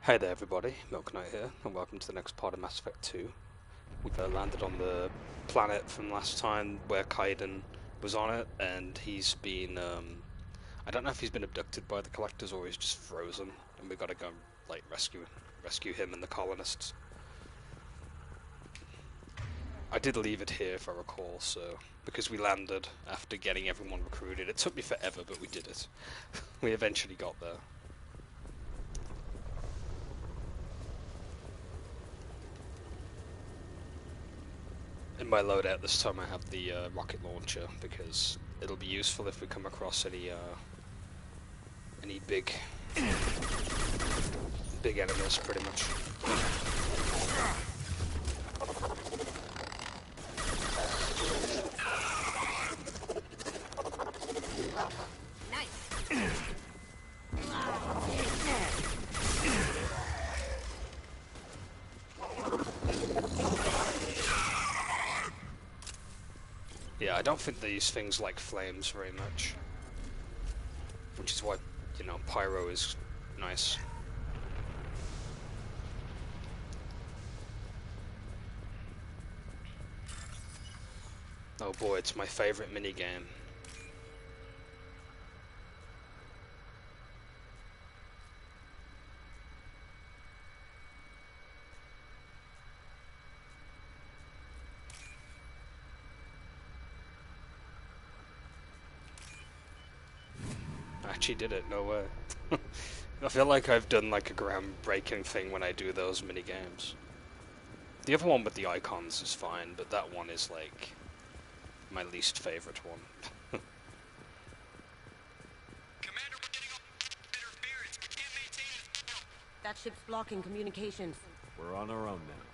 Hey there everybody, Milk Knight here, and welcome to the next part of Mass Effect 2. We've landed on the planet from last time where Kaiden was on it, and he's been, I don't know if he's been abducted by the Collectors or he's just frozen, and we've got to go, like, rescue him and the colonists. I did leave it here if I recall, so, because we landed after getting everyone recruited. It took me forever, but we did it. We eventually got there. In my loadout this time I have the rocket launcher because it'll be useful if we come across any big enemies, pretty much. Yeah, I don't think they use things like flames very much, which is why, you know, pyro is nice. Oh boy, it's my favorite minigame. I actually did it, no way. I feel like I've done like a groundbreaking thing when I do those minigames. The other one with the icons is fine, but that one is like my least favorite one. Commander, we're getting all interference. We can't maintain it. That ship's blocking communications. We're on our own now.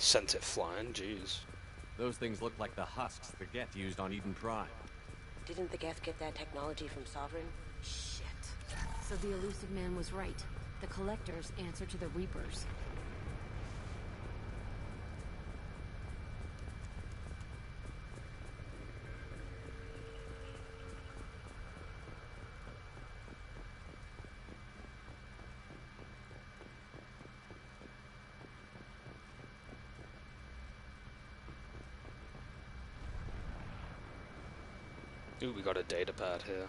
Sent it flying, jeez. Those things look like the husks the Geth used on Eden Prime. Didn't the Geth get that technology from Sovereign? Shit. So the elusive man was right. The Collectors answer to the Reapers. Ooh, we got a data pad here.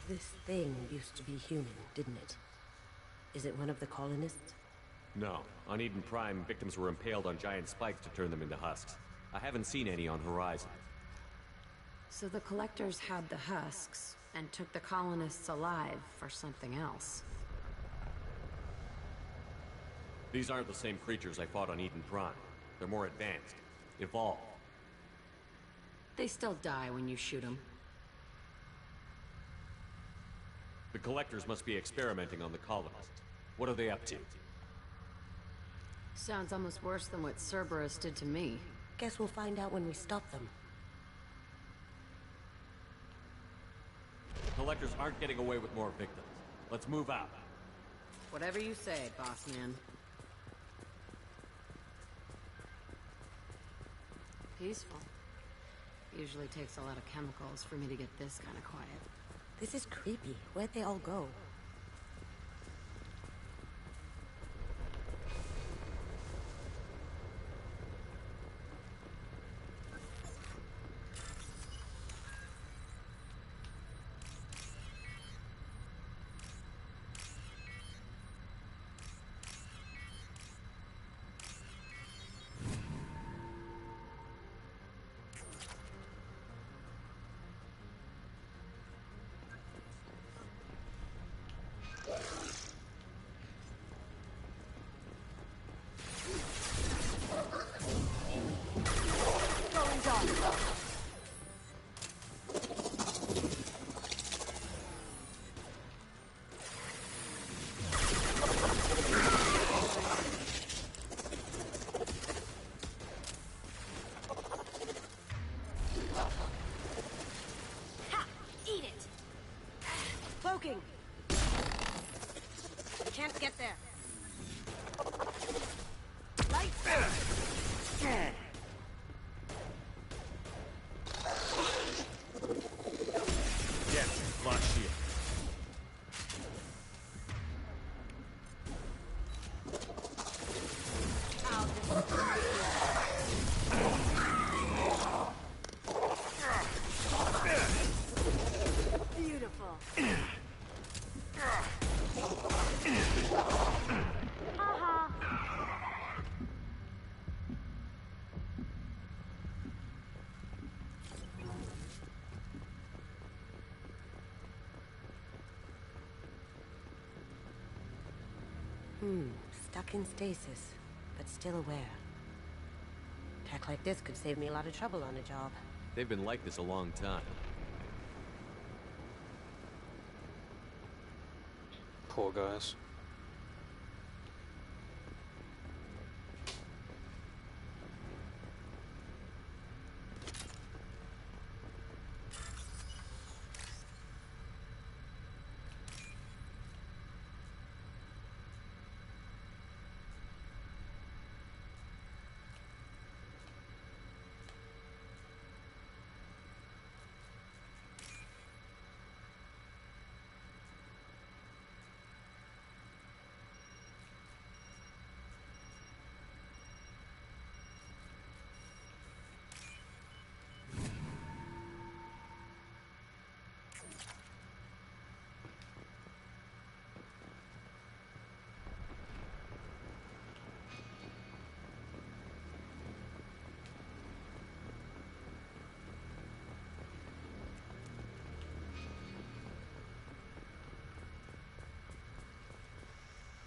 This thing used to be human, didn't it? Is it one of the colonists? No. On Eden Prime, victims were impaled on giant spikes to turn them into husks. I haven't seen any on Horizon. So the Collectors had the husks, and took the colonists alive for something else. These aren't the same creatures I fought on Eden Prime. They're more advanced. Evolved. They still die when you shoot them. The Collectors must be experimenting on the colonists. What are they up to? Sounds almost worse than what Cerberus did to me. Guess we'll find out when we stop them. The Collectors aren't getting away with more victims. Let's move out. Whatever you say, boss man. Peaceful. Usually takes a lot of chemicals for me to get this kind of quiet. This is creepy. Where'd they all go? Cloaking! Can't get there. Lights! Get lost shield. Beautiful. Stuck in stasis, but still aware. Tech like this could save me a lot of trouble on a job. They've been like this a long time. Poor guys.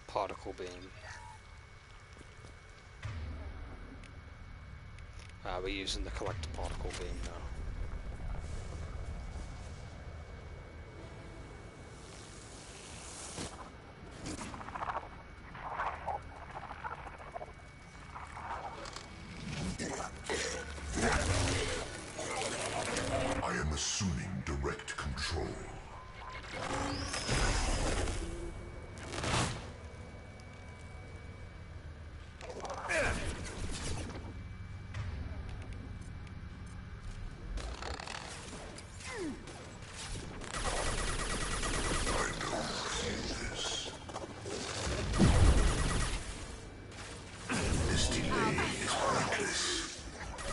Particle beam. We're using the collector particle beam now. I am assuming direct control.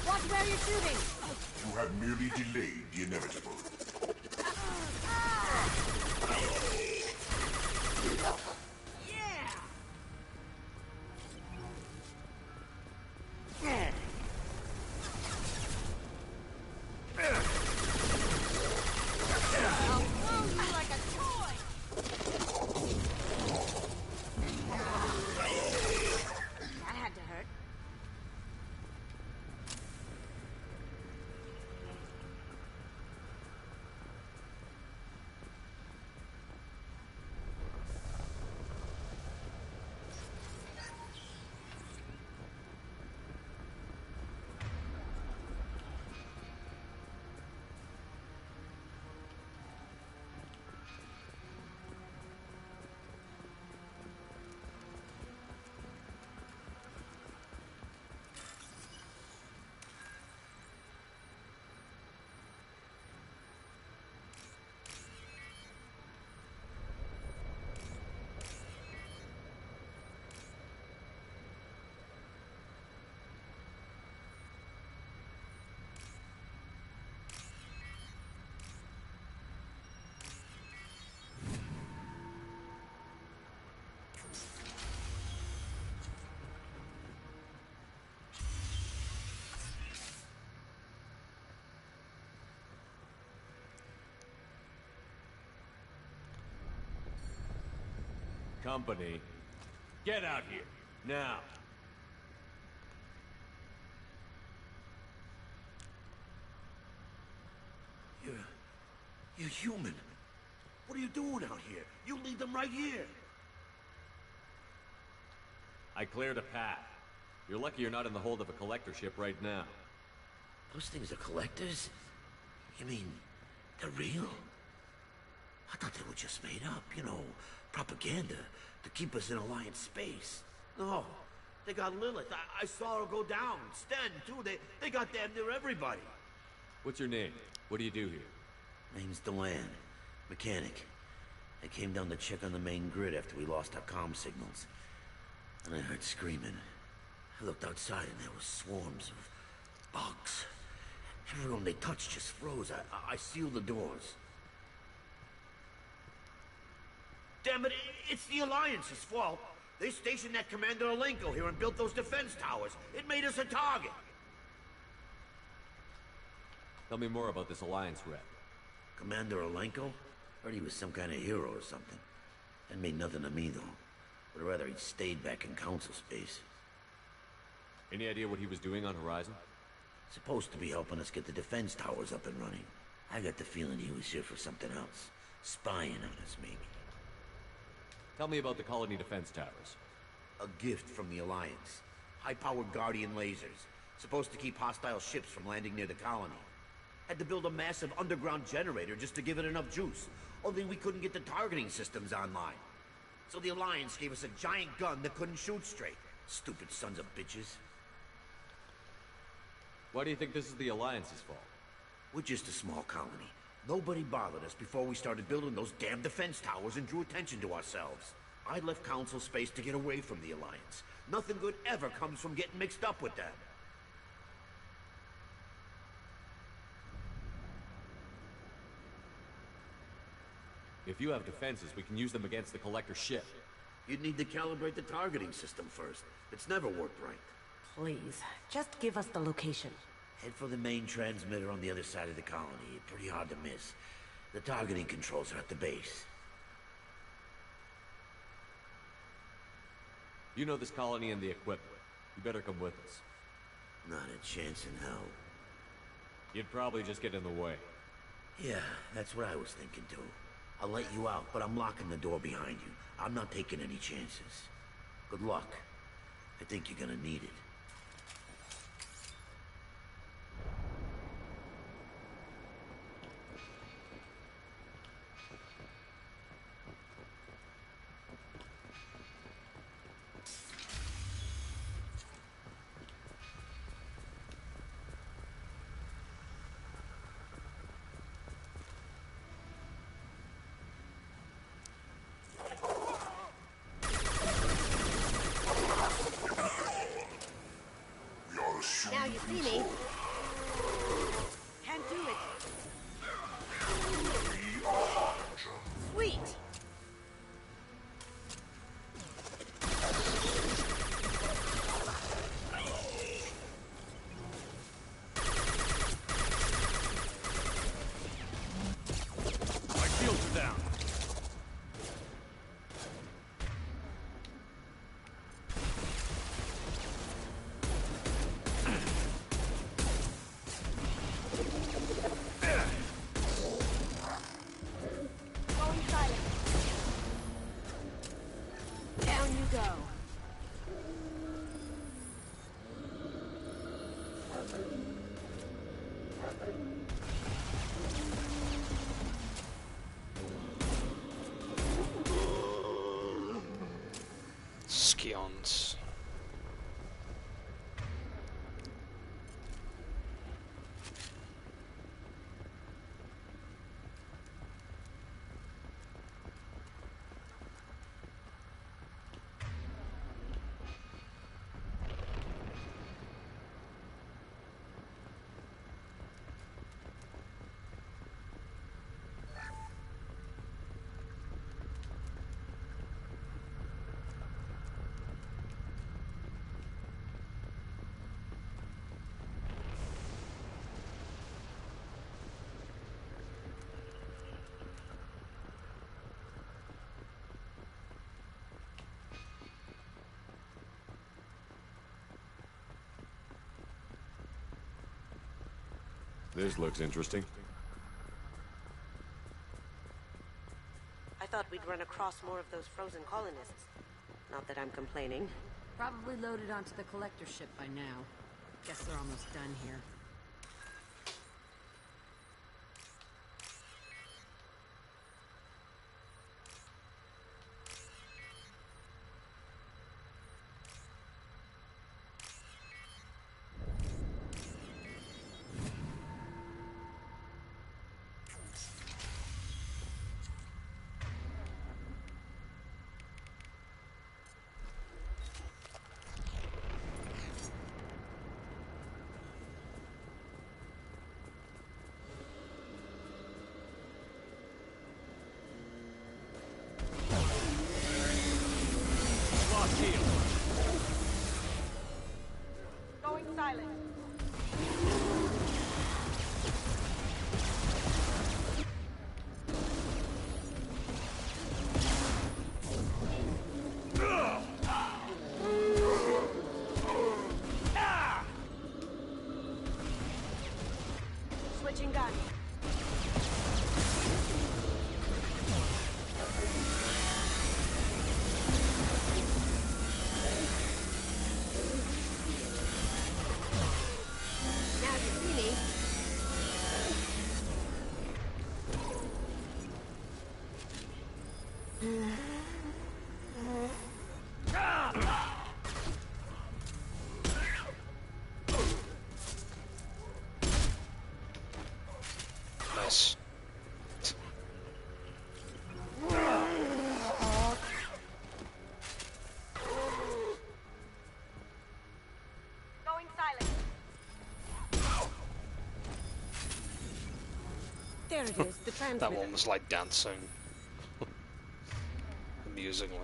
Watch where you're shooting! You have merely delayed the inevitable. I'll throw you like a toy! That had to hurt. company. Get out here, now. You're human. What are you doing out here? You lead them right here. I cleared a path. You're lucky you're not in the hold of a collector ship right now. Those things are collectors? You mean, they're real? I thought they were just made up, you know, propaganda to keep us in Alliance space. No, they got Lilith. I saw her go down. Sten, too. They got damn near everybody. What's your name? What do you do here? Name's Delan. Mechanic. I came down to check on the main grid after we lost our comm signals. And I heard screaming. I looked outside and there were swarms of bugs. Everyone they touched just froze. I sealed the doors. Damn it, it's the Alliance's fault. They stationed that Commander Alenko here and built those defense towers. It made us a target. Tell me more about this Alliance rep. Commander Alenko? Heard he was some kind of hero or something. That made nothing to me, though. Would rather he'd stayed back in Council space. Any idea what he was doing on Horizon? Supposed to be helping us get the defense towers up and running. I got the feeling he was here for something else. Spying on us, maybe. Tell me about the colony defense towers. A gift from the Alliance. High-powered Guardian lasers. Supposed to keep hostile ships from landing near the colony. Had to build a massive underground generator just to give it enough juice. Only we couldn't get the targeting systems online. So the Alliance gave us a giant gun that couldn't shoot straight. Stupid sons of bitches. Why do you think this is the Alliance's fault? We're just a small colony. Nobody bothered us before we started building those damn defense towers and drew attention to ourselves. I left Council space to get away from the Alliance. Nothing good ever comes from getting mixed up with them. If you have defenses, we can use them against the Collector ship. You'd need to calibrate the targeting system first. It's never worked right. Please, just give us the location. Head for the main transmitter on the other side of the colony. Pretty hard to miss. The targeting controls are at the base. You know this colony and the equipment. You better come with us. Not a chance in hell. You'd probably just get in the way. Yeah, that's what I was thinking too. I'll let you out, but I'm locking the door behind you. I'm not taking any chances. Good luck. I think you're gonna need it. Now you see me. Can't do it. Sweet. My shields are down. Going silent. Down you go. Scions. This looks interesting. I thought we'd run across more of those frozen colonists. Not that I'm complaining. Probably loaded onto the collector ship by now. Guess they're almost done here. Going silent. Switching guns. Now you see me. Nice. Going silent. There it is, the transmitter. That one was like dancing. Amusingly.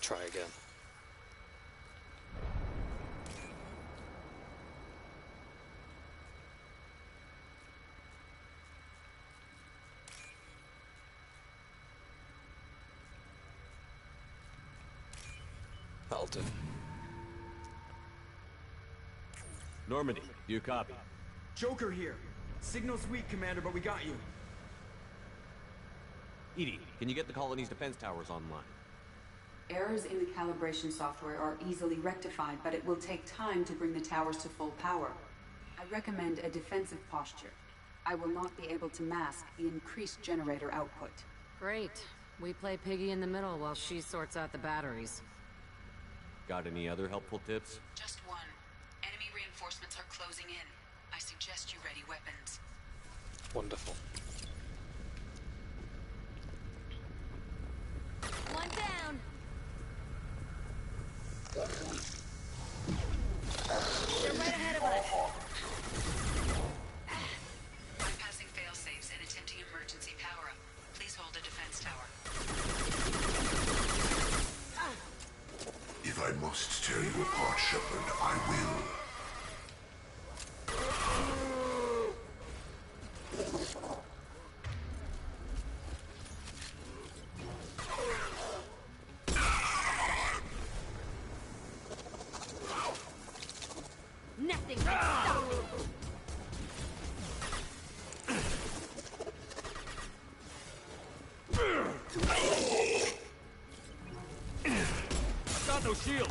Try again. That'll do. Normandy, do you copy? Joker here. Signal's weak, Commander, but we got you. Edie, can you get the colony's defense towers online? Errors in the calibration software are easily rectified, but it will take time to bring the towers to full power. I recommend a defensive posture. I will not be able to mask the increased generator output. Great. We play piggy in the middle while she sorts out the batteries. Got any other helpful tips? Just one. Enemy reinforcements are closing in. I suggest you ready weapons. Wonderful. One down. They're right ahead of us. Bypassing fail-safes and attempting emergency power-up. Please hold a defense tower. If I must tear you apart, Shepard, I will. Nothing can stop me. Got no shield!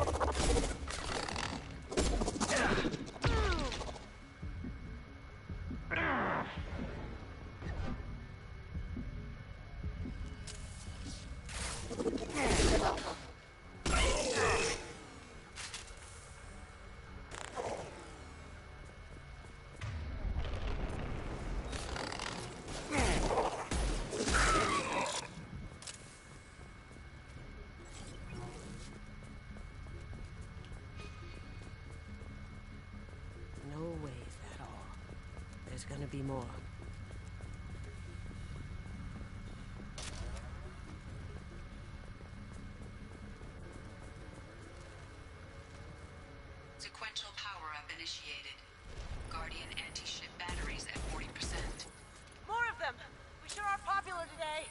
There's gonna be more. Sequential power-up initiated. Guardian anti-ship batteries at 40%. More of them! We sure are popular today.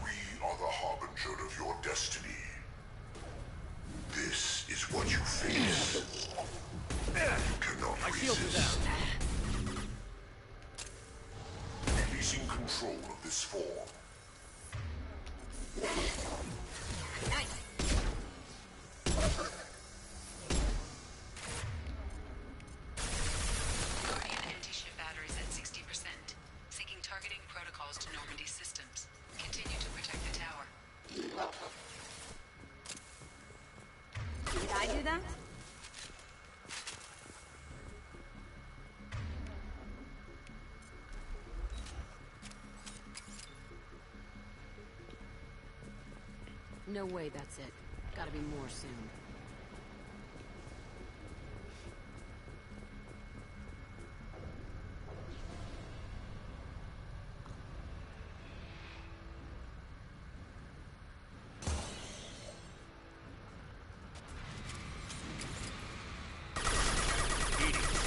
We are the harbinger of your destiny. This is what you face. You cannot resist. Releasing control of this form. Guardian anti-ship batteries at 60%. Syncing targeting protocols to Normandy systems. Continue to protect the tower. Did I do that? No way that's it. Gotta be more soon.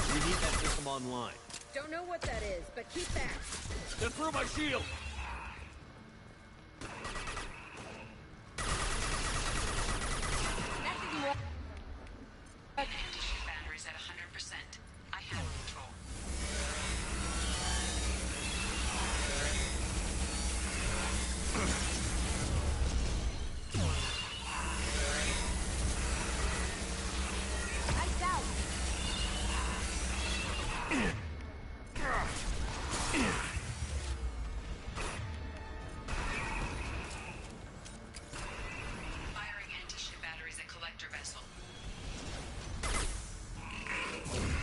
We need that system online. Don't know what that is, but keep back. They're through my shield! Anti-ship batteries at 100%. I have control. Lights out! Firing anti-ship batteries at collector vessel.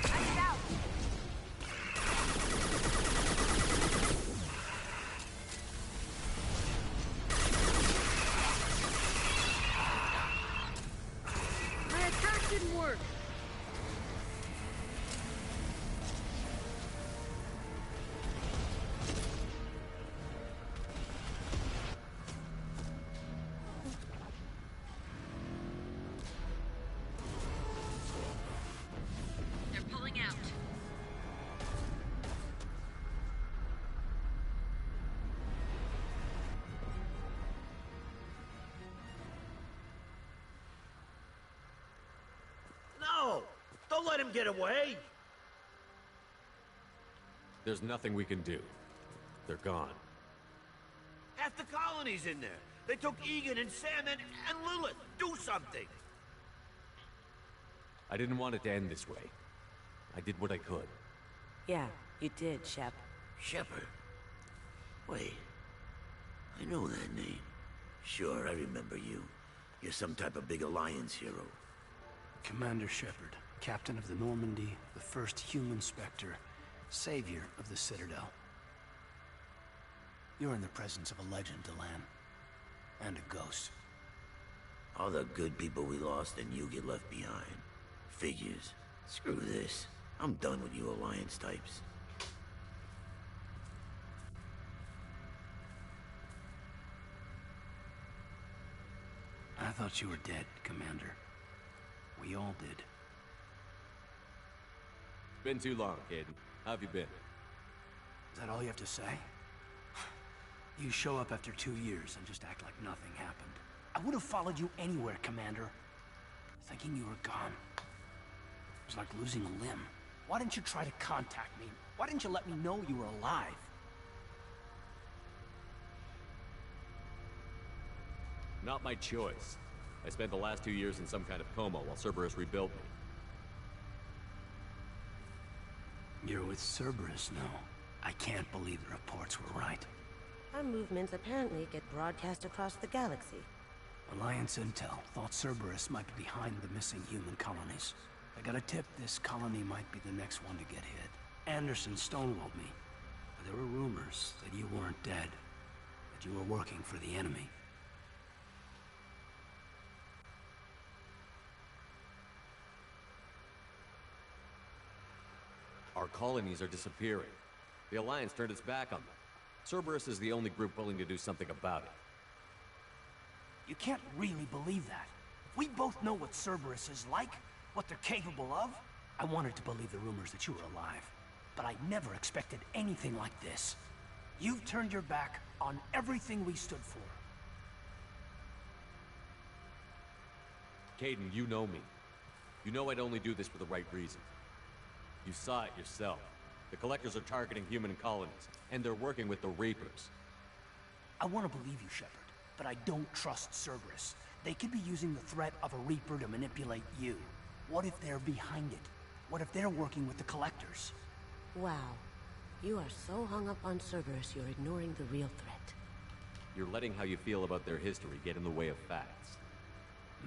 Lights out! My attack didn't work. They're pulling out. No! Don't let him get away! There's nothing we can do. They're gone. Half the colony's in there. They took Egan and Sam and Lilith. Do something! I didn't want it to end this way. I did what I could. Yeah, you did, Shep. Shepard. Wait. I know that name. Sure, I remember you. You're some type of big Alliance hero. Commander Shepard, captain of the Normandy, the first human Spectre, savior of the Citadel. You're in the presence of a legend, Delan. And a ghost. All the good people we lost and you get left behind. Figures. Screw this. I'm done with you Alliance types. I thought you were dead, Commander. We all did. Been too long, Caden. How have you been? Is that all you have to say? You show up after 2 years and just act like nothing happened. I would have followed you anywhere, Commander. Thinking you were gone. It was like losing a limb. Why didn't you try to contact me? Why didn't you let me know you were alive? Not my choice. I spent the last 2 years in some kind of coma while Cerberus rebuilt me. You're with Cerberus now. I can't believe the reports were right. Our movements apparently get broadcast across the galaxy. Alliance intel thought Cerberus might be behind the missing human colonies. I got a tip this colony might be the next one to get hit. Anderson stonewalled me. But there were rumors that you weren't dead. That you were working for the enemy. Our colonies are disappearing. The Alliance turned its back on them. Cerberus is the only group willing to do something about it. You can't really believe that. We both know what Cerberus is like, what they're capable of. I wanted to believe the rumors that you were alive, but I never expected anything like this. You've turned your back on everything we stood for. Caden, you know me. You know I'd only do this for the right reason. You saw it yourself. The Collectors are targeting human colonies, and they're working with the Reapers. I want to believe you, Shepard, but I don't trust Cerberus. They could be using the threat of a Reaper to manipulate you. What if they're behind it? What if they're working with the Collectors? Wow. You are so hung up on Cerberus, you're ignoring the real threat. You're letting how you feel about their history get in the way of facts.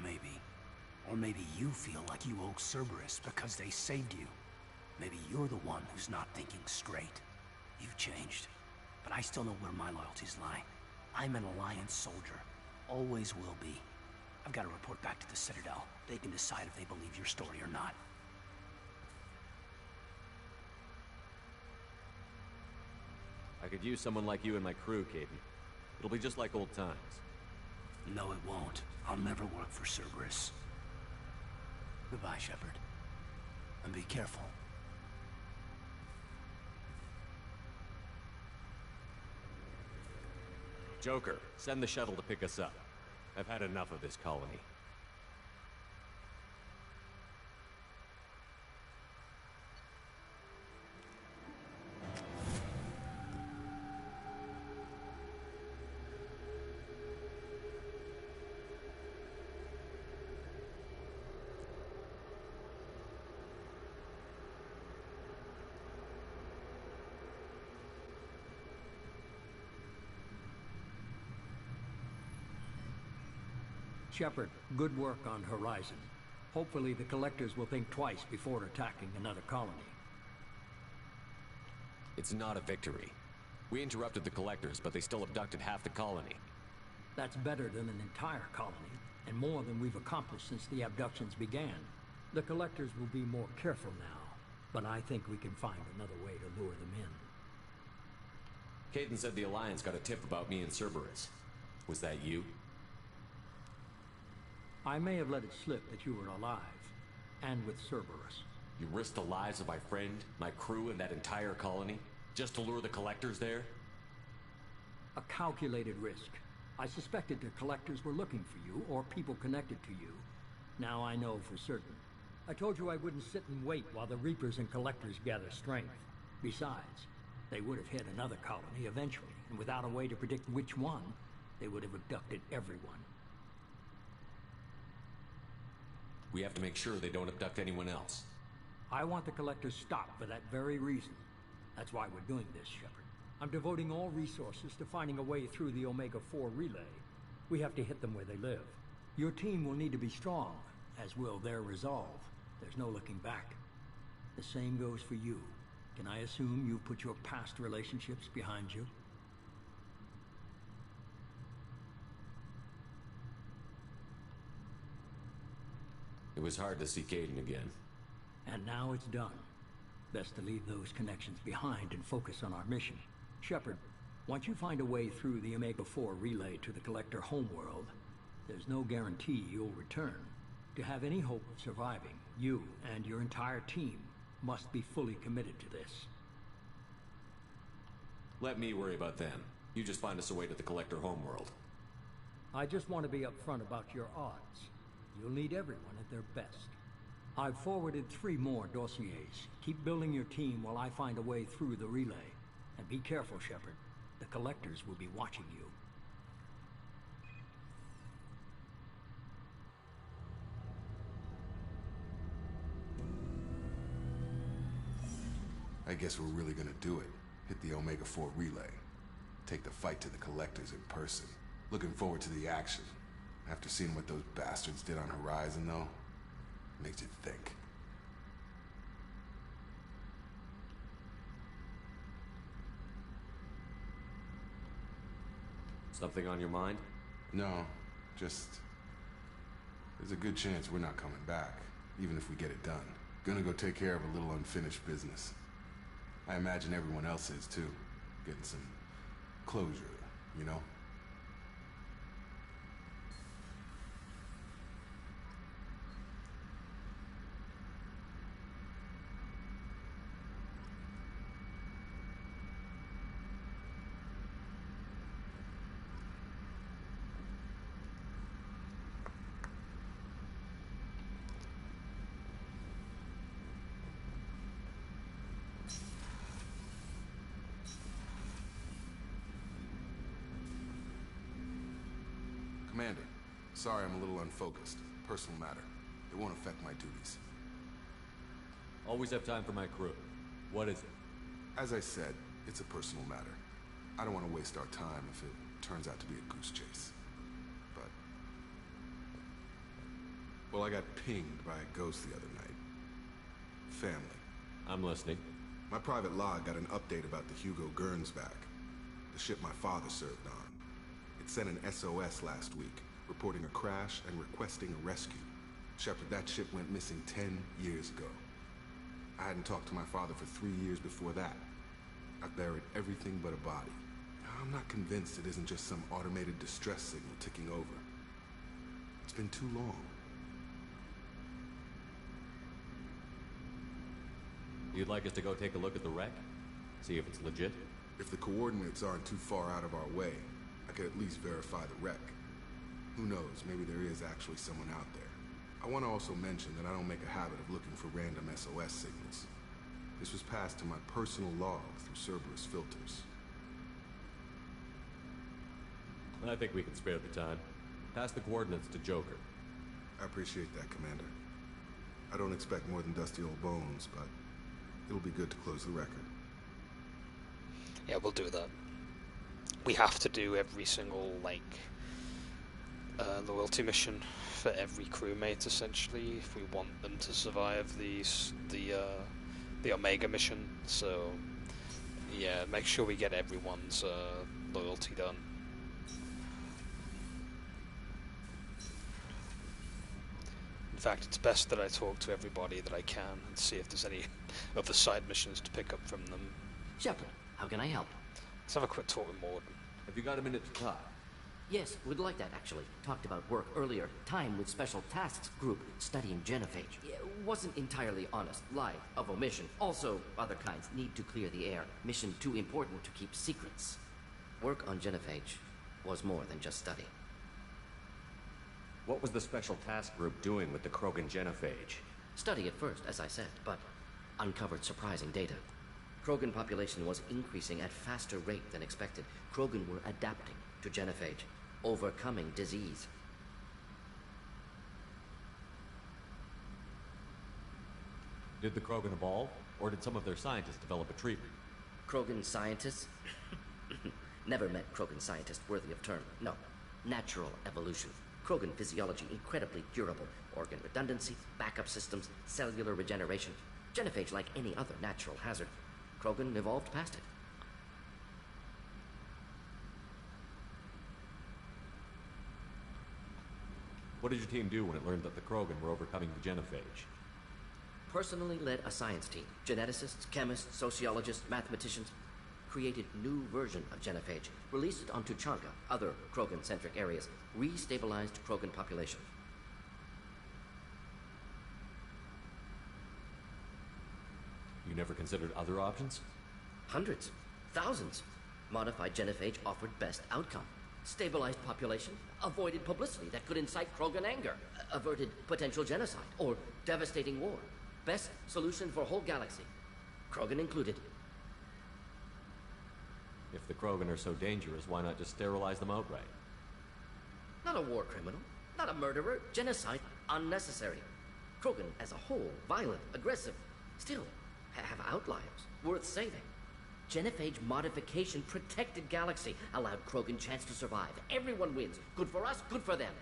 Maybe. Or maybe you feel like you owe Cerberus because they saved you. Maybe you're the one who's not thinking straight. You've changed, but I still know where my loyalties lie. I'm an Alliance soldier. Always will be. I've got to report back to the Citadel. They can decide if they believe your story or not. I could use someone like you in my crew, Caden. It'll be just like old times. No, it won't. I'll never work for Cerberus. Goodbye, Shepard. And be careful. Joker, send the shuttle to pick us up. I've had enough of this colony. Shepard, good work on Horizon. Hopefully the Collectors will think twice before attacking another colony. It's not a victory. We interrupted the Collectors, but they still abducted half the colony. That's better than an entire colony, and more than we've accomplished since the abductions began. The Collectors will be more careful now, but I think we can find another way to lure them in. Caden said the Alliance got a tip about me and Cerberus. Was that you? I may have let it slip that you were alive, and with Cerberus. You risked the lives of my friend, my crew, and that entire colony, just to lure the Collectors there? A calculated risk. I suspected the Collectors were looking for you, or people connected to you. Now I know for certain. I told you I wouldn't sit and wait while the Reapers and Collectors gather strength. Besides, they would have hit another colony eventually, and without a way to predict which one, they would have abducted everyone. We have to make sure they don't abduct anyone else. I want the Collectors stopped for that very reason. That's why we're doing this, Shepard. I'm devoting all resources to finding a way through the Omega-4 relay. We have to hit them where they live. Your team will need to be strong, as will their resolve. There's no looking back. The same goes for you. Can I assume you've put your past relationships behind you? It was hard to see Caden again. And now it's done. Best to leave those connections behind and focus on our mission. Shepard, once you find a way through the Omega-4 relay to the Collector homeworld, there's no guarantee you'll return. To have any hope of surviving, you and your entire team must be fully committed to this. Let me worry about them. You just find us a way to the Collector homeworld. I just want to be upfront about your odds. You'll need everyone at their best. I've forwarded 3 more dossiers. Keep building your team while I find a way through the relay. And be careful, Shepard. The Collectors will be watching you. I guess we're really gonna do it. Hit the Omega-4 relay. Take the fight to the Collectors in person. Looking forward to the action. After seeing what those bastards did on Horizon, though, makes you think. Something on your mind? No, just... There's a good chance we're not coming back, even if we get it done. Gonna go take care of a little unfinished business. I imagine everyone else is too. Getting some closure, you know? Commander, sorry I'm a little unfocused. Personal matter. It won't affect my duties. Always have time for my crew. What is it? As I said, it's a personal matter. I don't want to waste our time if it turns out to be a goose chase. But... well, I got pinged by a ghost the other night. Family. I'm listening. My private log got an update about the Hugo Gurns back. The ship my father served on. It sent an SOS last week, reporting a crash and requesting a rescue. Shepard, that ship went missing 10 years ago. I hadn't talked to my father for 3 years before that. I buried everything but a body. I'm not convinced it isn't just some automated distress signal ticking over. It's been too long. You'd like us to go take a look at the wreck? See if it's legit? If the coordinates aren't too far out of our way, I could at least verify the wreck. Who knows, maybe there is actually someone out there. I want to also mention that I don't make a habit of looking for random SOS signals. This was passed to my personal log through Cerberus filters. I think we can spare the time. Pass the coordinates to Joker. I appreciate that, Commander. I don't expect more than dusty old bones, but it'll be good to close the record. Yeah, we'll do that. We have to do every single, like, loyalty mission for every crewmate, essentially, if we want them to survive the Omega mission. So, yeah, make sure we get everyone's loyalty done. In fact, it's best that I talk to everybody that I can and see if there's any other side missions to pick up from them. Shepard, how can I help? Let's have a quick talk with Morden. Have you got a minute to talk? Yes, we'd like that, actually. Talked about work earlier. Time with Special Tasks Group studying genophage. Wasn't entirely honest. Lie of omission. Also, other kinds need to clear the air. Mission too important to keep secrets. Work on genophage was more than just study. What was the Special Task Group doing with the Krogan genophage? Study at first, as I said, but uncovered surprising data. Krogan population was increasing at faster rate than expected. Krogan were adapting to genophage, overcoming disease. Did the Krogan evolve, or did some of their scientists develop a treatment? Krogan scientists? Never met Krogan scientist worthy of term. No. Natural evolution. Krogan physiology incredibly durable. Organ redundancy, backup systems, cellular regeneration. Genophage like any other natural hazard. Krogan evolved past it. What did your team do when it learned that the Krogan were overcoming the genophage? Personally led a science team. Geneticists, chemists, sociologists, mathematicians. Created new version of genophage. Released it on Tuchanka, other Krogan-centric areas. Re-stabilized Krogan population. You never considered other options? Hundreds. Thousands. Modified genophage offered best outcome. Stabilized population, avoided publicity that could incite Krogan anger, averted potential genocide, or devastating war. Best solution for whole galaxy. Krogan included. If the Krogan are so dangerous, why not just sterilize them outright? Not a war criminal, not a murderer, genocide, unnecessary. Krogan as a whole, violent, aggressive, still have outliers, worth saving. Genophage modification protected galaxy, allowed Krogan chance to survive. Everyone wins. Good for us, good for them.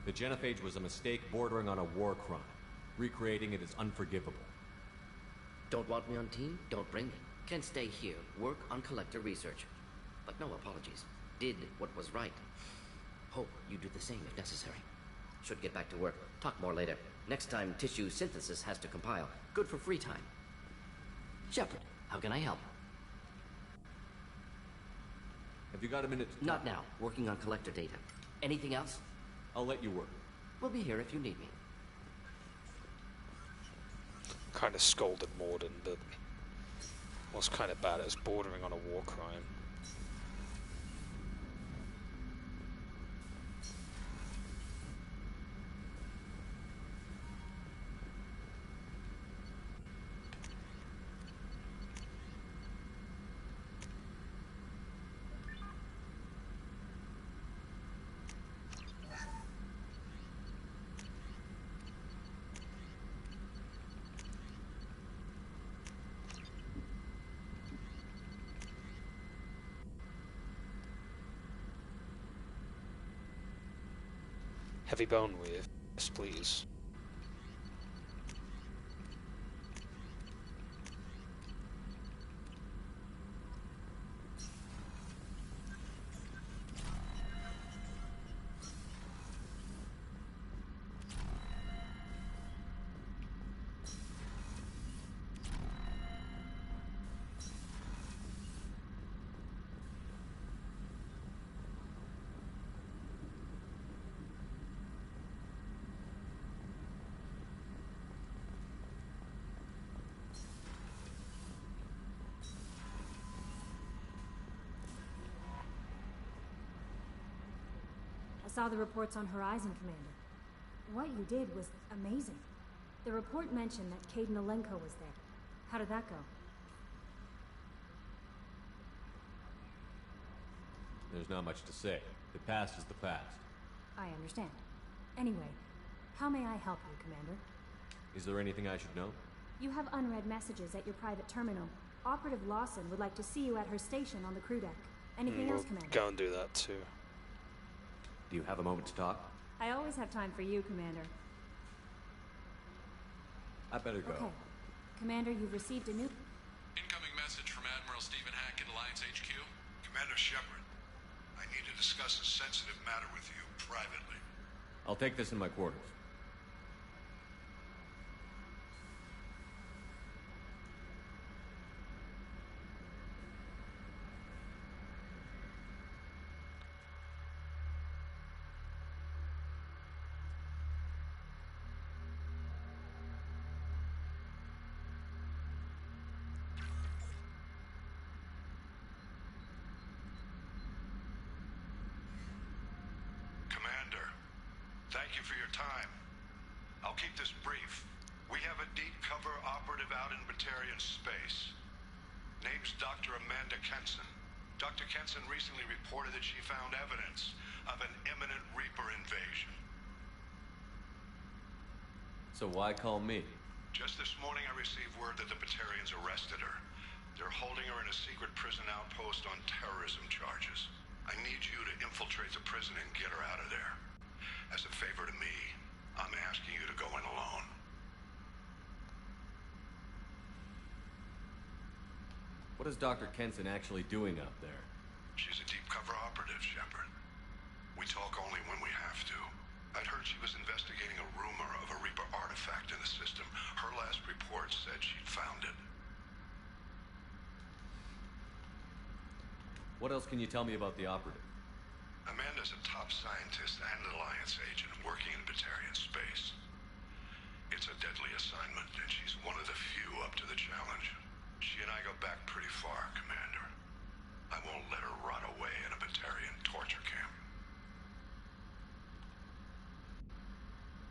The genophage was a mistake bordering on a war crime. Recreating it is unforgivable. Don't want me on team? Don't bring me. Can stay here, work on collector research. But no apologies. Did what was right. Hope you do the same if necessary. Should get back to work. Talk more later. Next time tissue synthesis has to compile. Good for free time. Shepard, how can I help? Have you got a minute? Not now. Working on collector data. Anything else? I'll let you work. We'll be here if you need me. Kind of scolded Morden, but what's kind of bad is bordering on a war crime. Heavy bone with, yes please. I saw the reports on Horizon, Commander. What you did was amazing. The report mentioned that Caden Alenko was there. How did that go? There's not much to say. The past is the past. I understand. Anyway, how may I help you, Commander? Is there anything I should know? You have unread messages at your private terminal. Operative Lawson would like to see you at her station on the crew deck. Anything else, Commander? Go and do that too. Do you have a moment to talk? I always have time for you, Commander. I better go. Okay. Commander, you've received a new... Incoming message from Admiral Stephen Hackett, Alliance HQ. Commander Shepard, I need to discuss a sensitive matter with you privately. I'll take this in my quarters. Thank you for your time. I'll keep this brief. We have a deep cover operative out in Batarian space. Name's Dr. Amanda Kenson. Dr. Kenson recently reported that she found evidence of an imminent Reaper invasion. So why call me? Just this morning I received word that the Batarians arrested her. They're holding her in a secret prison outpost on terrorism charges. I need you to infiltrate the prison and get her out of there. As a favor to me, I'm asking you to go in alone. What is Dr. Kenson actually doing out there? She's a deep cover operative, Shepard. We talk only when we have to. I'd heard she was investigating a rumor of a Reaper artifact in the system. Her last report said she'd found it. What else can you tell me about the operative? Amanda's a top scientist and an Alliance agent working in Batarian space. It's a deadly assignment, and she's one of the few up to the challenge. She and I go back pretty far, Commander. I won't let her rot away in a Batarian torture camp.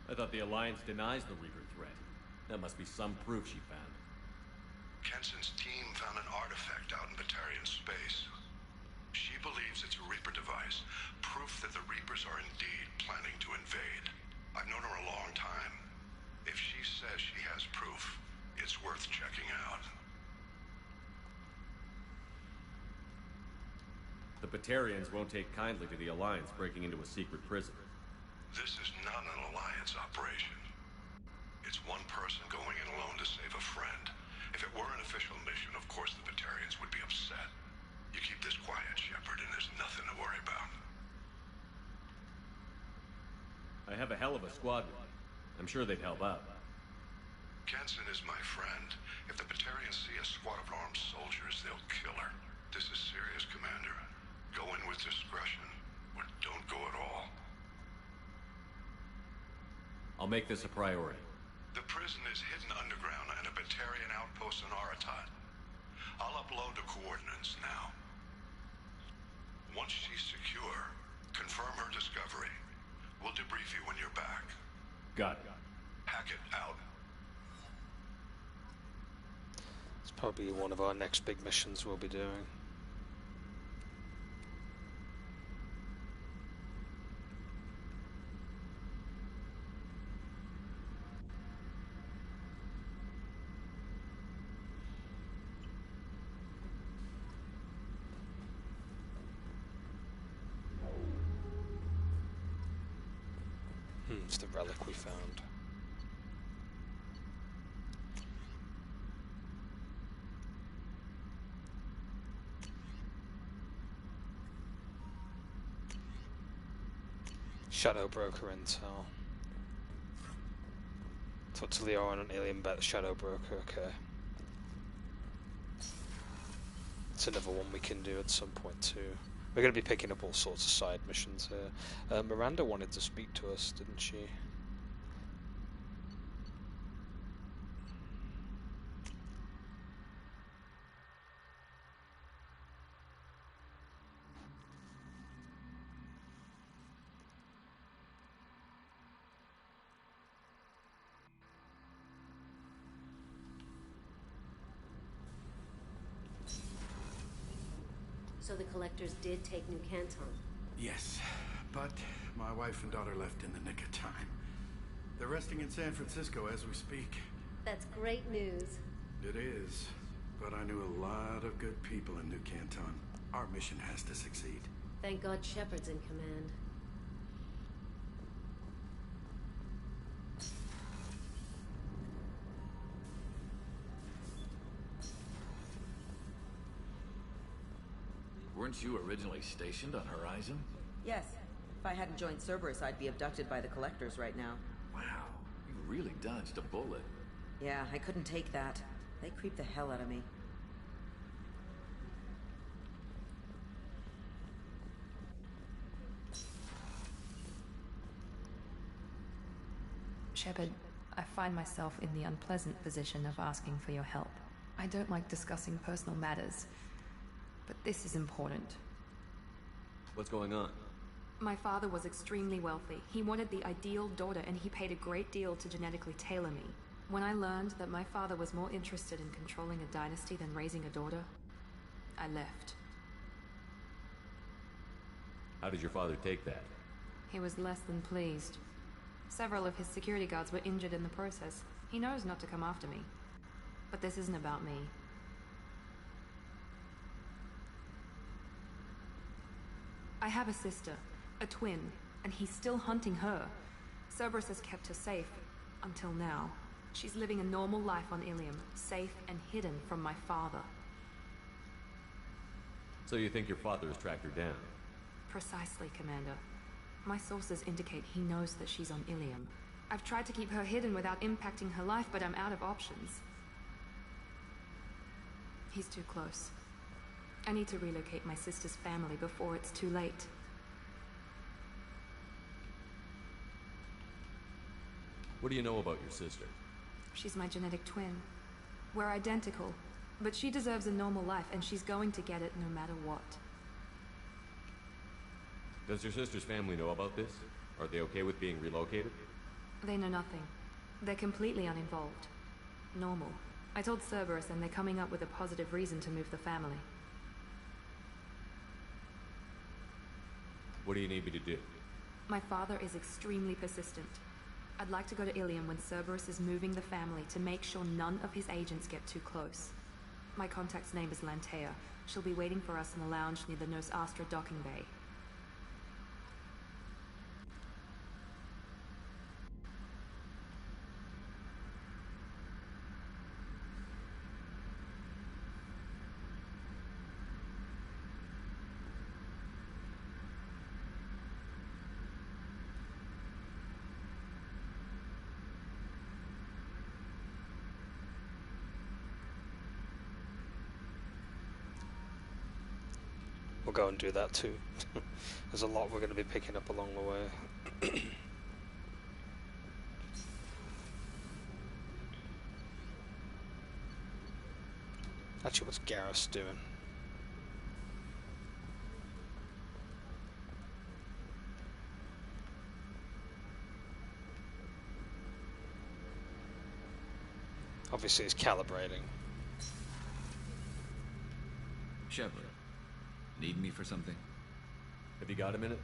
I thought the Alliance denies the Reaper threat. That must be some proof she found. Kenson's team found an artifact out in Batarian space. She believes it's a Reaper device, proof that the Reapers are indeed planning to invade. I've known her a long time. If she says she has proof, it's worth checking out. The Batarians won't take kindly to the Alliance breaking into a secret prison. This is not an Alliance operation. It's one person going in alone to save a friend. If it were an official mission, of course the Batarians would be upset. You keep this quiet, Shepard, and there's nothing to worry about. I have a hell of a squadron. I'm sure they'd help out. Kenson is my friend. If the Batarians see a squad of armed soldiers, they'll kill her. This is serious, Commander. Go in with discretion, or don't go at all. I'll make this a priority. The prison is hidden underground and a Batarian outpost in Aratat. I'll upload the coordinates now. Once she's secure, confirm her discovery. We'll debrief you when you're back. Got it. Hackett out. It's probably one of our next big missions we'll be doing. It's the relic we found. Shadow Broker intel. Talk to Leo on an alien bet Shadow Broker, okay. It's another one we can do at some point too. We're going to be picking up all sorts of side missions here. Miranda wanted to speak to us, didn't she? So the collectors did take New Canton? Yes, but my wife and daughter left in the nick of time. They're resting in San Francisco as we speak. That's great news. It is, but I knew a lot of good people in New Canton. Our mission has to succeed. Thank God Shepard's in command. Weren't you originally stationed on Horizon? Yes. If I hadn't joined Cerberus, I'd be abducted by the collectors right now. Wow, you really dodged a bullet. Yeah, I couldn't take that. They creep the hell out of me. Shepard, I find myself in the unpleasant position of asking for your help. I don't like discussing personal matters, but this is important. What's going on? My father was extremely wealthy. He wanted the ideal daughter, and he paid a great deal to genetically tailor me. When I learned that my father was more interested in controlling a dynasty than raising a daughter, I left. How did your father take that? He was less than pleased. Several of his security guards were injured in the process. He knows not to come after me. But this isn't about me. I have a sister, a twin, and he's still hunting her. Cerberus has kept her safe, until now. She's living a normal life on Ilium, safe and hidden from my father. So you think your father has tracked her down? Precisely, Commander. My sources indicate he knows that she's on Ilium. I've tried to keep her hidden without impacting her life, but I'm out of options. He's too close. I need to relocate my sister's family before it's too late. What do you know about your sister? She's my genetic twin. We're identical, but she deserves a normal life, and she's going to get it no matter what. Does your sister's family know about this? Are they okay with being relocated? They know nothing. They're completely uninvolved. Normal. I told Cerberus, and they're coming up with a positive reason to move the family. What do you need me to do? My father is extremely persistent. I'd like to go to Ilium when Cerberus is moving the family to make sure none of his agents get too close. My contact's name is Lantea. She'll be waiting for us in the lounge near the Nos Astra docking bay. we'll go and do that too. There's a lot we're going to be picking up along the way. Actually, what's Garrus doing? Obviously, he's calibrating. Shepard, need me for something? Have you got a minute?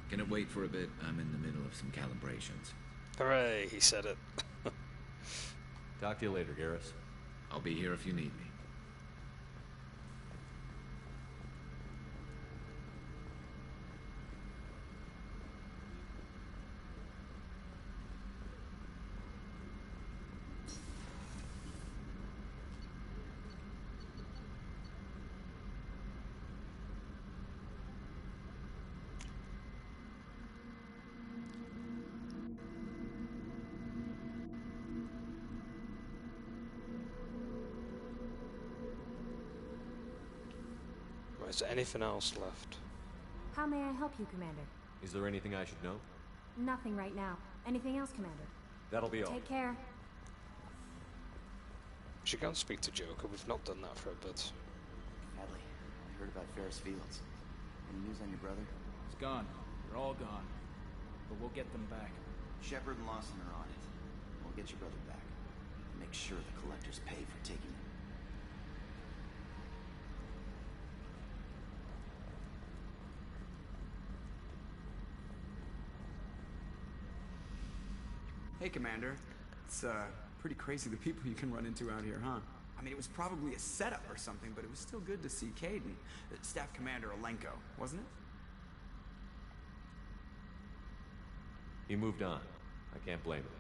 Can it wait for a bit? I'm in the middle of some calibrations. Hooray, he said it. Talk to you later, Garrus. I'll be here if you need me. Is there anything else left? How may I help you, Commander? Is there anything I should know? Nothing right now. Anything else, Commander? That'll be all. Take care. We should go and speak to Joker. We've not done that for a bit. Hadley, I heard about Ferris Fields. Any news on your brother? He's gone. They're all gone. But we'll get them back. Shepard and Lawson are on it. We'll get your brother back. Make sure the collectors pay for taking him. Hey, Commander. It's, pretty crazy the people you can run into out here, huh? I mean, it was probably a setup or something, but it was still good to see Kaidan. Staff Commander Alenko, wasn't it? He moved on. I can't blame him.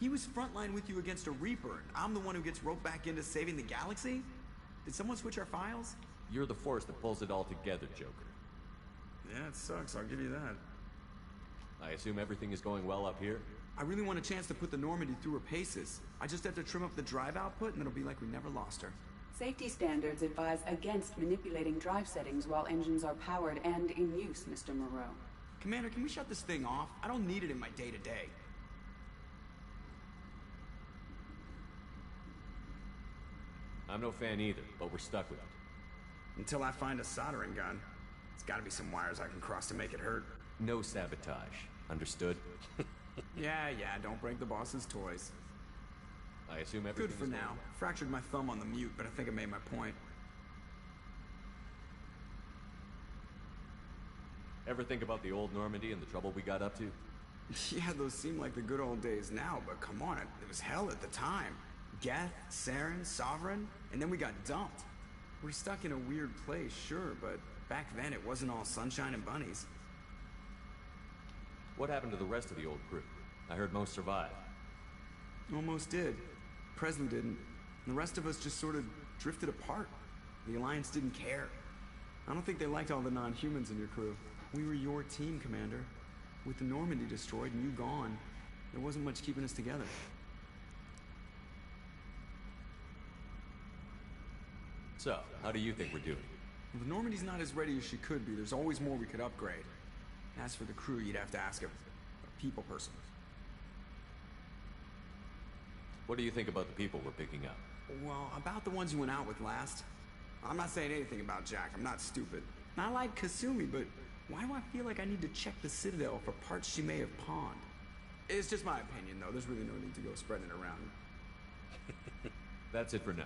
He was frontline with you against a Reaper, and I'm the one who gets roped back into saving the galaxy? Did someone switch our files? You're the force that pulls it all together, Joker. Yeah, it sucks, I'll give you that. I assume everything is going well up here? I really want a chance to put the Normandy through her paces. I just have to trim up the drive output and it'll be like we never lost her. Safety standards advise against manipulating drive settings while engines are powered and in use, Mr. Moreau. Commander, can we shut this thing off? I don't need it in my day-to-day. I'm no fan either, but we're stuck with it. Until I find a soldering gun. There's gotta be some wires I can cross to make it hurt. No sabotage. Understood? Yeah, don't break the boss's toys. I assume everything Good for now. Fractured my thumb on the mute, but I think I made my point. Ever think about the old Normandy and the trouble we got up to? Yeah, those seem like the good old days now, but come on, it was hell at the time. Geth, Saren, Sovereign, and then we got dumped. We're stuck in a weird place, sure, but back then it wasn't all sunshine and bunnies. What happened to the rest of the old crew? I heard most survived. Almost did. Presley didn't. And the rest of us just sort of drifted apart. The Alliance didn't care. I don't think they liked all the non-humans in your crew. We were your team, Commander. With the Normandy destroyed and you gone, there wasn't much keeping us together. So, how do you think we're doing? Well, the Normandy's not as ready as she could be. There's always more we could upgrade. As for the crew, you'd have to ask a people person. What do you think about the people we're picking up? Well, about the ones you went out with last. I'm not saying anything about Jack. I'm not stupid. I like Kasumi, but why do I feel like I need to check the Citadel for parts she may have pawned? It's just my opinion, though. There's really no need to go spreading it around. That's it for now.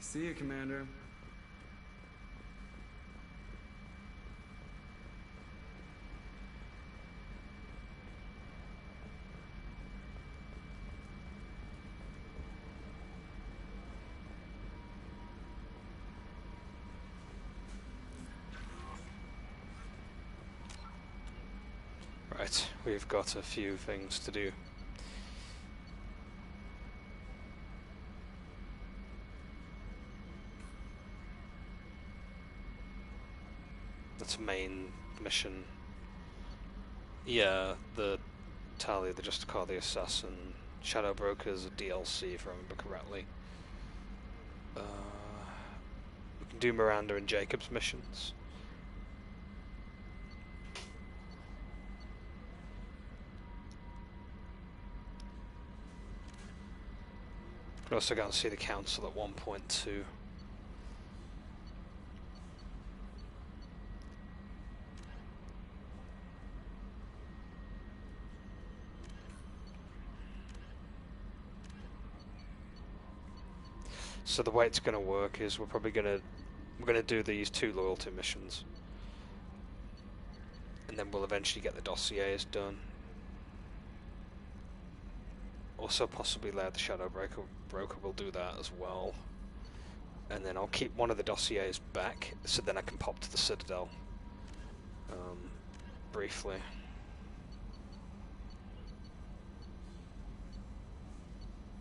See you, Commander. Right, we've got a few things to do. That's a main mission. Yeah, the Talia, the Justicar, the Assassin, Shadow Broker's a DLC, if I remember correctly. We can do Miranda and Jacob's missions. Can also go and see the council at 1.2. So the way it's going to work is we're going to do these 2 loyalty missions, and then we'll eventually get the dossiers done. Also, possibly Lair the Shadow Broker will do that as well, and then I'll keep one of the dossiers back, so then I can pop to the Citadel briefly.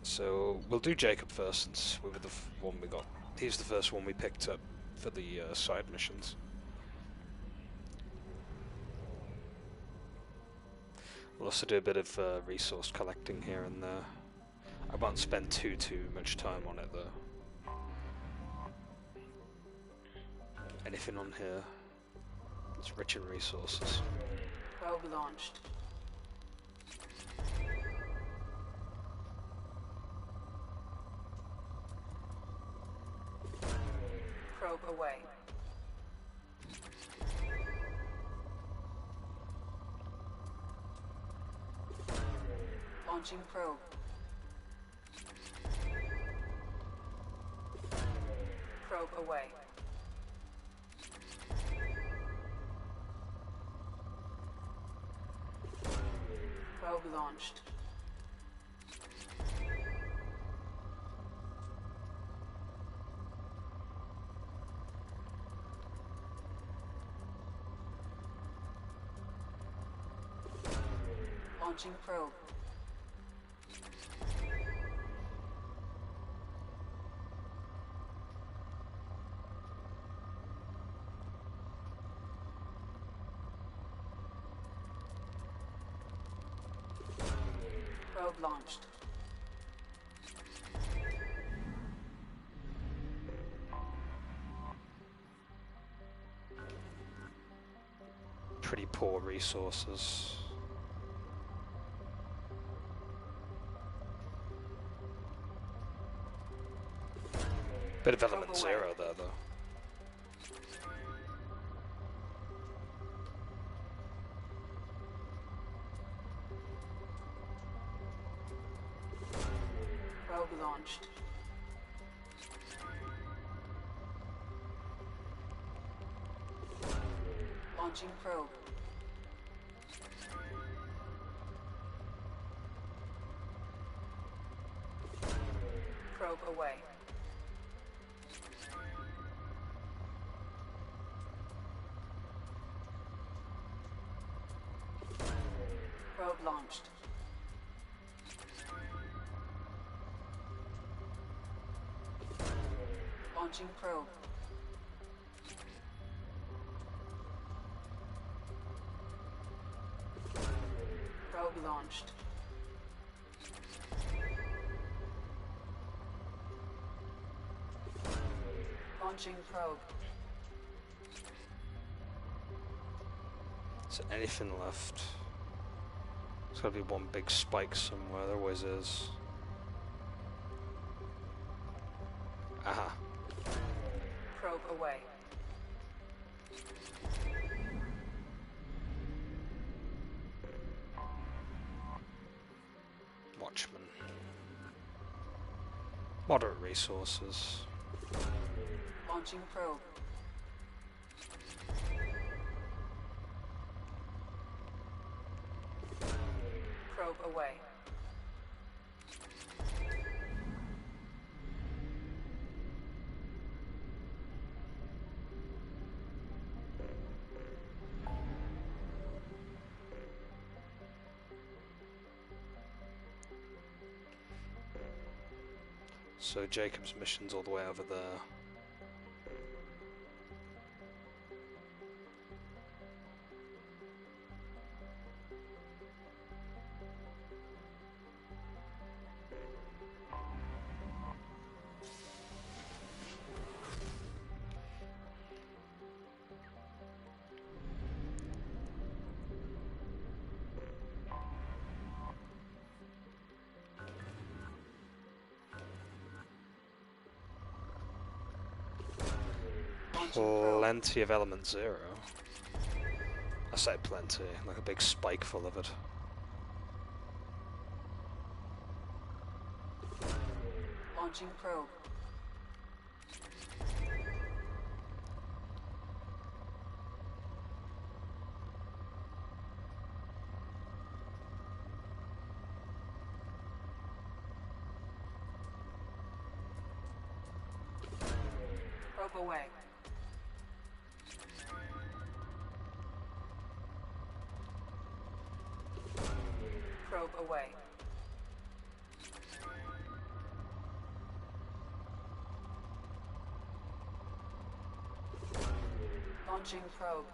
So we'll do Jacob first, since we were the one we got. He's the first one we picked up for the side missions. We'll also do a bit of resource collecting here and there. I won't spend too much time on it though. Anything on here? It's rich in resources. Probe launched. Probe away. Launching probe. Probe away. Probe launched. Launching probe. Probe launched. Pretty poor resources. Bit of element 0 there though. Probe launched. Launching probe. Probe away. Probe launched. Launching probe. Probe launched. Launching probe. Is there anything left? There's gotta be one big spike somewhere, there always is. Aha. Probe away. Watchman. Moderate resources. Launching probe. Probe away. So Jacob's mission's all the way over there. plenty of element 0. I say plenty, like a big spike full of it. Launching probe. Probe away. Probe away. Launching probe.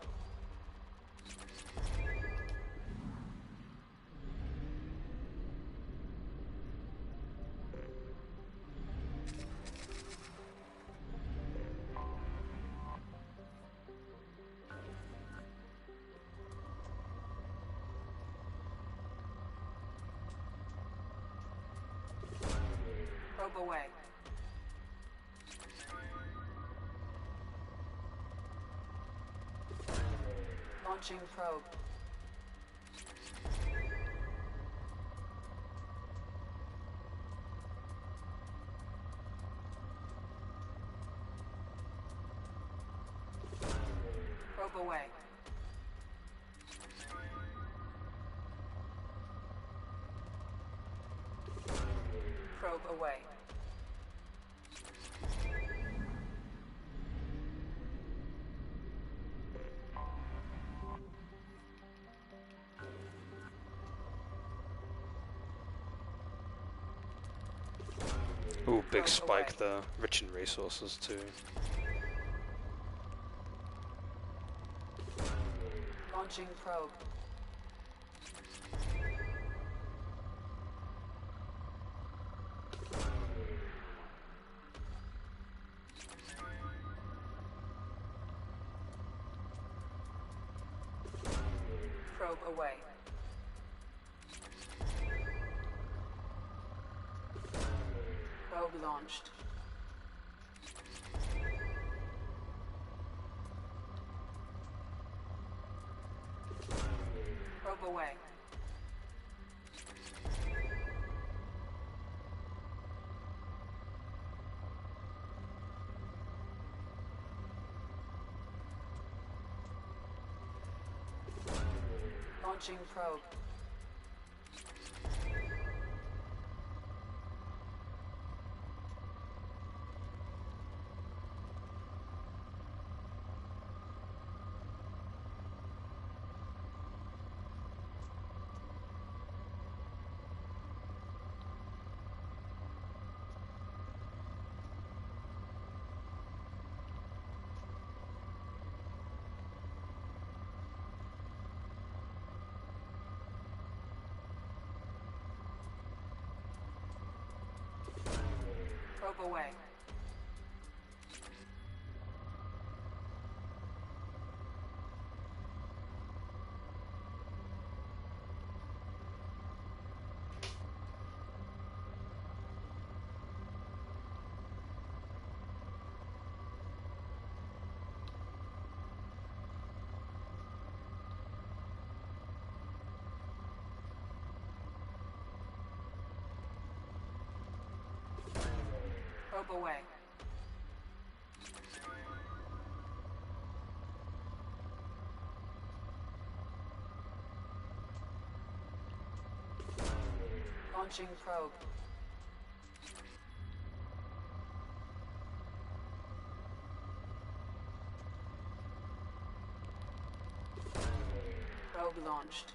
Probe away. Launching probe. Probe away. Probe away. Ooh, big spike there. Rich in resources too. Launching probe. Probe away. Probe launched. Probe away. Launching probe. Probe away. Probe away. Launching probe. Probe launched.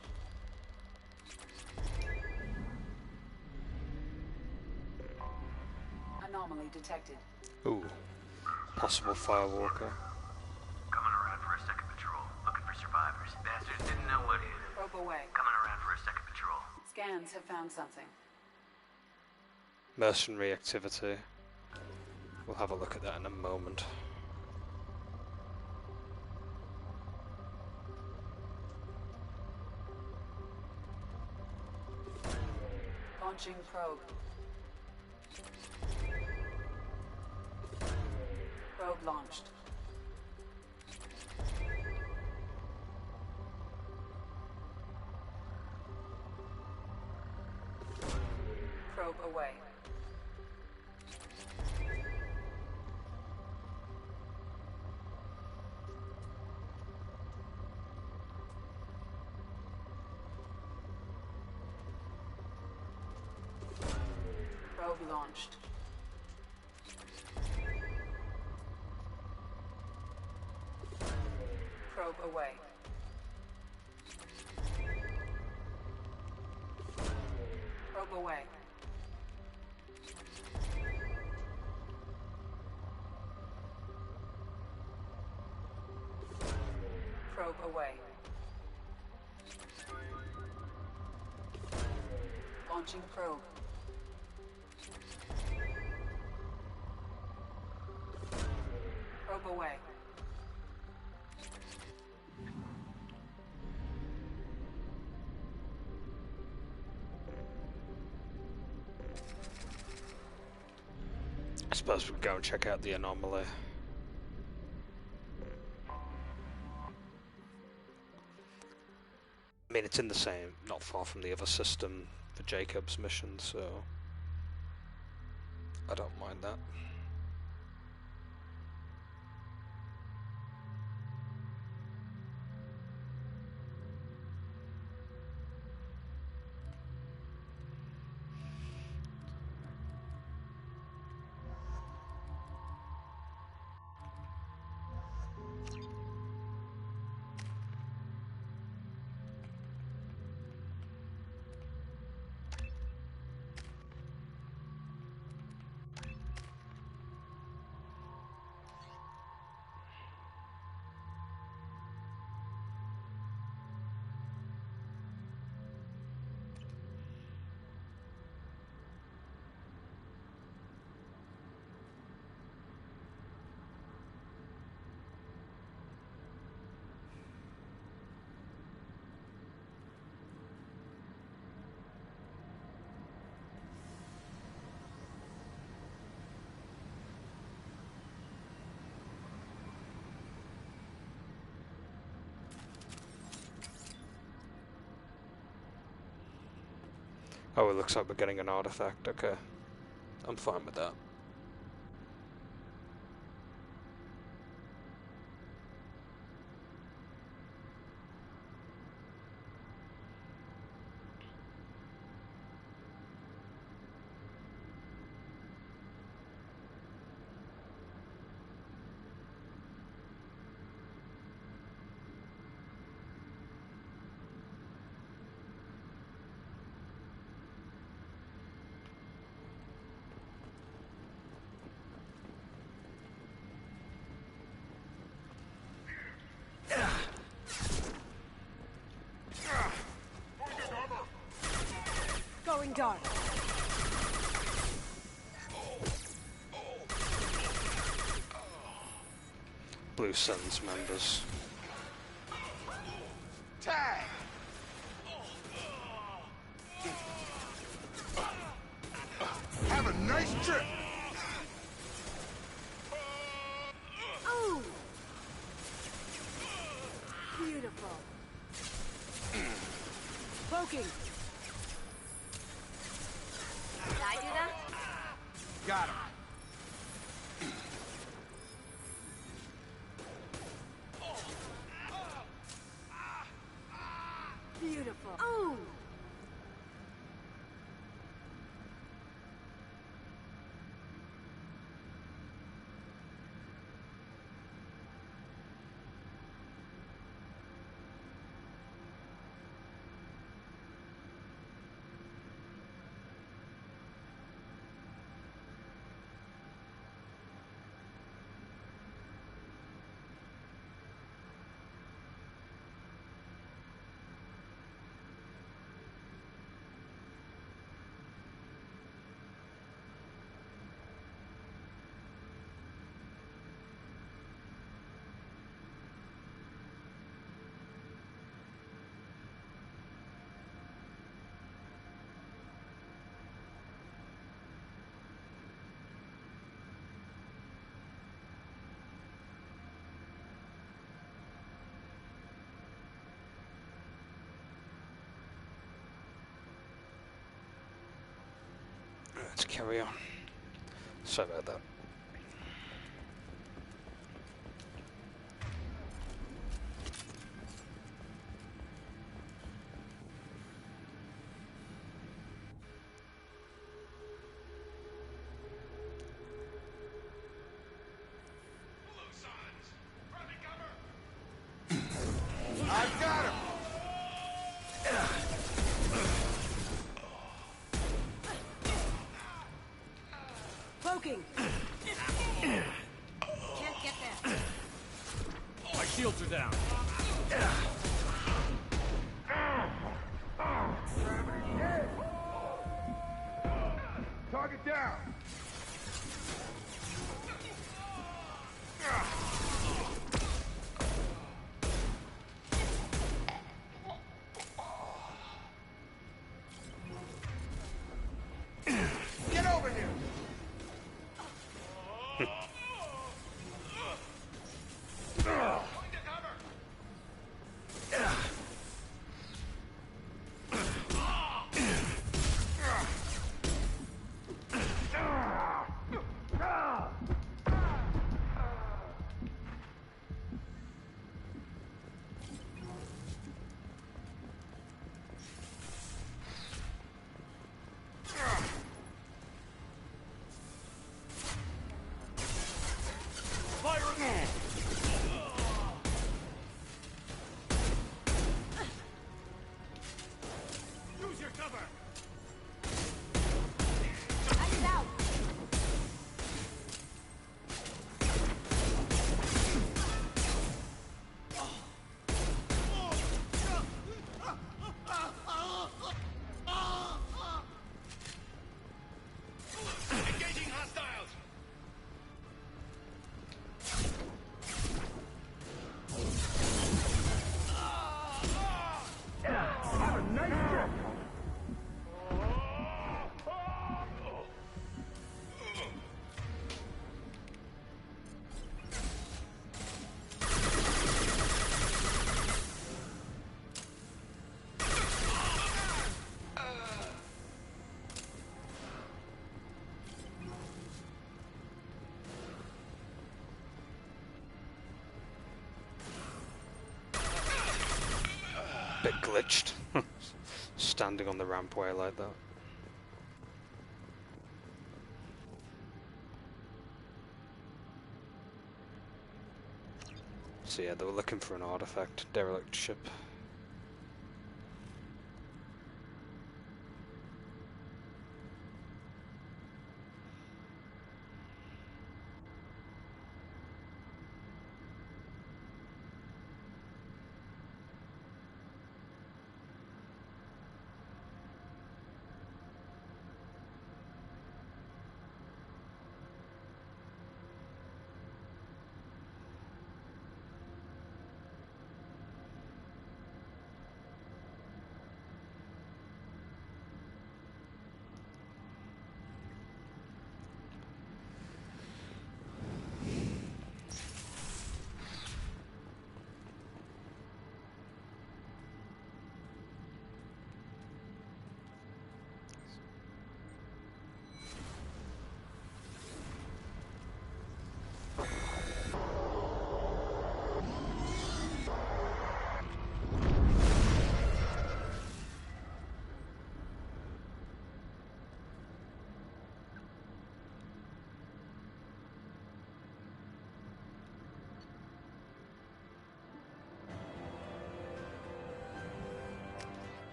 Anomaly detected. Ooh, possible firewalker. Coming around for a second patrol, looking for survivors. Bastards didn't know what hit. Probe away. Coming around for a second patrol. Scans have found something. Mercenary activity. We'll have a look at that in a moment. Launching probe. Probe launched. Probe away. Probe launched. Probe away. Probe away. Probe away. Launching probe. Probe away. I suppose we can go and check out the anomaly. I mean, it's in the same, not far from the other system for Jacob's mission, so I don't mind that. Oh, it looks like we're getting an artifact. Okay. I'm fine with that. Going dark. Blue Suns members. Tag! Have a nice trip! Oh! Beautiful. Poking. Did I do that? Got him. Beautiful. Oh! to carry on. Sorry about that. I've got him! Cloaking! Can't get there. My shields are down. Target down! Get over here! Use your cover! I'm out. Engaging hostiles! Have a nice trip! Bit glitched. Standing on the rampway like that. So yeah, they were looking for an artifact, derelict ship.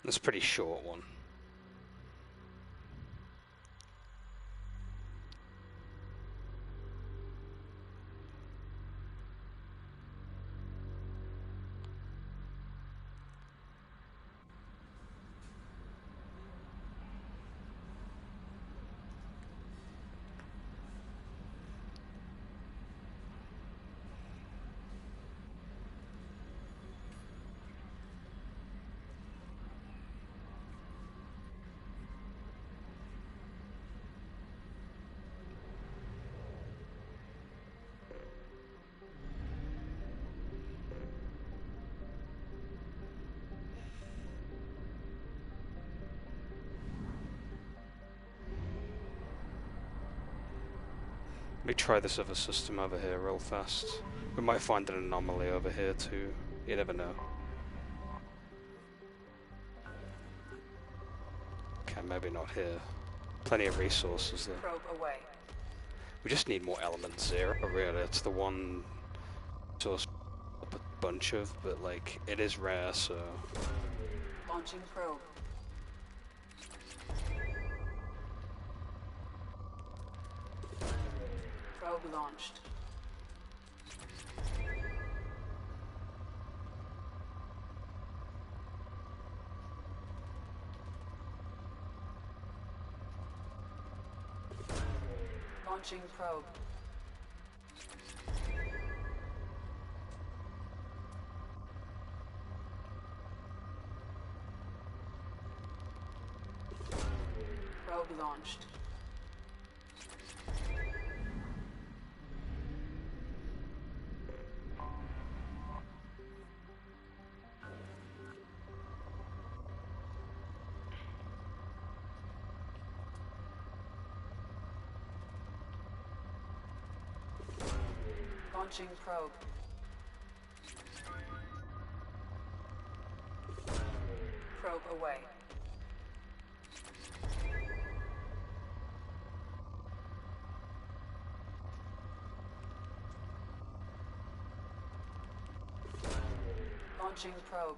That's a pretty short one. Let me try this other system over here real fast. We might find an anomaly over here too. You never know. Okay, maybe not here. Plenty of resources though. Probe away. We just need more element 0, really. It's the one source a bunch of, but like, it is rare, so... Launching probe. Probe launched. Launching probe. Probe launched. Launching probe. Probe away. Launching probe.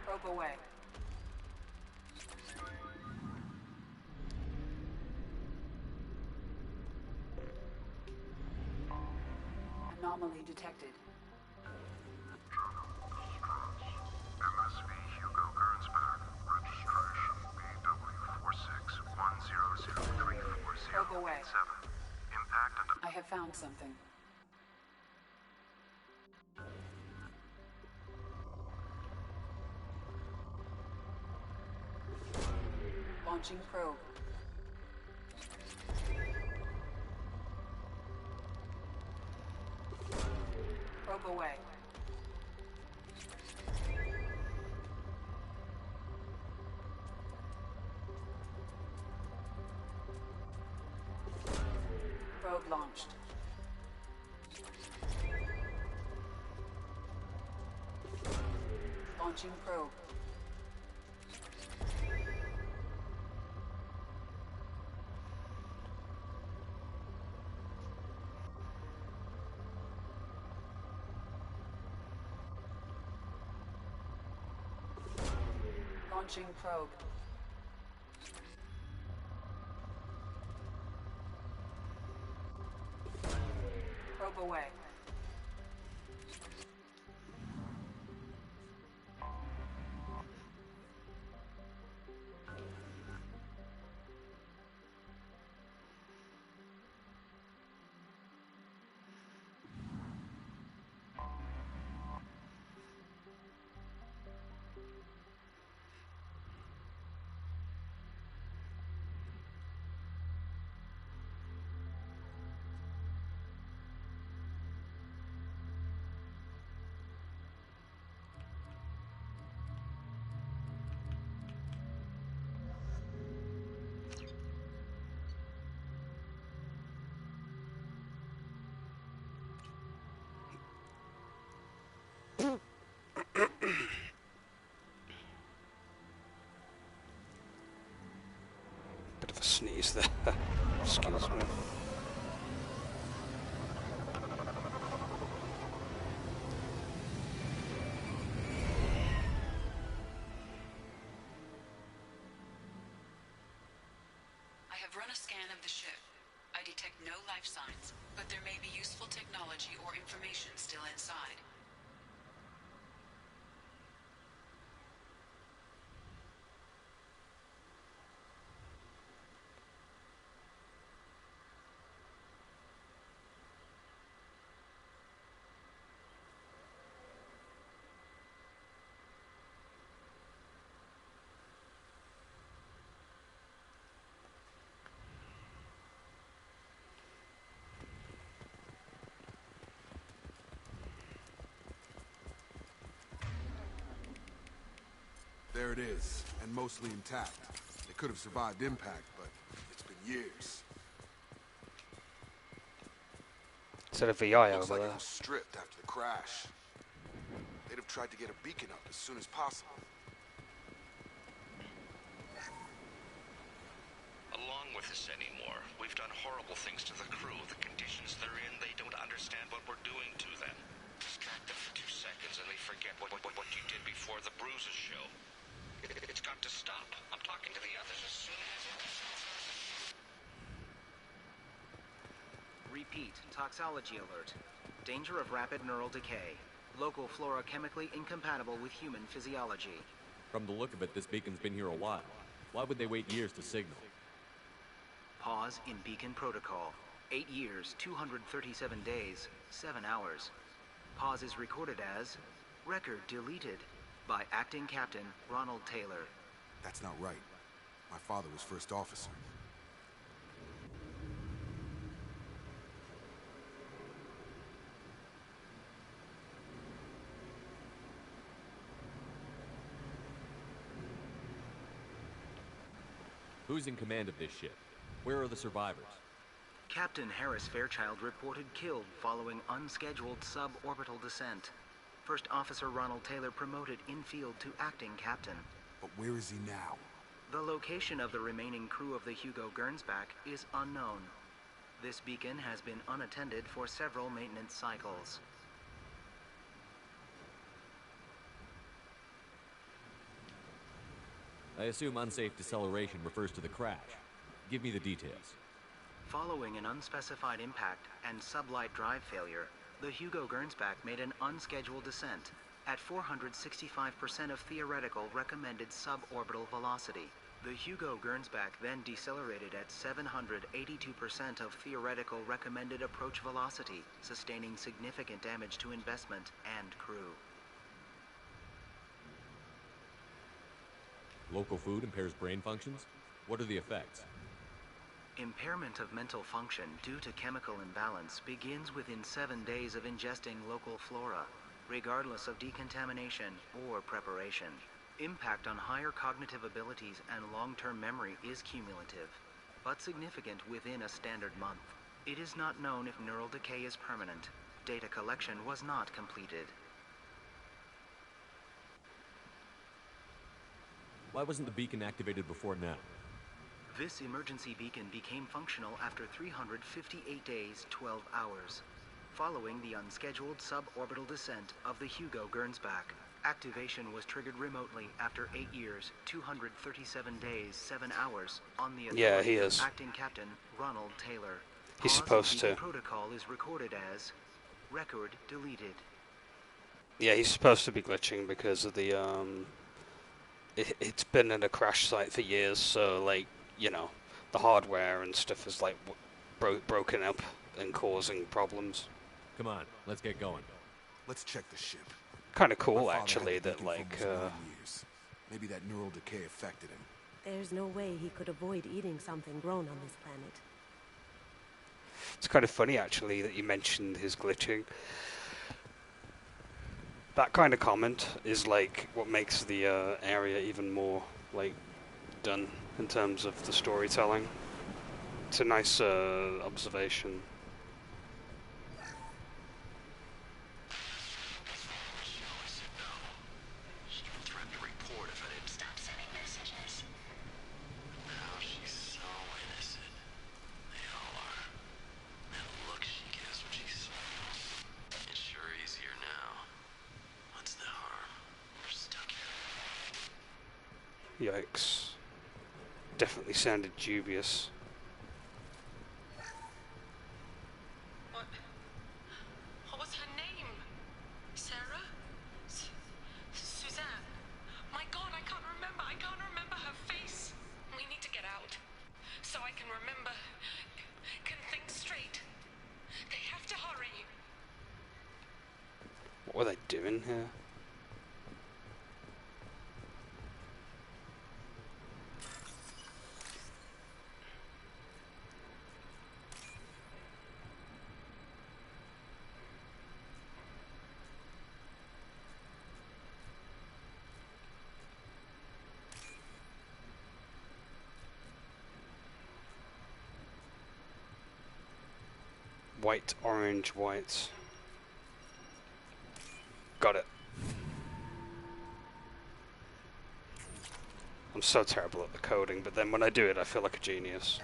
Probe away. Anomaly detected. MSV Hugo Gernsback. Registration BW4610034087. Probe away. Impact and... I have found something. Launching probe. Probe away. Probe launched. Launching probe. Launching probe. Probe away. Bit of a sneeze there. Excuse me. I have run a scan of the ship. I detect no life signs, but there may be useful technology or information still inside. There it is, and mostly intact. It could have survived impact, but it's been years. Is that a VI Looks over like there? it was stripped after the crash. They'd have tried to get a beacon up as soon as possible. Along with this anymore. We've done horrible things to the crew. The conditions they're in, they don't understand what we're doing to them. Distract them for 2 seconds and they forget what you did before the bruises show. It's got to stop. I'm talking to the others as soon as it... Repeat, toxology alert. Danger of rapid neural decay. Local flora chemically incompatible with human physiology. From the look of it, this beacon's been here a while. Why would they wait years to signal? Pause in beacon protocol. 8 years, 237 days, 7 hours. Pause is recorded as record deleted by Acting Captain Ronald Taylor. That's not right. My father was first officer. Who's in command of this ship? Where are the survivors? Captain Harris Fairchild reported killed following unscheduled suborbital descent. First Officer Ronald Taylor promoted in-field to acting captain. But where is he now? The location of the remaining crew of the Hugo Gernsback is unknown. This beacon has been unattended for several maintenance cycles. I assume unsafe deceleration refers to the crash. Give me the details. Following an unspecified impact and sublight drive failure, the Hugo Gernsback made an unscheduled descent at 465% of theoretical recommended suborbital velocity. The Hugo Gernsback then decelerated at 782% of theoretical recommended approach velocity, sustaining significant damage to investment and crew. Local food impairs brain functions? What are the effects? Impairment of mental function due to chemical imbalance begins within 7 days of ingesting local flora, regardless of decontamination or preparation. Impact on higher cognitive abilities and long-term memory is cumulative, but significant within a standard month. It is not known if neural decay is permanent. Data collection was not completed. Why wasn't the beacon activated before now? This emergency beacon became functional after 358 days, 12 hours, following the unscheduled suborbital descent of the Hugo Gernsback. Activation was triggered remotely after 8 years, 237 days, 7 hours on the authority of Acting Captain Ronald Taylor. He's supposed to. Protocol is recorded as record deleted. Yeah, he's supposed to be glitching because of the it's been in a crash site for years, so like, you know, the hardware and stuff is like broken up and causing problems. Come on, let's get going. Let's check the ship. Kind of cool, actually, that like maybe that neural decay affected him. There's no way he could avoid eating something grown on this planet. It's kind of funny, actually, that you mentioned his glitching. That kind of comment is like what makes the area even more like done in terms of the storytelling. It's a nice observation. Yikes. Definitely sounded dubious. What was her name? Sarah? Suzanne? My God, I can't remember her face. We need to get out. So I can remember. Can think straight. They have to hurry. What were they doing here? White, orange, white. Got it. I'm so terrible at the coding, but then when I do it, I feel like a genius.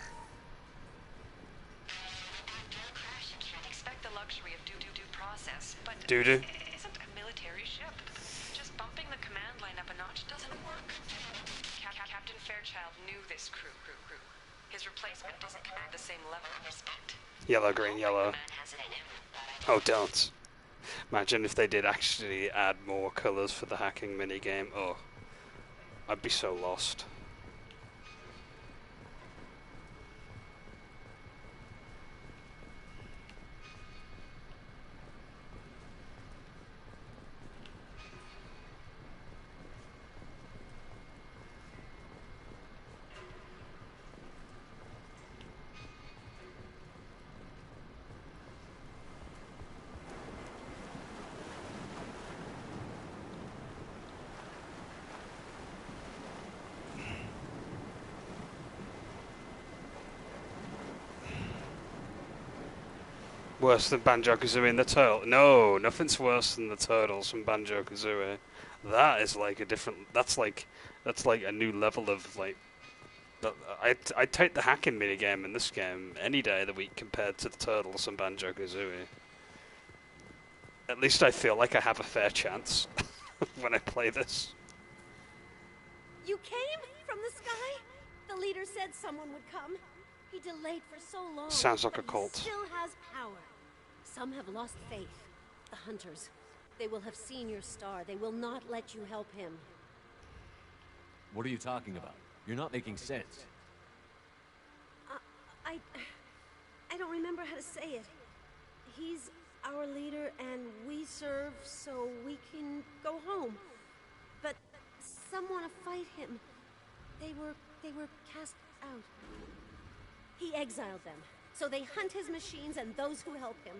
Expect the luxury of due process, but Doo-doo? it isn't a military ship. Just bumping the command line up a notch doesn't work. Captain Fairchild knew this crew. His replacement doesn't command the same level of respect. Yellow, green, yellow. Oh, don't. Imagine if they did actually add more colours for the hacking minigame. Oh, I'd be so lost. Worse than Banjo-Kazooie and the Turtle? No, nothing's worse than the Turtles from Banjo-Kazooie. That is like a different. That's like a new level of like. I'd take the hacking minigame in this game any day of the week compared to the Turtles and Banjo-Kazooie. At least I feel like I have a fair chance when I play this. You came from the sky? The leader said someone would come. He delayed for so long. Sounds like but a cult. He still has power. Some have lost faith. The hunters. They will have seen your star. They will not let you help him. What are you talking about? You're not making sense. I don't remember how to say it. He's our leader and we serve so we can go home. But some want to fight him. They were cast out. He exiled them, so they hunt his machines and those who help him.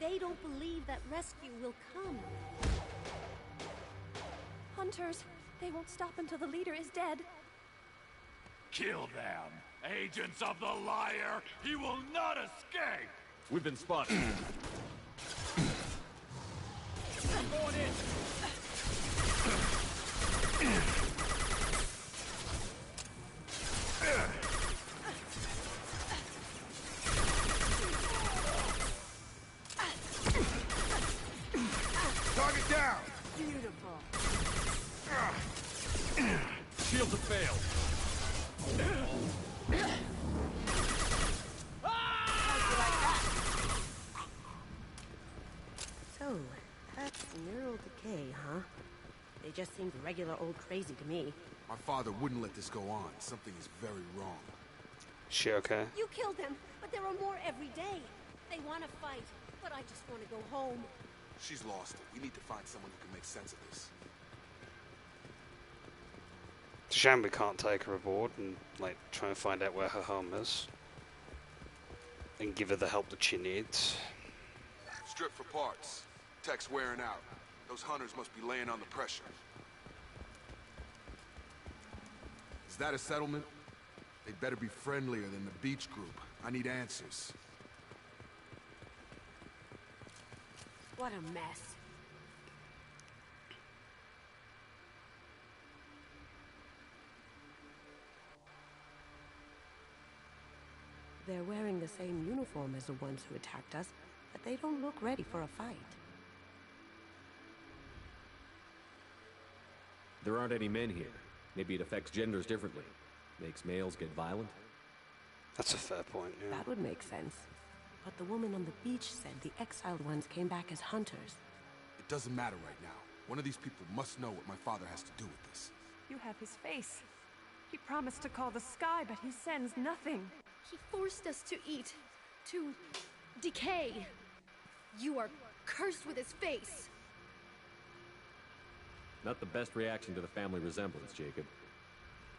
They don't believe that rescue will come. Hunters, they won't stop until the leader is dead. Kill them! Agents of the liar! He will not escape! We've been spotted. Going in! Target down! Beautiful. Shields have failed. So, that's neural decay, huh? They just seemed regular old crazy to me. My father wouldn't let this go on. Something is very wrong. She okay? You killed them, but there are more every day. They want to fight, but I just want to go home. She's lost it. We need to find someone who can make sense of this. It's a shame we can't take her aboard and like try and find out where her home is. And give her the help that she needs. Strip for parts. Tech's wearing out. Those hunters must be laying on the pressure. Is that a settlement? They'd better be friendlier than the beach group. I need answers. What a mess. They're wearing the same uniform as the ones who attacked us, but they don't look ready for a fight. There aren't any men here. Maybe it affects genders differently. Makes males get violent? That's a fair point, yeah. That would make sense. But the woman on the beach said the exiled ones came back as hunters. It doesn't matter right now. One of these people must know what my father has to do with this. You have his face. He promised to call the sky, but he sends nothing. He forced us to eat, to decay. You are cursed with his face. Not the best reaction to the family resemblance, Jacob.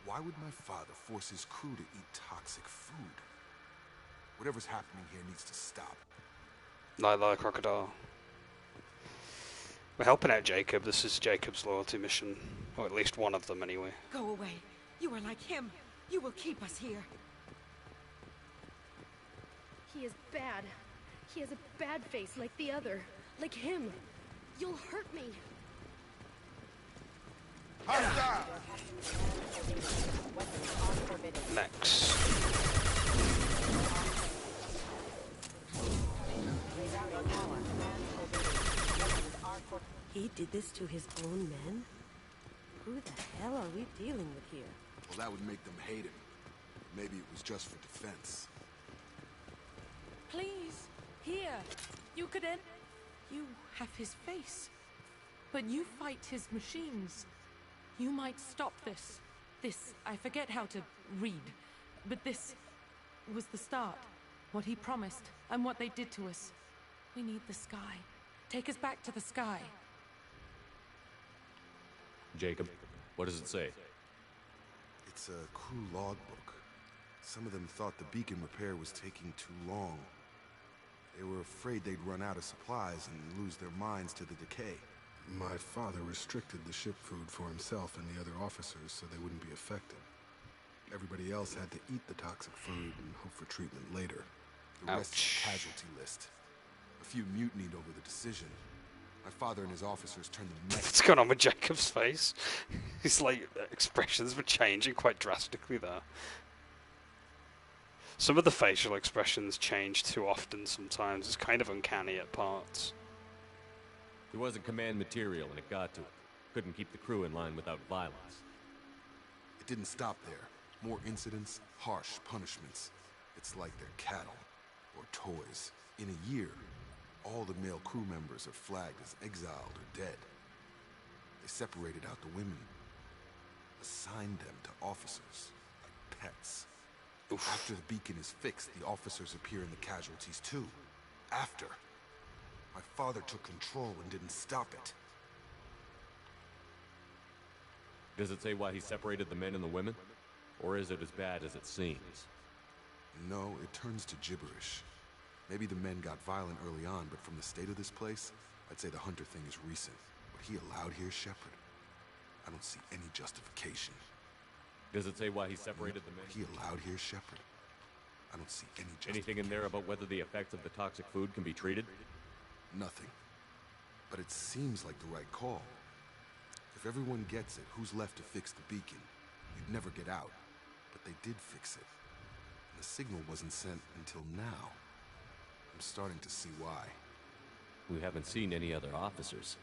Why would my father force his crew to eat toxic food? Whatever's happening here needs to stop. Lila Crocodile. We're helping out Jacob. This is Jacob's loyalty mission. Or at least one of them, anyway. Go away. You are like him. You will keep us here. He is bad. He has a bad face like the other. Like him. You'll hurt me. Next. He did this to his own men? Who the hell are we dealing with here? Well, that would make them hate him. Maybe it was just for defense. Please, here. You could end. You have his face. But you fight his machines. You might stop this. This, I forget how to read. But this was the start. What he promised, and what they did to us. We need the sky. Take us back to the sky. Jacob, what does it say? It's a crew logbook. Some of them thought the beacon repair was taking too long. They were afraid they'd run out of supplies and lose their minds to the decay. My father restricted the ship food for himself and the other officers so they wouldn't be affected. Everybody else had to eat the toxic food and hope for treatment later. The rest is the casualty list. A few mutinied over the decision. My father and his officers turned the What's going on with Jacob's face? His like expressions were changing quite drastically there. Some of the facial expressions change too often sometimes. It's kind of uncanny at parts. It wasn't command material and it got to it. Couldn't keep the crew in line without violence. It didn't stop there. More incidents, harsh punishments. It's like they're cattle or toys. In a year, all the male crew members are flagged as exiled or dead. They separated out the women, assigned them to officers, like pets. Oof. After the beacon is fixed, the officers appear in the casualties too. After. My father took control and didn't stop it. Does it say why he separated the men and the women? Or is it as bad as it seems? No, it turns to gibberish. Maybe the men got violent early on, but from the state of this place, I'd say the Hunter thing is recent. What he allowed here, Shepard, I don't see any justification. Does it say why he separated the men? What he allowed here, Shepard, I don't see any justification. Anything in there about whether the effects of the toxic food can be treated? Nothing. But it seems like the right call. If everyone gets it, who's left to fix the beacon? You'd never get out. But they did fix it. And the signal wasn't sent until now. I'm starting to see why. We haven't seen any other officers.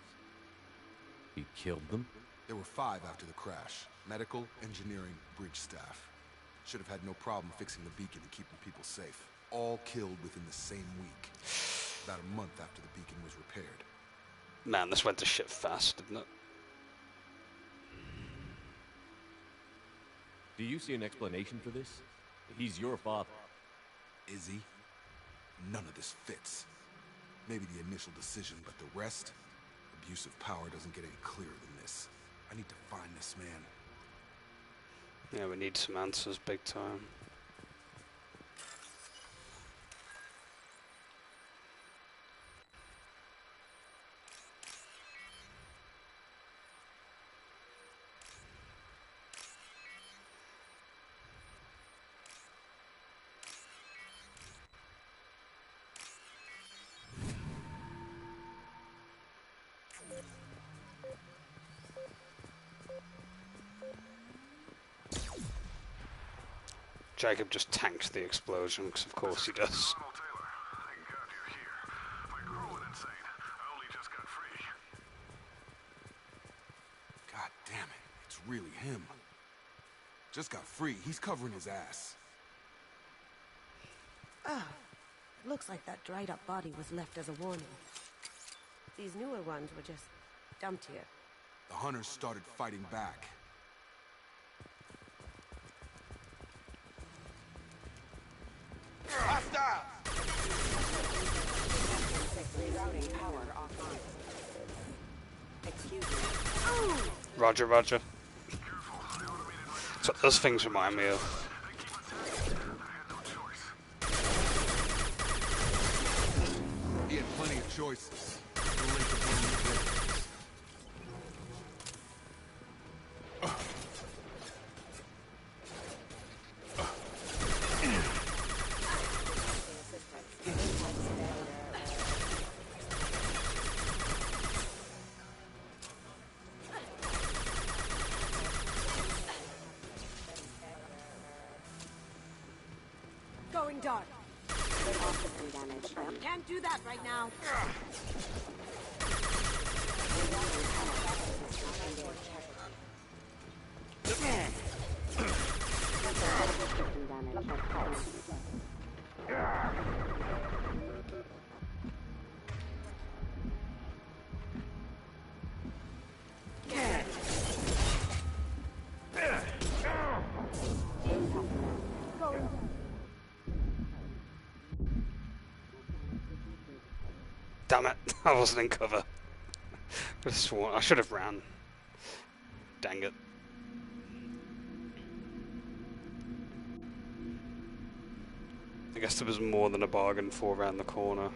He killed them? There were 5 after the crash. Medical, engineering, bridge staff. Should have had no problem fixing the beacon and keeping people safe. All killed within the same week. About a month after the beacon was repaired. Man, this went to shit fast, didn't it? Do you see an explanation for this? He's your father. Is he? None of this fits. Maybe the initial decision, but the rest? Abuse of power doesn't get any clearer than this. I need to find this man. Yeah, we need some answers big time. Jacob just tanks the explosion, because of course he does. God damn it, it's really him. Just got free, he's covering his ass. Ah, looks like that dried up body was left as a warning. These newer ones were just dumped here. The hunters started fighting back. Roger, roger. That's what those things remind me of. He had plenty of choices. dark. Can't do that right now. Damn it, I wasn't in cover. I should have ran. Dang it. I guess there was more than a bargain for around the corner.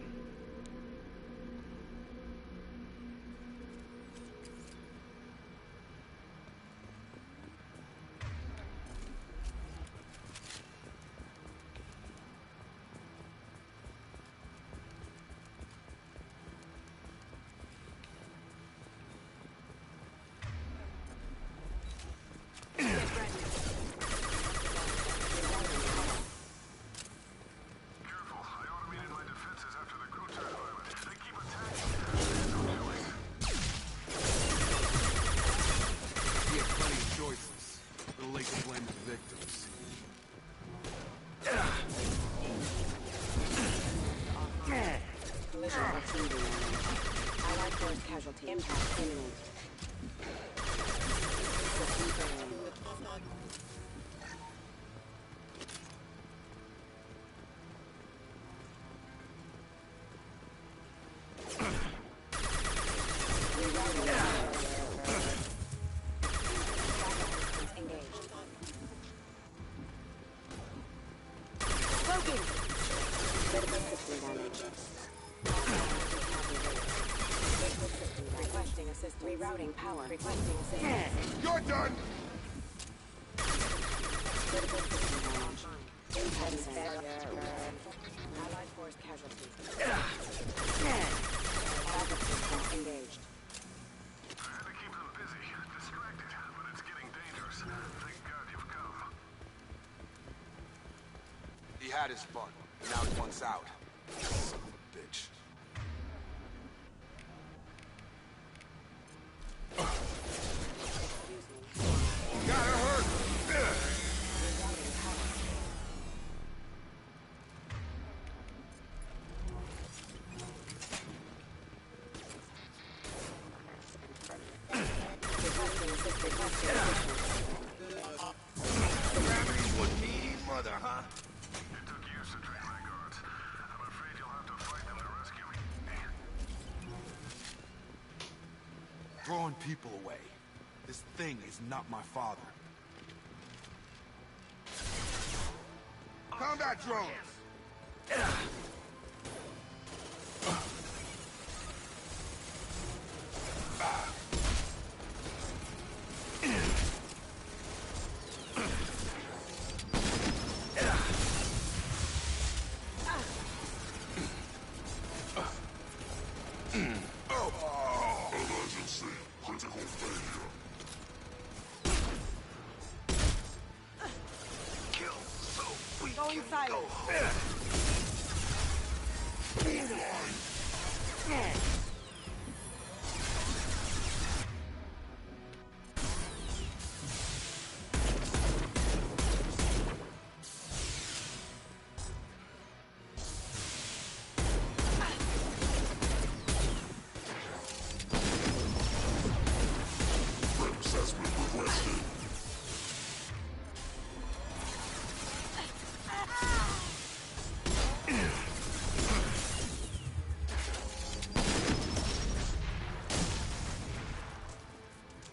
Casualty impact imminent. Rerouting power. Requesting assistance. You're done! Allied force casualties. Engaged. I had to keep them busy, distracted, but it's getting dangerous. Thank God you've come. He had his fun. Now he wants out. Son of a bitch. Throwing people away. This thing is not my father. Combat drones! Going silent.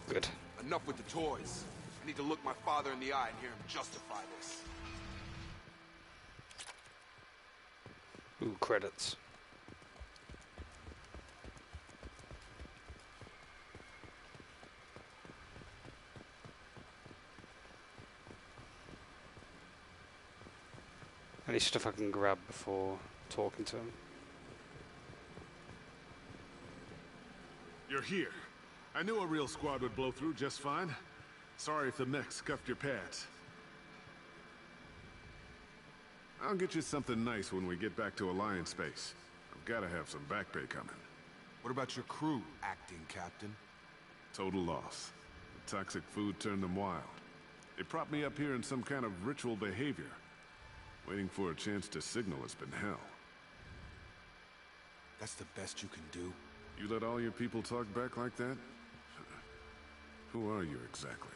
Good. Enough with the toys. I need to look my father in the eye and hear him justify this. Ooh, credits. Any stuff I can grab before talking to him? You're here. I knew a real squad would blow through just fine. Sorry if the mech scuffed your pants. I'll get you something nice when we get back to Alliance space. I've gotta have some back pay coming. What about your crew, acting captain? Total loss. The toxic food turned them wild. They propped me up here in some kind of ritual behavior. Waiting for a chance to signal has been hell. That's the best you can do? You let all your people talk back like that? Who are you exactly?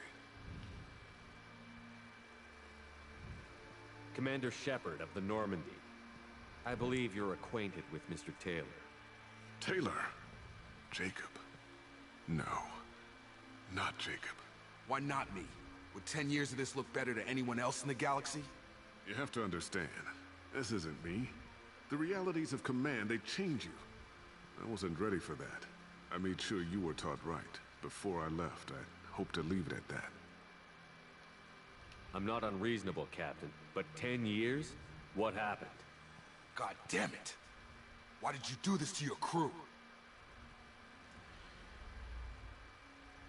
Commander Shepard of the Normandy. I believe you're acquainted with Mr. Taylor. Taylor? Jacob? No. Not Jacob. Why not me? Would 10 years of this look better to anyone else in the galaxy? You have to understand, this isn't me. The realities of command, they change you. I wasn't ready for that. I made sure you were taught right. Before I left, I hoped to leave it at that. I'm not unreasonable, Captain, but 10 years? What happened? God damn it! Why did you do this to your crew?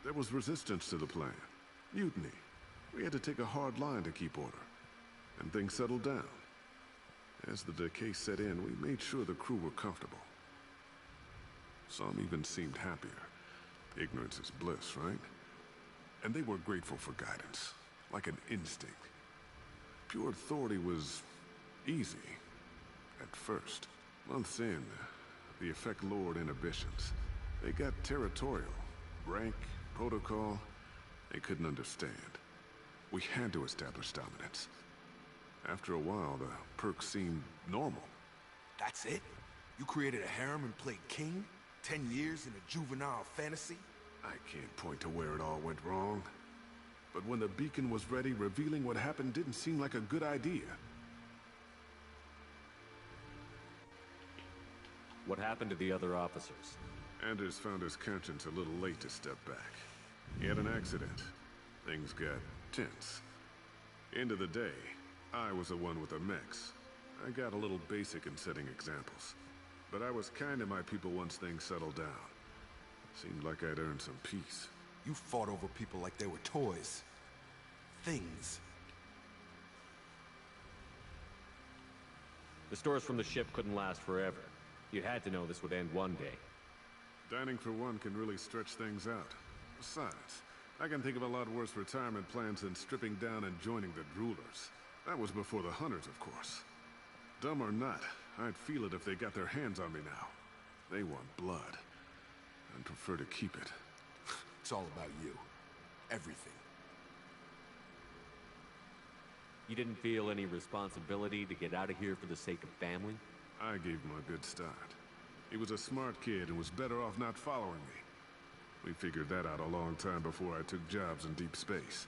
There was resistance to the plan. Mutiny. We had to take a hard line to keep order. And things settled down. As the decay set in, we made sure the crew were comfortable. Some even seemed happier. Ignorance is bliss, right? And they were grateful for guidance, like an instinct. Pure authority was easy, at first. Months in, the effect lowered inhibitions. They got territorial. Rank, protocol, they couldn't understand. We had to establish dominance. After a while, the perks seemed normal. That's it? You created a harem and played king? 10 years in a juvenile fantasy? I can't point to where it all went wrong. But when the beacon was ready, revealing what happened didn't seem like a good idea. What happened to the other officers? Anders found his conscience a little late to step back. He had an accident. Things got tense. End of the day, I was the one with the mechs. I got a little basic in setting examples. But I was kind to my people once things settled down. Seemed like I'd earned some peace. You fought over people like they were toys. Things. The stores from the ship couldn't last forever. You had to know this would end one day. Dining for one can really stretch things out. Besides, I can think of a lot worse retirement plans than stripping down and joining the Droolers. That was before the Hunters, of course. Dumb or not, I'd feel it if they got their hands on me now. They want blood. I'd prefer to keep it. It's all about you. Everything. You didn't feel any responsibility to get out of here for the sake of family? I gave him a good start. He was a smart kid and was better off not following me. We figured that out a long time before I took jobs in deep space.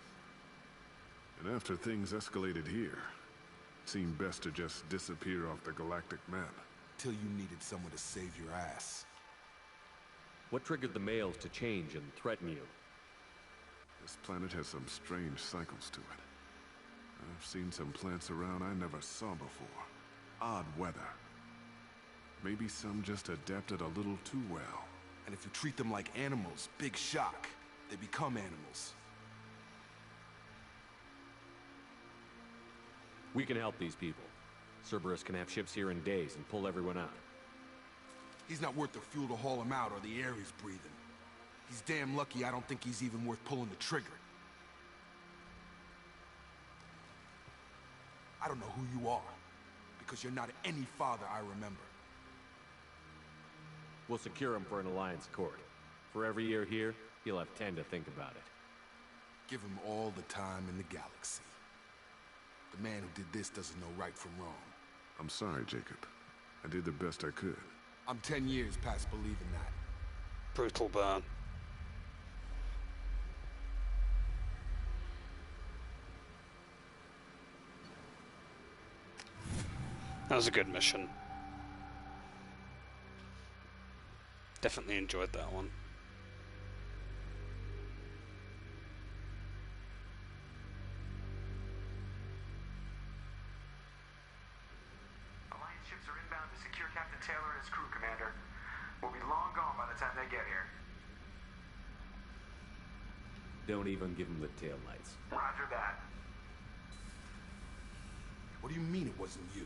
And after things escalated here, it seemed best to just disappear off the galactic map. Till you needed someone to save your ass. What triggered the males to change and threaten you? This planet has some strange cycles to it. I've seen some plants around I never saw before. Odd weather. Maybe some just adapted a little too well. And if you treat them like animals, big shock. They become animals. We can help these people. Cerberus can have ships here in days and pull everyone out. He's not worth the fuel to haul him out or the air he's breathing. He's damn lucky I don't think he's even worth pulling the trigger. I don't know who you are, because you're not any father I remember. We'll secure him for an Alliance court. For every year here, he'll have 10 to think about it. Give him all the time in the galaxy. The man who did this doesn't know right from wrong. I'm sorry, Jacob. I did the best I could. I'm 10 years past believing that. Brutal burn. That was a good mission. Definitely enjoyed that one. Alliance ships are inbound to secure Captain Taylor and his crew, Commander. We'll be long gone by the time they get here. Don't even give him the taillights. Roger that. What do you mean it wasn't you?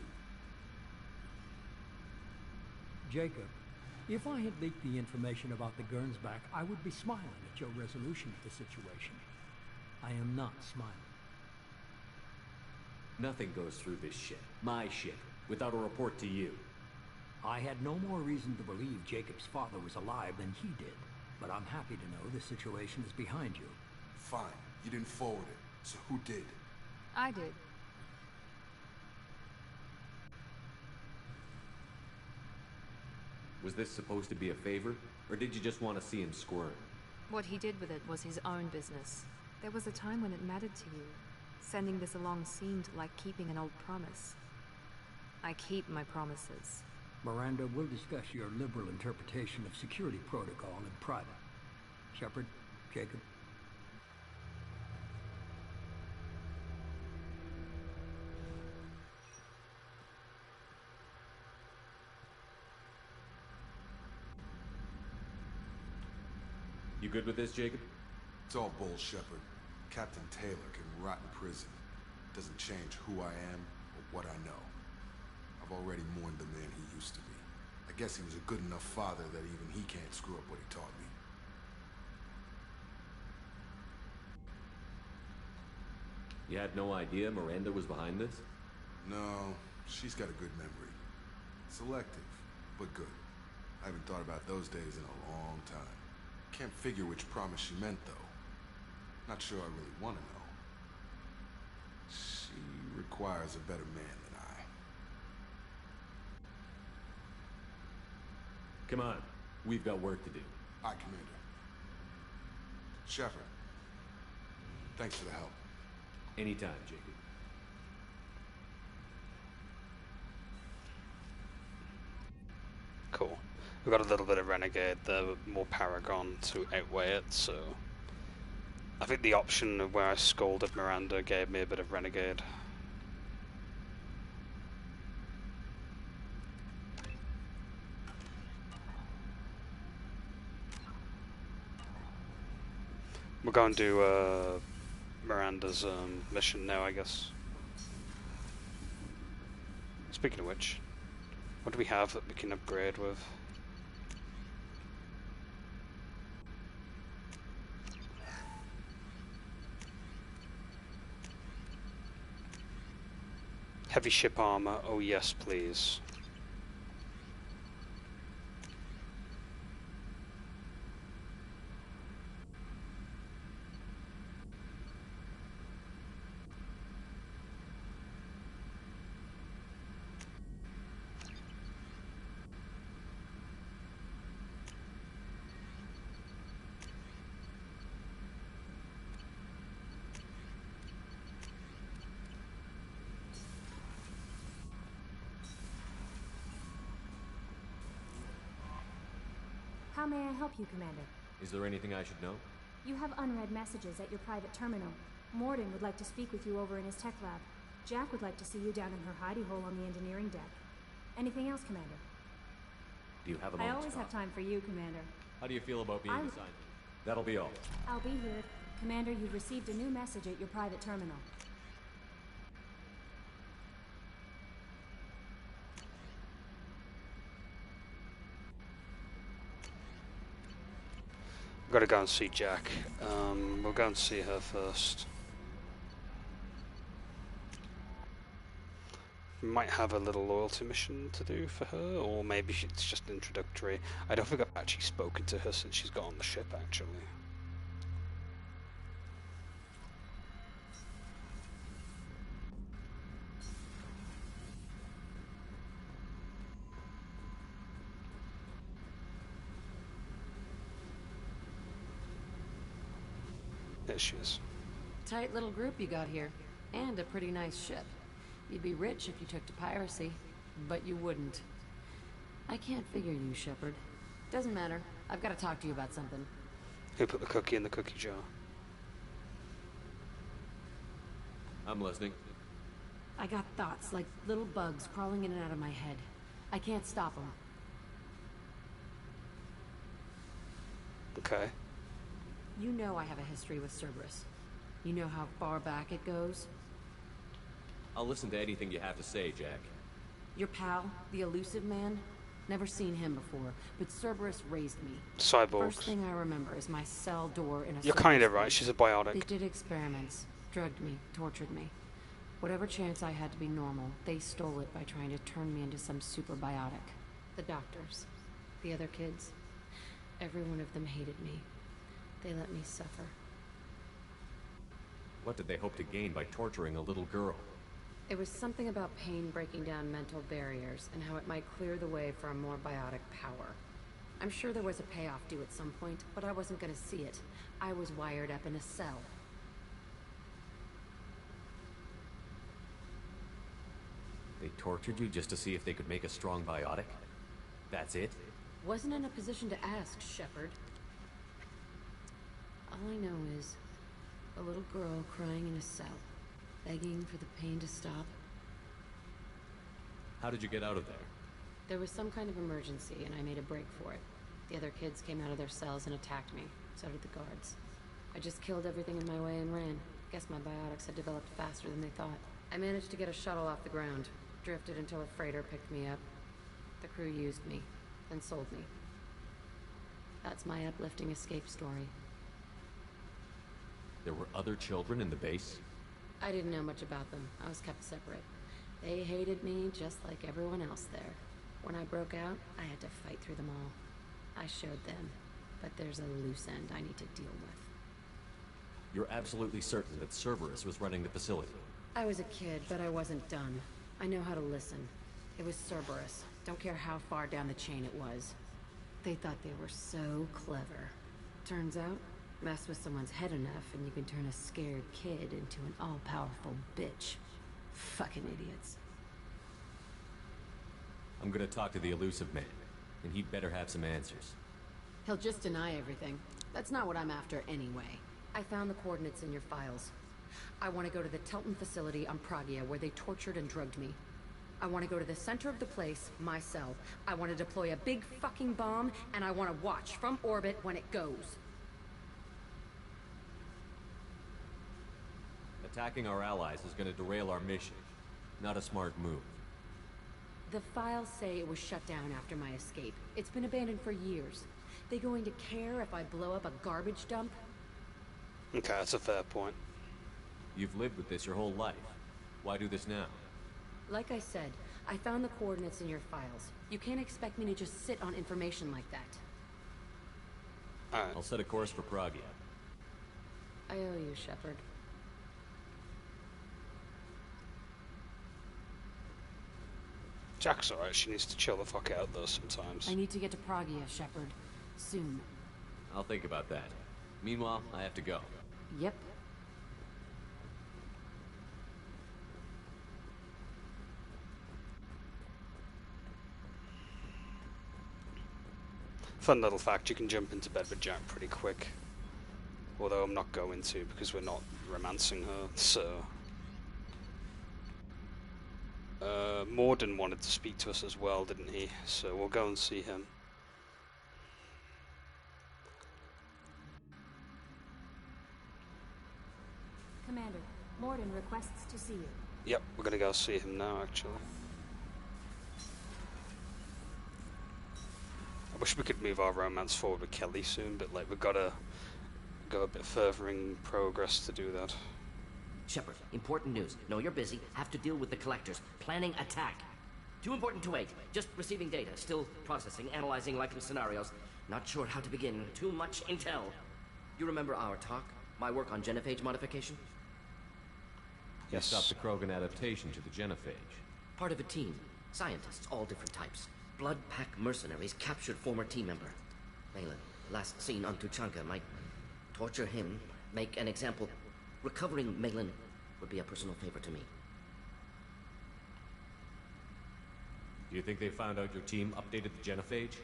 Jacob, if I had leaked the information about the Gernsback, I would be smiling at your resolution of the situation. I am not smiling. Nothing goes through this ship, my ship, without a report to you. I had no more reason to believe Jacob's father was alive than he did, but I'm happy to know the situation is behind you. Fine, you didn't forward it, so who did? I did. Was this supposed to be a favor, or did you just want to see him squirm? What he did with it was his own business. There was a time when it mattered to you. Sending this along seemed like keeping an old promise. I keep my promises. Miranda, we'll discuss your liberal interpretation of security protocol in private. Shepard, Jacob. You good with this, Jacob? It's all bull, Shepard. Captain Taylor can rot in prison. Doesn't change who I am or what I know. I've already mourned the man he used to be. I guess he was a good enough father that even he can't screw up what he taught me. You had no idea Miranda was behind this? No, she's got a good memory. Selective, but good. I haven't thought about those days in a long time. Can't figure which promise she meant, though. Not sure I really want to know. She requires a better man than I. Come on, we've got work to do. Aye, Commander. Shepard, thanks for the help. Anytime, Jacob. Cool. We've got a little bit of Renegade there, but more Paragon to outweigh it, so... I think the option of where I scolded Miranda gave me a bit of Renegade. We're going to do Miranda's mission now, I guess. Speaking of which, what do we have that we can upgrade with? Heavy ship armor, oh yes please. How may I help you, Commander? Is there anything I should know? You have unread messages at your private terminal. Morden would like to speak with you over in his tech lab. Jack would like to see you down in her hidey hole on the engineering deck. Anything else, Commander? Do you have a I moment always to have talk? time for you, Commander. How do you feel about being assigned? That'll be all. I'll be here. Commander, you've received a new message at your private terminal. We've got to go and see Jack. We'll go and see her first. We might have a little loyalty mission to do for her, or maybe it's just introductory. I don't think I've actually spoken to her since she's got on the ship, actually. There she is. Tight little group you got here, and a pretty nice ship. You'd be rich if you took to piracy, but you wouldn't. I can't figure you, Shepard. Doesn't matter. I've got to talk to you about something. Who put the cookie in the cookie jar? I'm listening. I got thoughts like little bugs crawling in and out of my head. I can't stop them. Okay. You know I have a history with Cerberus. You know how far back it goes? I'll listen to anything you have to say, Jack. Your pal, the elusive man? Never seen him before, but Cerberus raised me. Cyborgs. First thing I remember is my cell door in a You're Cerberus kind of right, base. she's a biotic. They did experiments, drugged me, tortured me. Whatever chance I had to be normal, they stole it by trying to turn me into some super biotic. The doctors, the other kids, every one of them hated me. They let me suffer. What did they hope to gain by torturing a little girl? It was something about pain breaking down mental barriers and how it might clear the way for a more biotic power. I'm sure there was a payoff due at some point, but I wasn't gonna see it. I was wired up in a cell. They tortured you just to see if they could make a strong biotic? That's it? Wasn't in a position to ask, Shepard. All I know is a little girl crying in a cell, begging for the pain to stop. How did you get out of there? There was some kind of emergency, and I made a break for it. The other kids came out of their cells and attacked me. So did the guards. I just killed everything in my way and ran. Guess my biotics had developed faster than they thought. I managed to get a shuttle off the ground. Drifted until a freighter picked me up. The crew used me, then sold me. That's my uplifting escape story. There were other children in the base? I didn't know much about them. I was kept separate. They hated me just like everyone else there. When I broke out, I had to fight through them all. I showed them, but there's a loose end I need to deal with. You're absolutely certain that Cerberus was running the facility? I was a kid, but I wasn't done. I know how to listen. It was Cerberus. Don't care how far down the chain it was. They thought they were so clever. Turns out, mess with someone's head enough and you can turn a scared kid into an all-powerful bitch. Fucking idiots. I'm gonna talk to the elusive man, and he'd better have some answers. He'll just deny everything. That's not what I'm after anyway. I found the coordinates in your files. I want to go to the Telton facility on Pragia where they tortured and drugged me. I want to go to the center of the place, my cell. I want to deploy a big fucking bomb, and I want to watch from orbit when it goes. Attacking our allies is gonna derail our mission. Not a smart move. The files say it was shut down after my escape. It's been abandoned for years. They going to care if I blow up a garbage dump? Okay, that's a fair point. You've lived with this your whole life. Why do this now? Like I said, I found the coordinates in your files. You can't expect me to just sit on information like that. Alright. I'll set a course for Pragia. I owe you, Shepard. Jack's alright, she needs to chill the fuck out though sometimes. I need to get to Pragia, Shepard. Soon. I'll think about that. Meanwhile, I have to go. Yep. Fun little fact, you can jump into bed with Jack pretty quick. Although I'm not going to because we're not romancing her, so... Morden wanted to speak to us as well, didn't he? So we'll go and see him. Commander, Morden requests to see you. Yep, we're gonna go see him now, actually. I wish we could move our romance forward with Kelly soon, but like we've gotta go a bit further in progress to do that. Shepard, important news. Know you're busy. Have to deal with the collectors. Planning attack. Too important to wait. Just receiving data. Still processing, analyzing likely scenarios. Not sure how to begin. Too much intel. You remember our talk? My work on genophage modification? You stopped the Krogan adaptation to the genophage. Part of a team. Scientists, all different types. Blood Pack mercenaries captured former team member. Malin, last seen on Tuchanka, might torture him, make an example. Recovering Malin would be a personal favor to me. Do you think they found out your team updated the genophage?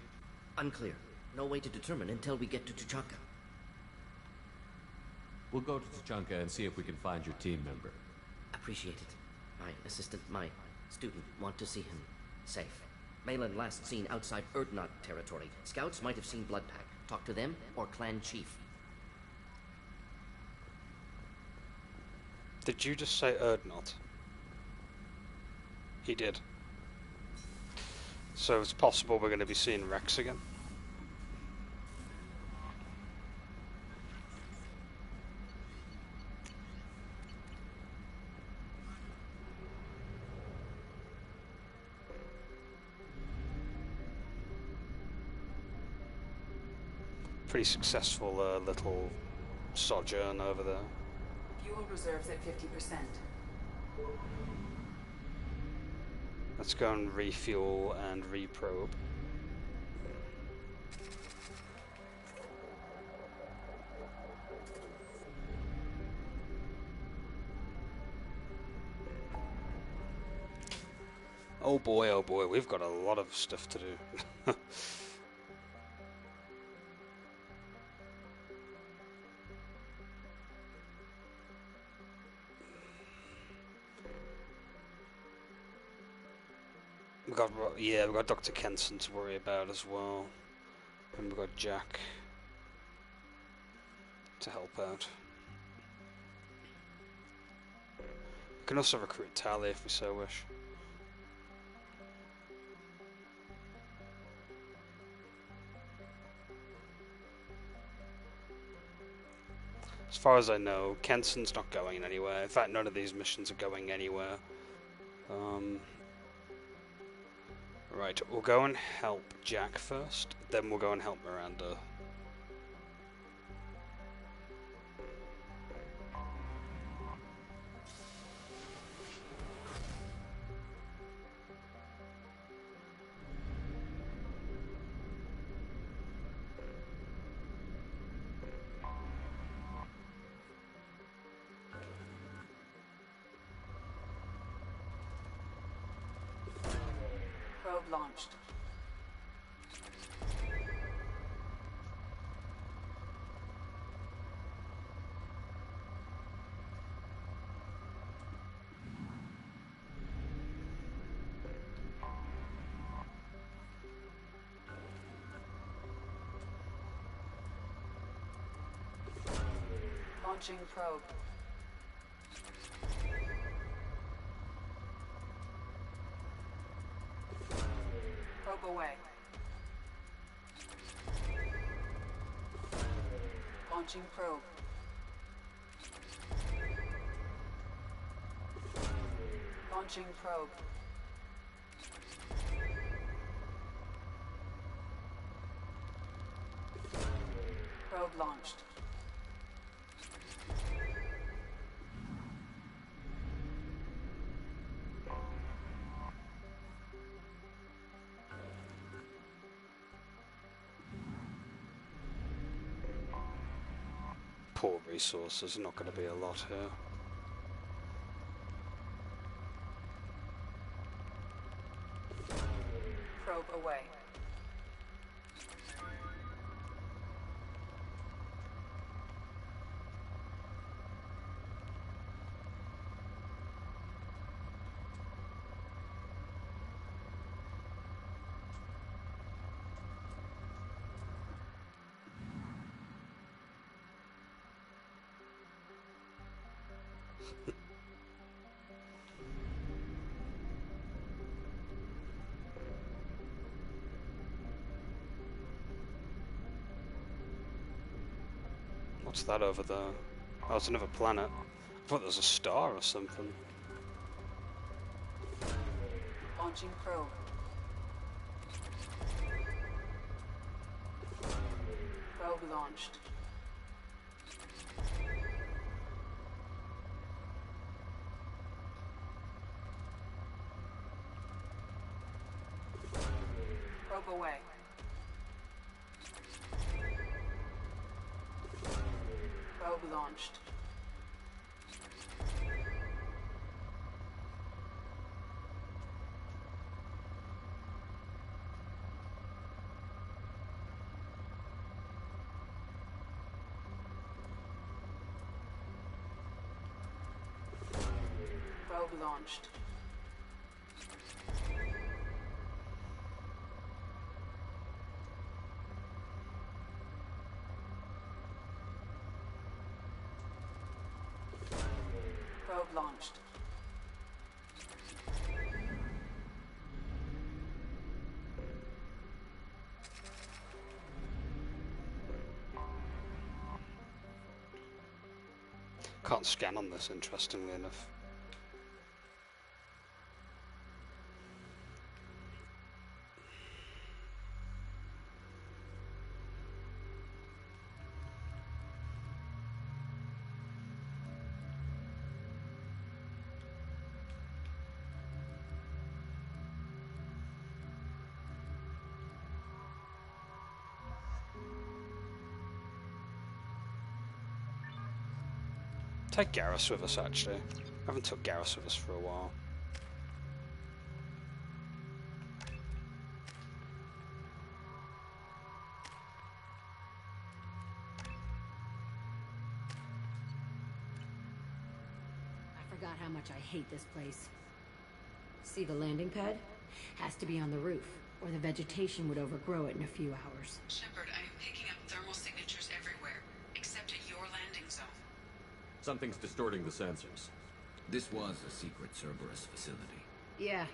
Unclear. No way to determine until we get to Tuchanka. We'll go to Tuchanka and see if we can find your team member. Appreciate it. My assistant, my student, want to see him safe. Malin last seen outside Erdnot territory. Scouts might have seen Bloodpack. Talk to them or clan chief. Did you just say Erdnot? He did. So it's possible we're going to be seeing Rex again. Pretty successful little sojourn over there. Fuel reserves at 50%. Let's go and refuel and reprobe. Oh boy, we've got a lot of stuff to do. We've got Dr. Kenson to worry about as well. And we've got Jack to help out. We can also recruit Tally if we so wish. As far as I know, Kenson's not going anywhere. In fact, none of these missions are going anywhere. Right, we'll go and help Jack first, then we'll go and help Miranda. Probe launched. Launching probe. Probe away. Launching probe. Launching probe. Probe launched. Poor resources, not going to be a lot here. Probe away. What's that over there? Oh, it's another planet. I thought there was a star or something. Launching probe. Probe launched. Probe away. Probe launched. Probe launched. Probe launched. can't scan on this, interestingly enough. Take Garrus with us, actually. I haven't took Garrus with us for a while. I forgot how much I hate this place. See the landing pad? Has to be on the roof, or the vegetation would overgrow it in a few hours. Shepard, I am picking up thermal signatures everywhere, except at your landing zone. Something's distorting the sensors. This was a secret Cerberus facility. Yeah.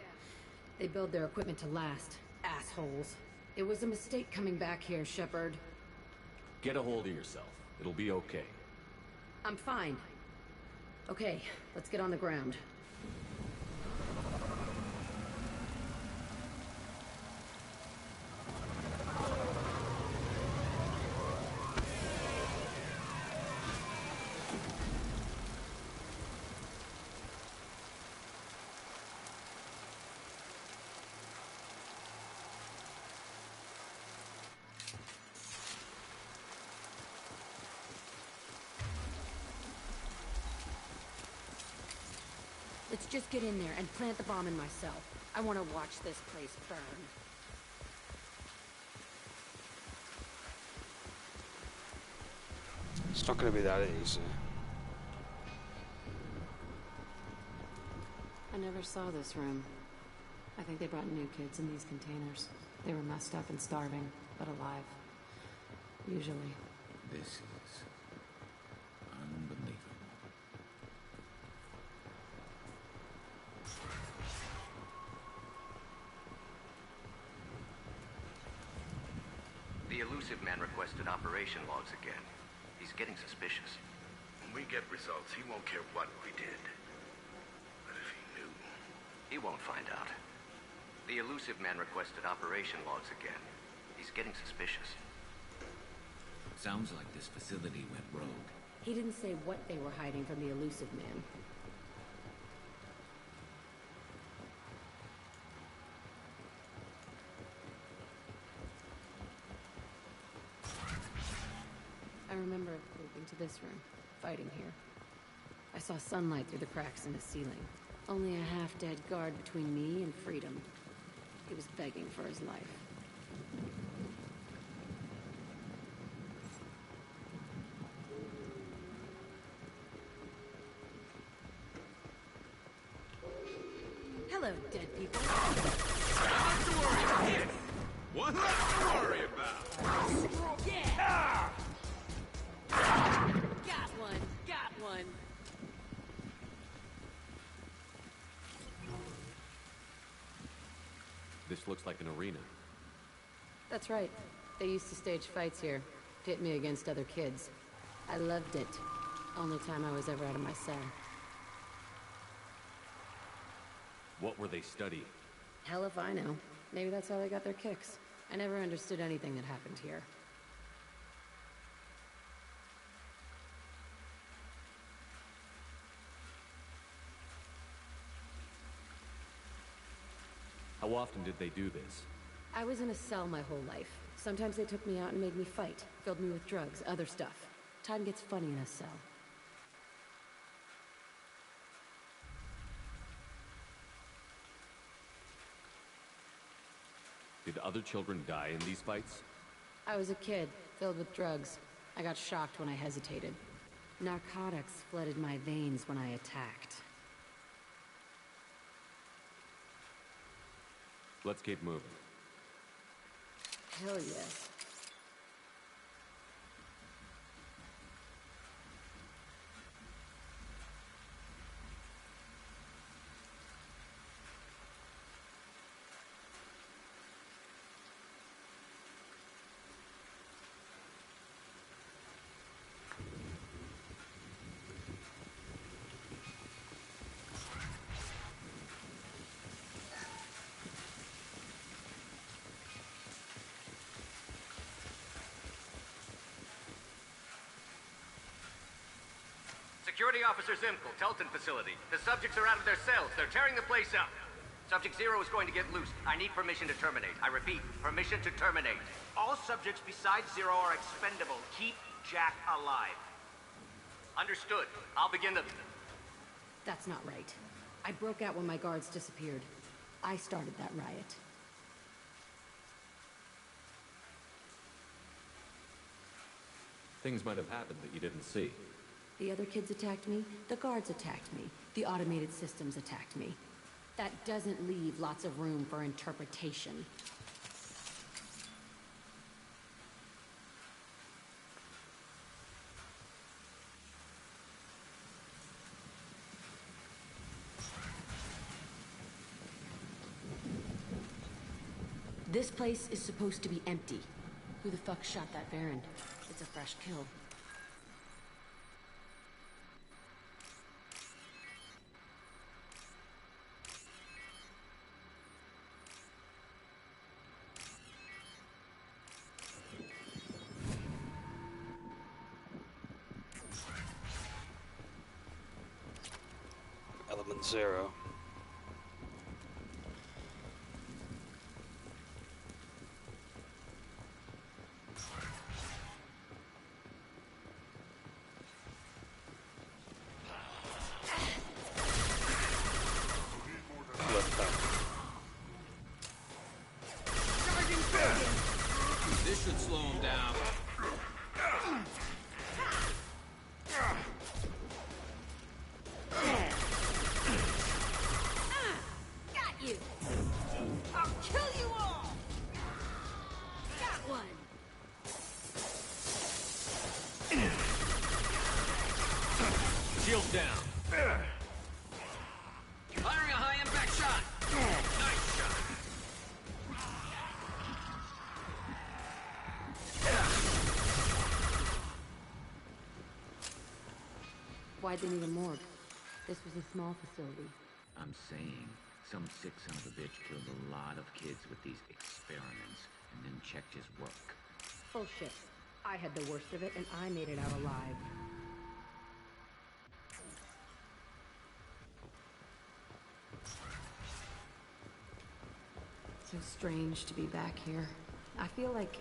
They build their equipment to last. Assholes. It was a mistake coming back here, Shepard. Get a hold of yourself. It'll be okay. I'm fine. Okay, let's get on the ground. Let's just get in there and plant the bomb in myself. I want to watch this place burn. It's not going to be that easy. I never saw this room. I think they brought new kids in these containers. They were messed up and starving, but alive. Usually. This is unbelievable. The elusive man requested operation logs again. He's getting suspicious. When we get results, he won't care what we did. But if he knew... He won't find out. The elusive man requested operation logs again. He's getting suspicious. Sounds like this facility went rogue. He didn't say what they were hiding from the elusive man. I remember moving to this room, fighting here. I saw sunlight through the cracks in the ceiling. Only a half-dead guard between me and freedom. He was begging for his life. Hello, dead people. Not to worry, kid. One less to worry about. Yeah! Got one, got one. This looks like an arena. That's right. They used to stage fights here. Pit me against other kids. I loved it. Only time I was ever out of my cell. What were they studying? Hell if I know. Maybe that's how they got their kicks. I never understood anything that happened here. How often did they do this? I was in a cell my whole life. Sometimes they took me out and made me fight. Filled me with drugs, other stuff. Time gets funny in a cell. Did other children die in these fights? I was a kid, filled with drugs. I got shocked when I hesitated. Narcotics flooded my veins when I attacked. Let's keep moving. Hell yes. Security Officer Zimkel, Telton facility. The subjects are out of their cells. They're tearing the place up. Subject 0 is going to get loose. I need permission to terminate. I repeat, permission to terminate. All subjects besides 0 are expendable. Keep Jack alive. Understood. I'll begin the... That's not right. I broke out when my guards disappeared. I started that riot. Things might have happened that you didn't see. The other kids attacked me, the guards attacked me, the automated systems attacked me. That doesn't leave lots of room for interpretation. This place is supposed to be empty. Who the fuck shot that Baron? It's a fresh kill. Element 0. This should slow him down. Got you! I'll kill you all! Got one! Shield down. Firing a high-impact shot. Nice shot. Why'd they need a morgue? This was a small facility. I'm saying, some sick son of a bitch killed a lot of kids with these experiments and then checked his work. Bullshit. I had the worst of it and I made it out alive. So strange to be back here. I feel like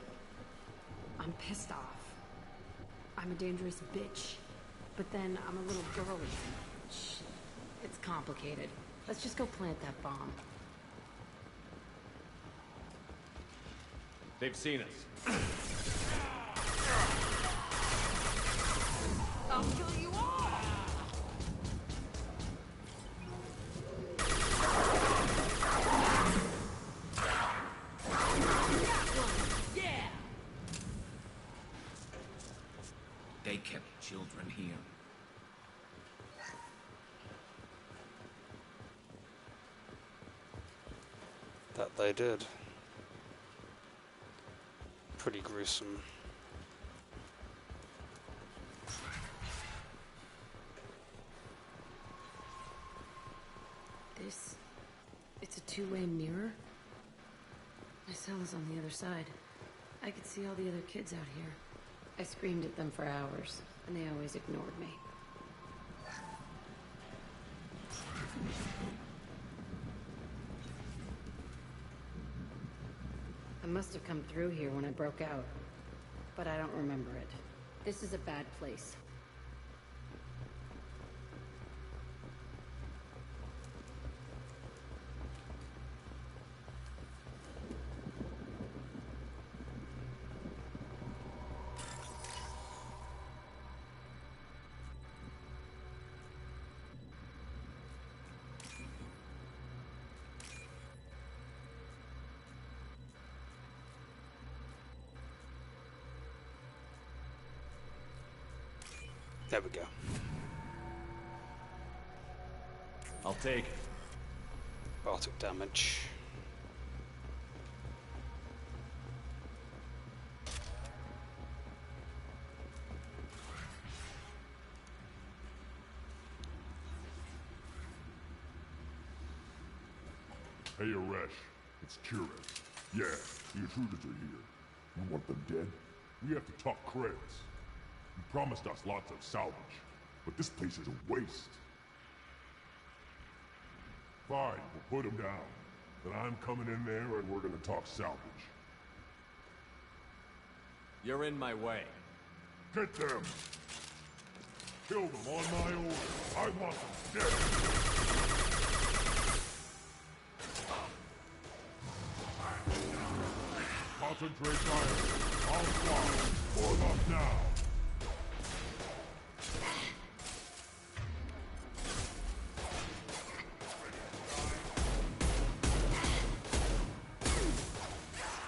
I'm pissed off. I'm a dangerous bitch. But then I'm a little girl again. Shh. It's complicated. Let's just go plant that bomb. They've seen us. I'll kill you all! Yeah! They kept children here. That they did. Pretty gruesome. It's a two-way mirror? My cell is on the other side. I could see all the other kids out here. I screamed at them for hours, and they always ignored me. I must have come through here when I broke out, but I don't remember it. This is a bad place. There we go. I'll take it. Well, I took damage. Hey, Aresh. It's Curious. Yeah, the intruders are here. You want them dead? We have to talk credits. You promised us lots of salvage. but this place is a waste. Fine, we'll put him down. Then I'm coming in there and we're gonna talk salvage. You're in my way. Get them! Kill them on my order. I want them dead. Concentrate fire. I'll fly. Form up now.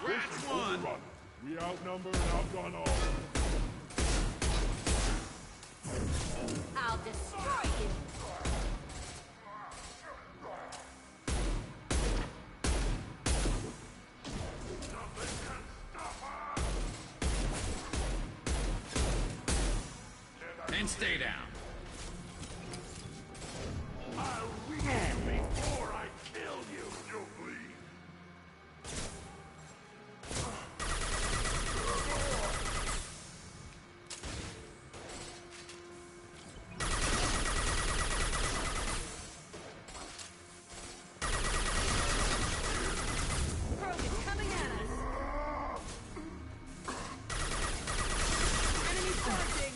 That's one! We outnumber and outgun all. I'll destroy you! And stay down. I'll reach you before I kill you. You'll bleed. Krogan's coming at us! Enemy charging!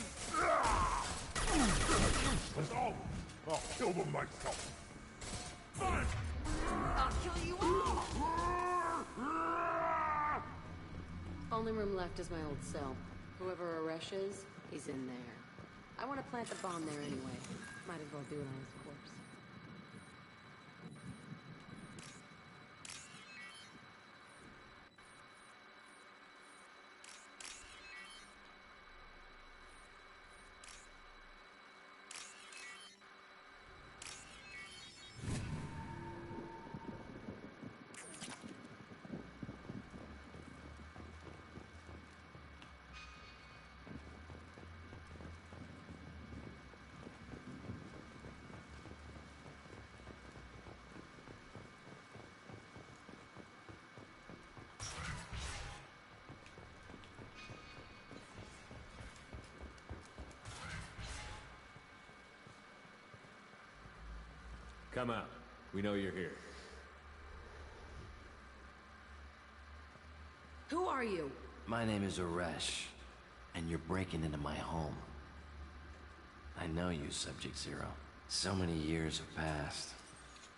That's all. I'll kill them myself. Fine. I'll kill you all! Only room left is my old cell. Whoever Aresh is, he's in there. I want to plant the bomb there anyway. Might as well do it on his corpse. Come out. We know you're here. Who are you? My name is Aresh, and you're breaking into my home. I know you, Subject Zero. So many years have passed,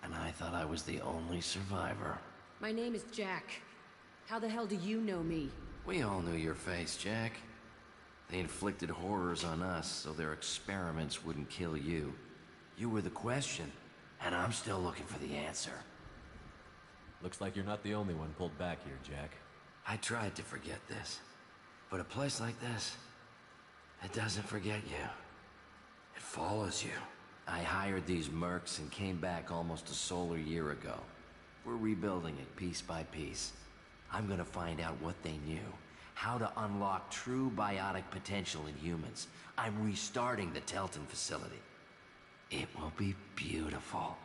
and I thought I was the only survivor. My name is Jack. How the hell do you know me? We all knew your face, Jack. They inflicted horrors on us so their experiments wouldn't kill you. You were the question, and I'm still looking for the answer. Looks like you're not the only one pulled back here, Jack. I tried to forget this, but a place like this, it doesn't forget you. It follows you. I hired these mercs and came back almost a solar year ago. We're rebuilding it piece by piece. I'm gonna find out what they knew, how to unlock true biotic potential in humans. I'm restarting the Telton facility. It will be beautiful.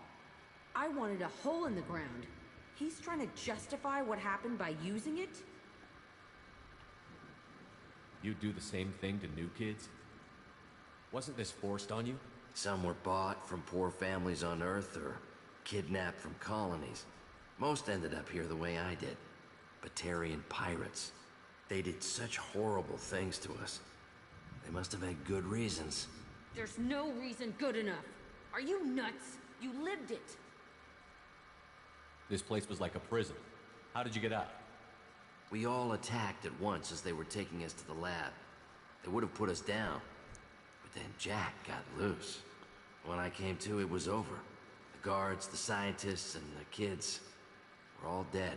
I wanted a hole in the ground. He's trying to justify what happened by using it? You do the same thing to new kids? Wasn't this forced on you? Some were bought from poor families on Earth or kidnapped from colonies. Most ended up here the way I did. Batarian pirates. They did such horrible things to us. They must have had good reasons. There's no reason good enough. Are you nuts? You lived it. This place was like a prison. How did you get out? We all attacked at once as they were taking us to the lab. They would have put us down. But then Jack got loose. When I came to, it was over. The guards, the scientists, and the kids were all dead.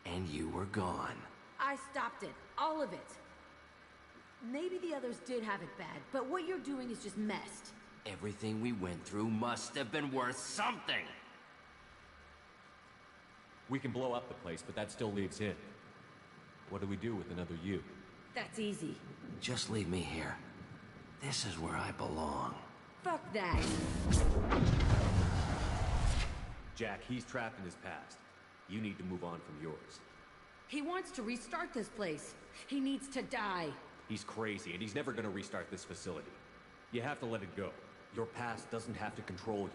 And you were gone. I stopped it. All of it. Maybe the others did have it bad, but what you're doing is just messed. Everything we went through must have been worth something! We can blow up the place, but that still leaves him. What do we do with another you? That's easy. Just leave me here. This is where I belong. Fuck that. Jack, he's trapped in his past. You need to move on from yours. He wants to restart this place. He needs to die. He's crazy, and he's never gonna restart this facility. You have to let it go. Your past doesn't have to control you.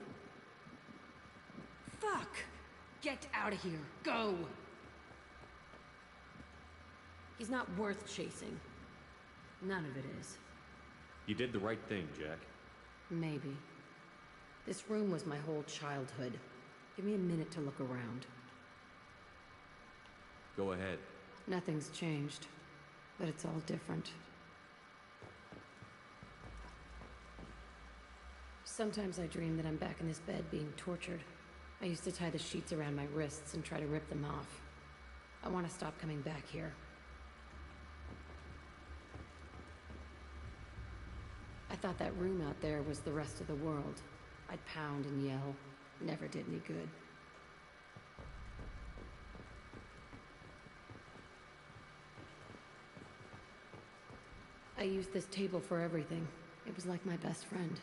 Fuck! Get out of here. Go! He's not worth chasing. None of it is. You did the right thing, Jack. Maybe. This room was my whole childhood. Give me a minute to look around. Go ahead. Nothing's changed, but it's all different. Sometimes I dream that I'm back in this bed being tortured. I used to tie the sheets around my wrists and try to rip them off. I want to stop coming back here. I thought that room out there was the rest of the world. I'd pound and yell. Never did any good. I used this table for everything. It was like my best friend.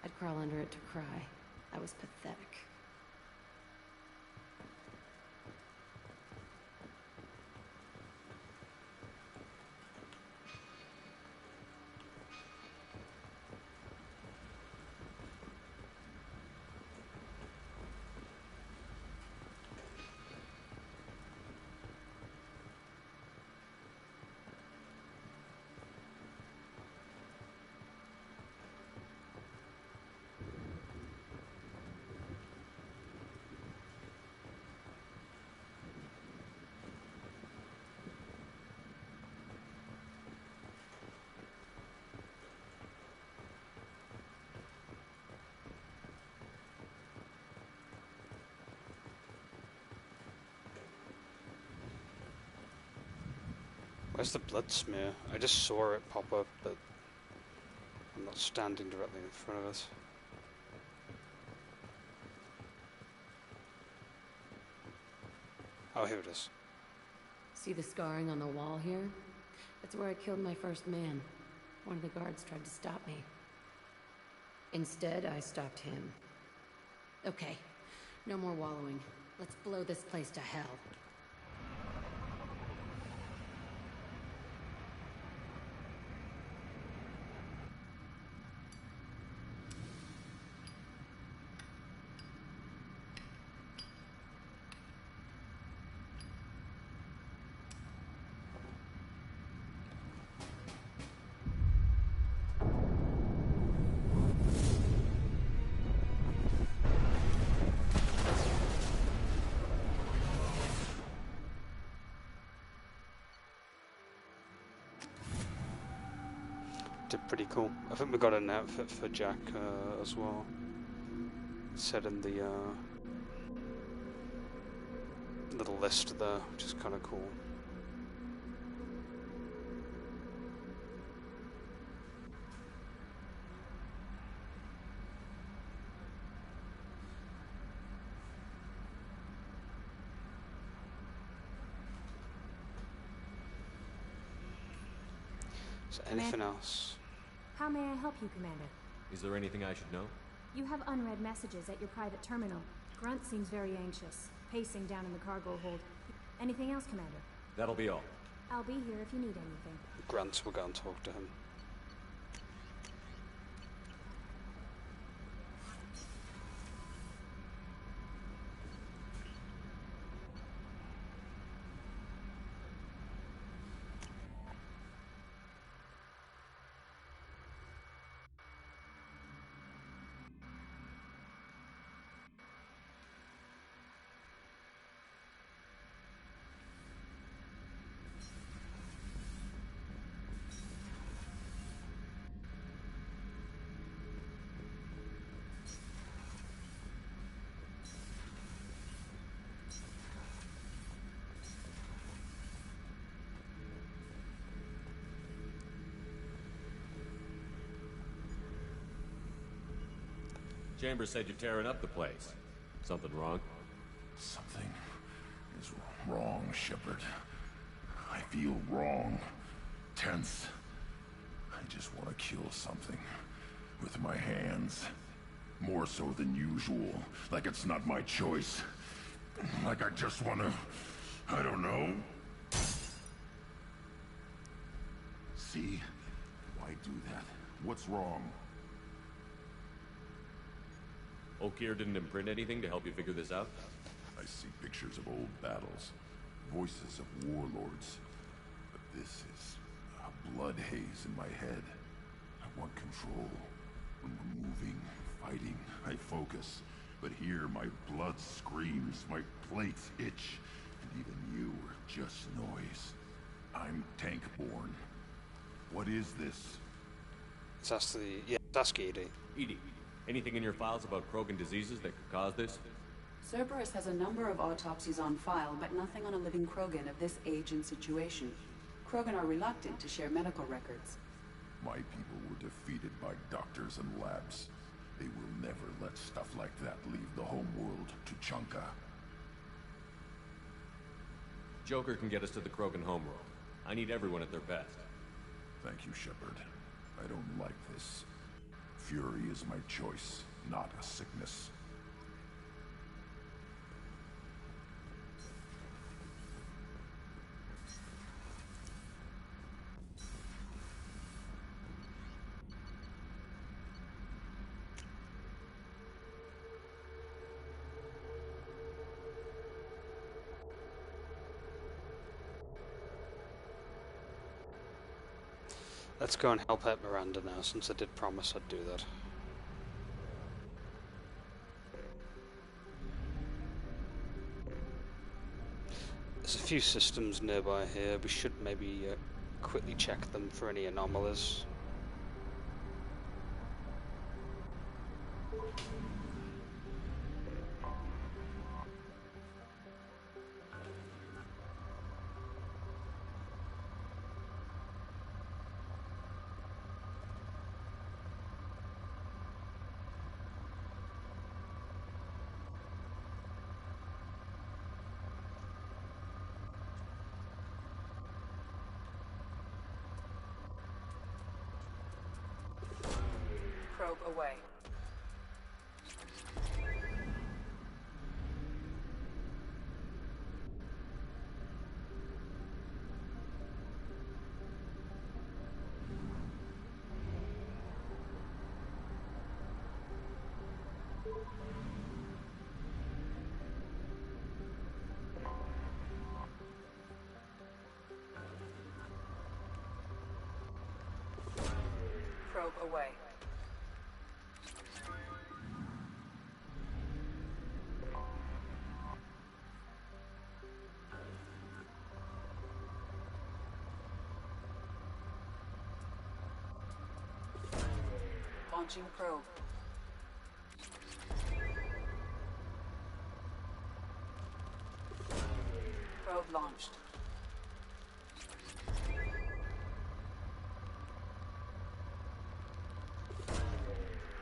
I'd crawl under it to cry. I was pathetic. Where's the blood smear? I just saw it pop up, but I'm not standing directly in front of us. Oh, here it is. See the scarring on the wall here? That's where I killed my first man. One of the guards tried to stop me. Instead, I stopped him. Okay, no more wallowing. Let's blow this place to hell. Pretty cool. I think we got an outfit for Jack as well. Said in the little list there, which is kind of cool. Is there anything else? How may I help you, Commander? Is there anything I should know? You have unread messages at your private terminal. Grunt seems very anxious, pacing down in the cargo hold. Anything else, Commander? That'll be all. I'll be here if you need anything. Grant will go and talk to him. Chambers said you're tearing up the place. Something wrong? Something is wrong, Shepard. I feel wrong. Tense. I just want to kill something. With my hands. More so than usual. Like it's not my choice. Like I just want to... I don't know. See? Why do that? What's wrong? Old Kier didn't imprint anything to help you figure this out? I see pictures of old battles, voices of warlords. But this is a blood haze in my head. I want control. When we're moving, fighting, I focus. But here, my blood screams, my plates itch, and even you are just noise. I'm tank-born. What is this? That's the... yeah, that's Edie. Edie, anything in your files about Krogan diseases that could cause this? Cerberus has a number of autopsies on file, but nothing on a living Krogan of this age and situation. Krogan are reluctant to share medical records. My people were defeated by doctors and labs. They will never let stuff like that leave the homeworld to Chunka. Joker can get us to the Krogan homeworld. I need everyone at their best. Thank you, Shepard. I don't like this. Fury is my choice, not a sickness. Let's go and help out Miranda now, since I did promise I'd do that. There's a few systems nearby here. We should maybe quickly check them for any anomalies. Probe away. Probe away. Launching probe. Probe launched.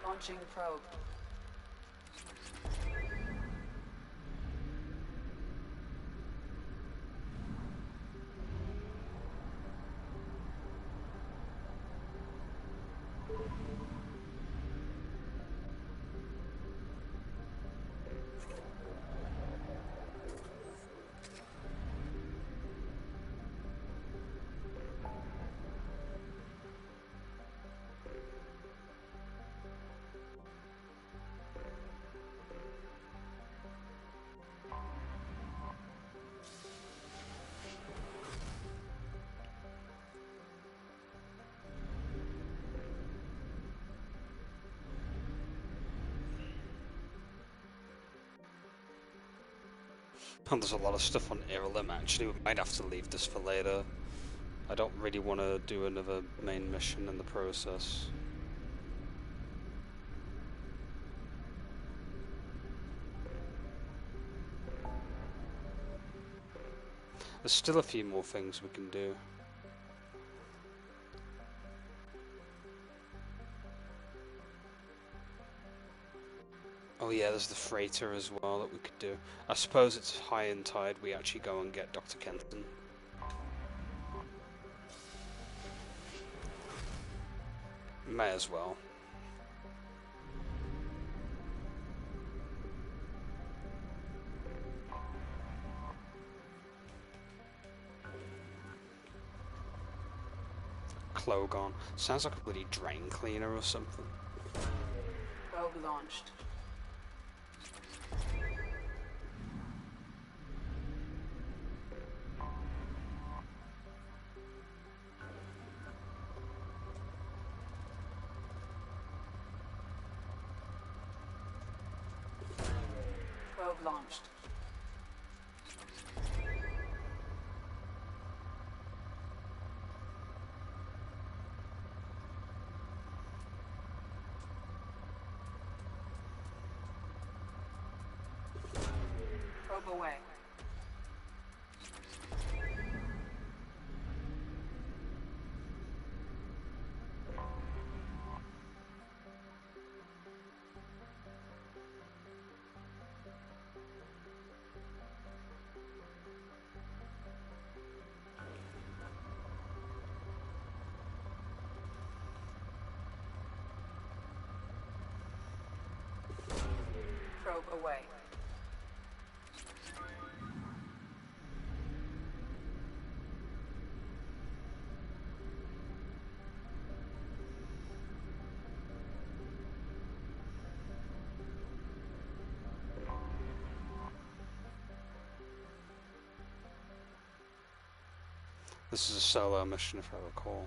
Launching probe. And there's a lot of stuff on Ireland actually. We might have to leave this for later. I don't really want to do another main mission in the process. There's still a few more things we can do. Oh yeah, there's the freighter as well that we could do. I suppose it's high and tide we actually go and get Dr. Kenton. May as well. Clogon. Sounds like a bloody drain cleaner or something. Probe launched. probe launched. Probe away. Probe away. This is a solo mission, if I recall.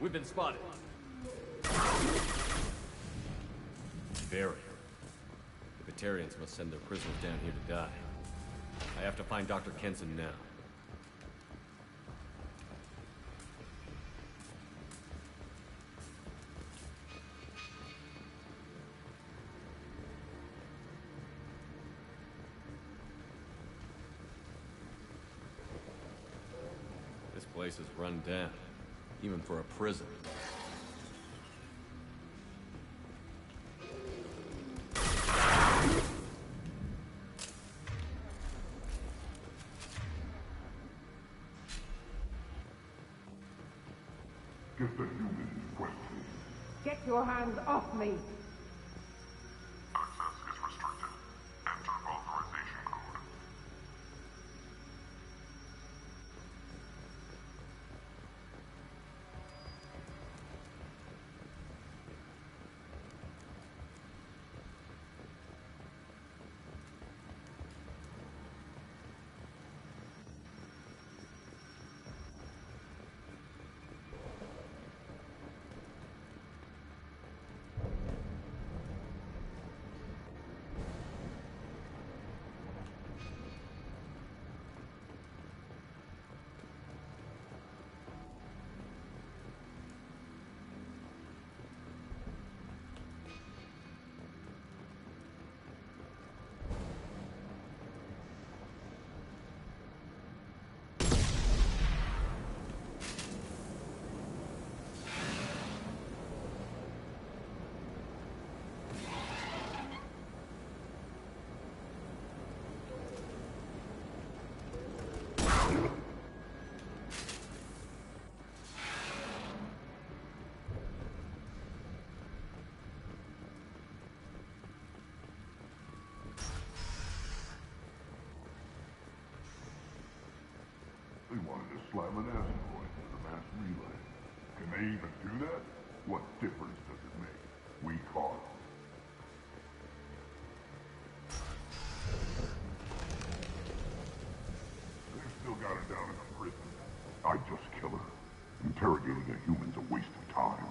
We've been spotted. Barrier. The Batarians must send their prisoners down here to die. I have to find Dr. Kenson now. This place is run down. Even for a prison. Get the human in question. Get your hands off me! Access is restricted. Enter authorization code. They wanted to slam an asteroid into the mass relay. Can they even do that? What difference does it make? We caught them. They've still got her down in the prison. I'd just kill her. Interrogating a human's a waste of time.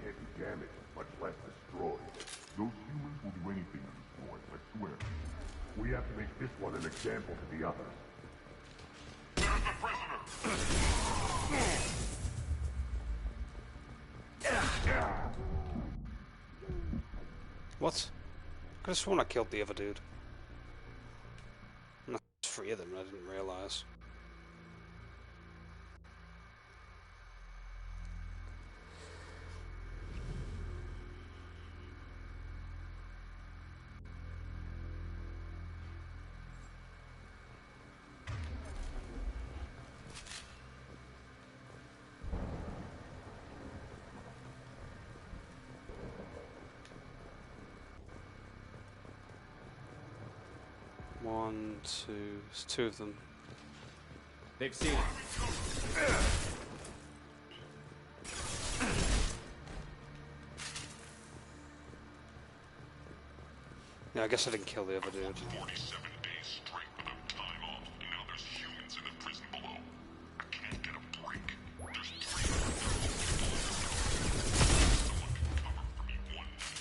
Can't be damaged, much less destroyed. Those humans will do anything to destroy it, I swear. We have to make this one an example to the others. There's the prisoner! What? I could have sworn I killed the other dude. And that's 3 of them, I didn't realise. One, two, there's 2 of them. They've seen it. Yeah, I guess I didn't kill the other dude. 47 days straight without time off, and now there's humans in the prison below. I can't get a break. There's 3 of them. Someone can cover for me 1 minute.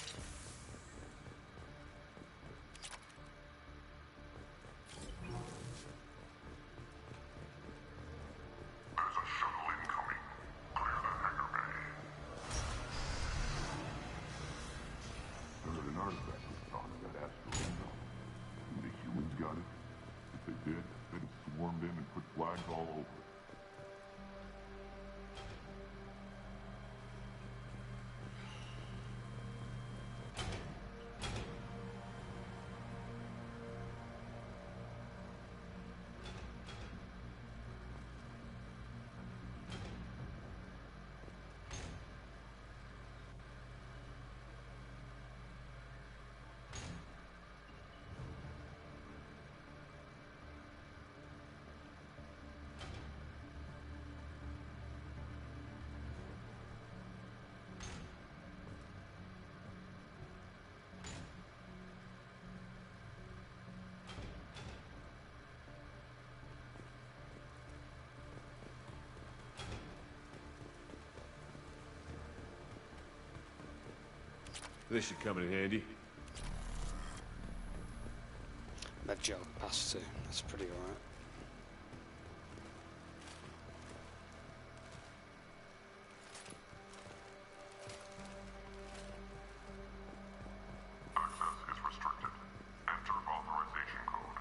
There's a shuttle incoming. Clear the hangar bay. There's an artifact was talking about asteroid. The humans got it. If they did, they'd have swarmed in and put flags all over it. This should come in handy. Med gel capacity, that's pretty alright. Access is restricted. Enter authorization code.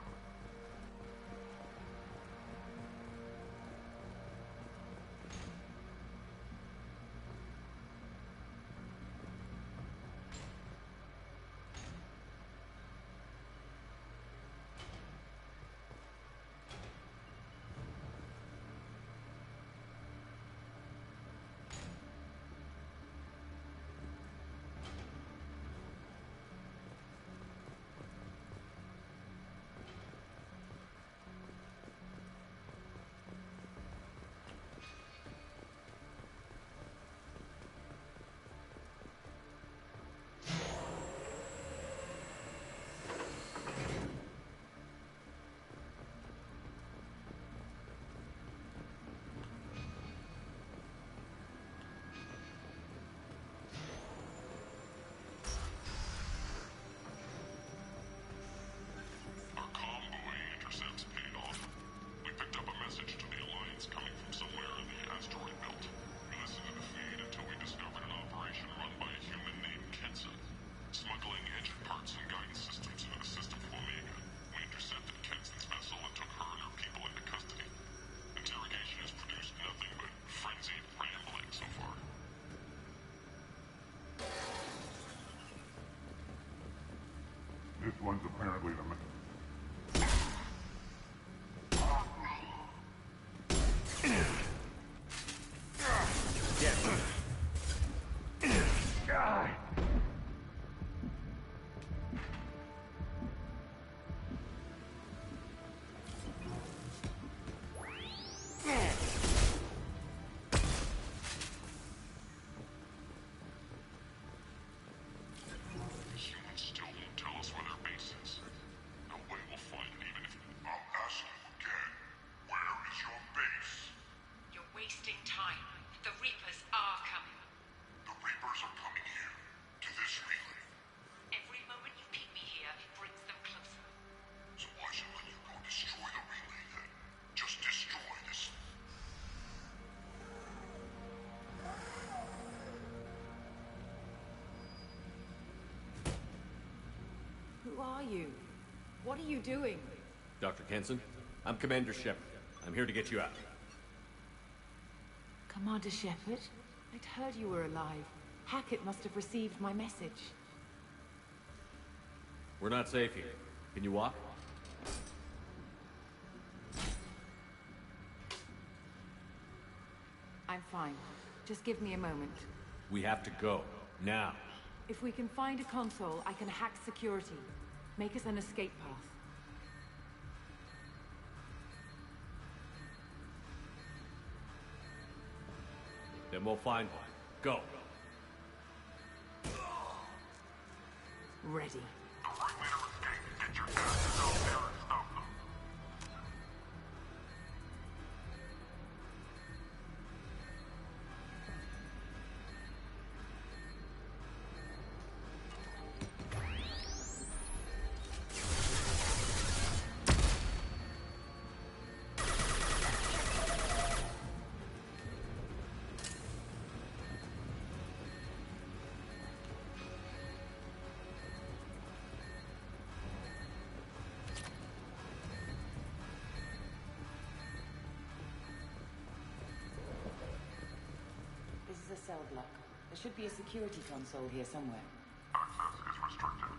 This one's apparently the Who are you? What are you doing? Dr. Kenson, I'm Commander Shepard. I'm here to get you out. Commander Shepard? I'd heard you were alive. Hackett must have received my message. We're not safe here. Can you walk? I'm fine. Just give me a moment. We have to go. Now. If we can find a console, I can hack security. Make us an escape path. Then we'll find one. Go. Ready. Get your asses out there and stop them. This is a cell block. There should be a security console here somewhere. Access is restricted.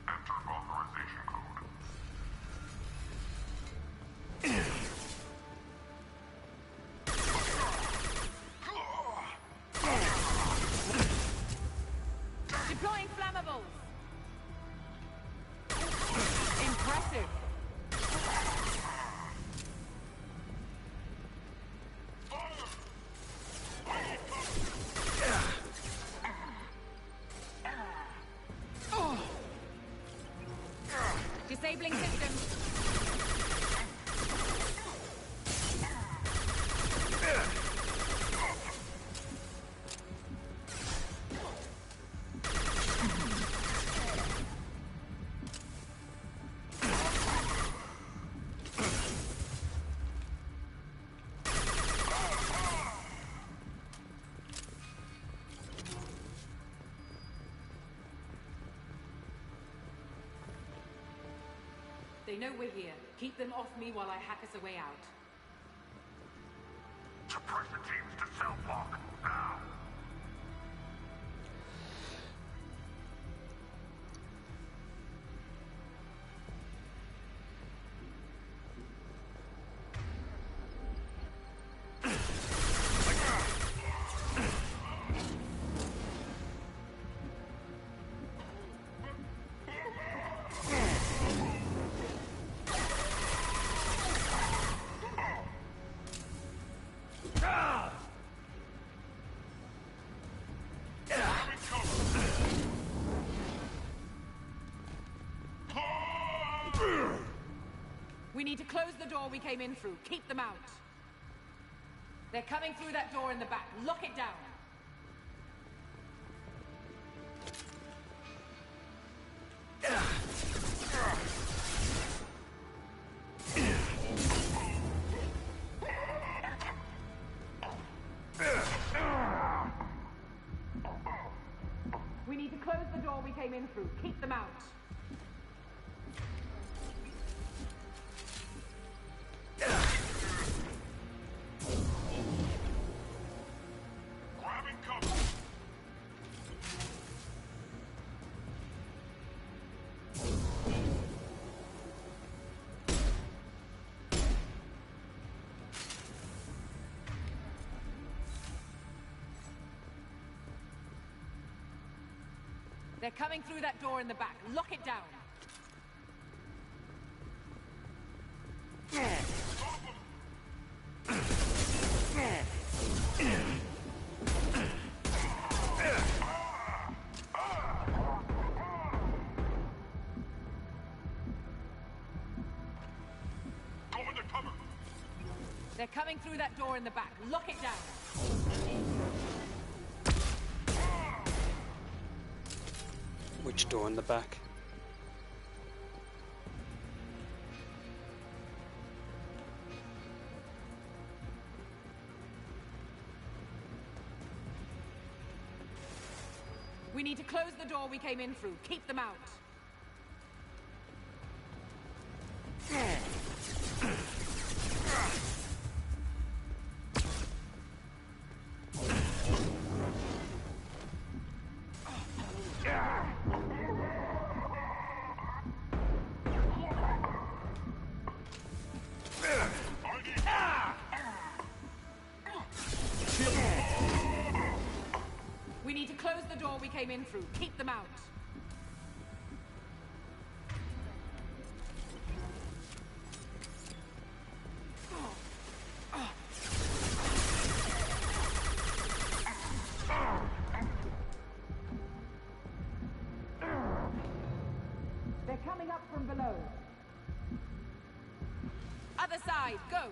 Enter authorization code. Deploying flammables! Impressive! Disabling systems. They know we're here. Keep them off me while I hack us a way out. Suppress the teams to cell block, now! We need to close the door we came in through. Keep them out. They're coming through that door in the back. Lock it down. We need to close the door we came in through. Keep them out. They're coming through that door in the back. Lock it down. Go into cover! They're coming through that door in the back. Lock it down. Which door in the back? We need to close the door we came in through. Keep them out. We need to close the door we came in through. Keep them out. They're coming up from below. Other side, go!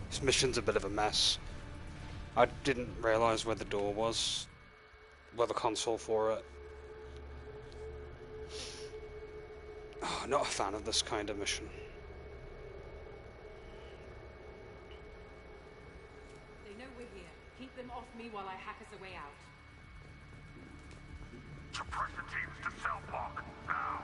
This mission's a bit of a mess. I didn't realise where the door was. Where the console for it. Oh, not a fan of this kind of mission. They know we're here. Keep them off me while I hack us a way out. Suppress the teams to cell block, now!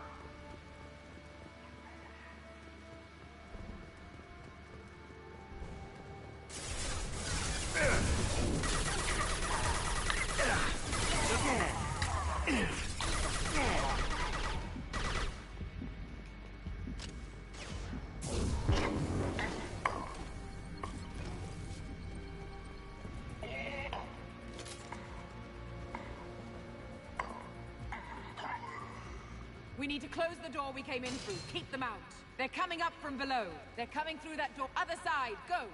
We need to close the door we came in through. Keep them out. They're coming up from below. They're coming through that door. Other side, go!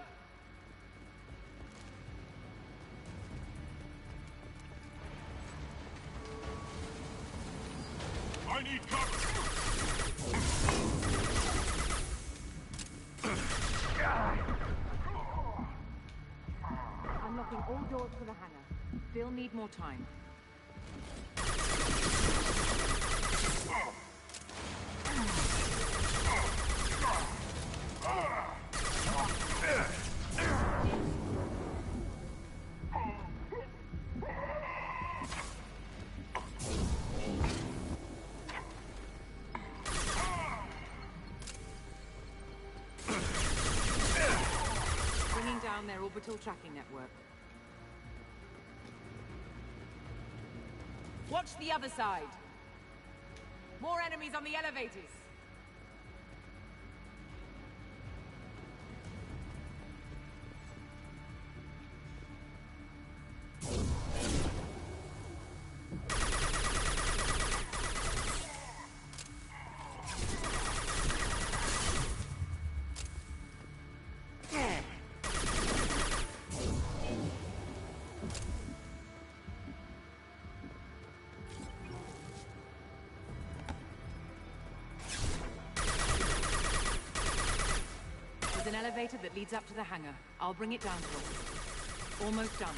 I need cover! Unlocking all doors to the hangar. Still need more time. Bringing down their orbital tracking network. Watch the other side. More enemies on the elevators. There's an elevator that leads up to the hangar. I'll bring it down to us. Almost done.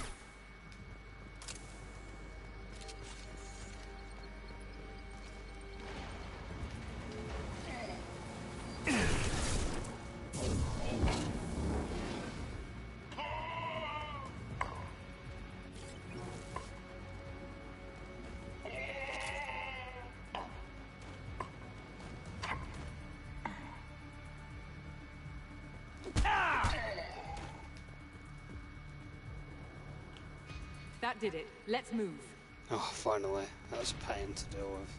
That did it. Let's move. Oh, finally. That was a pain to deal with.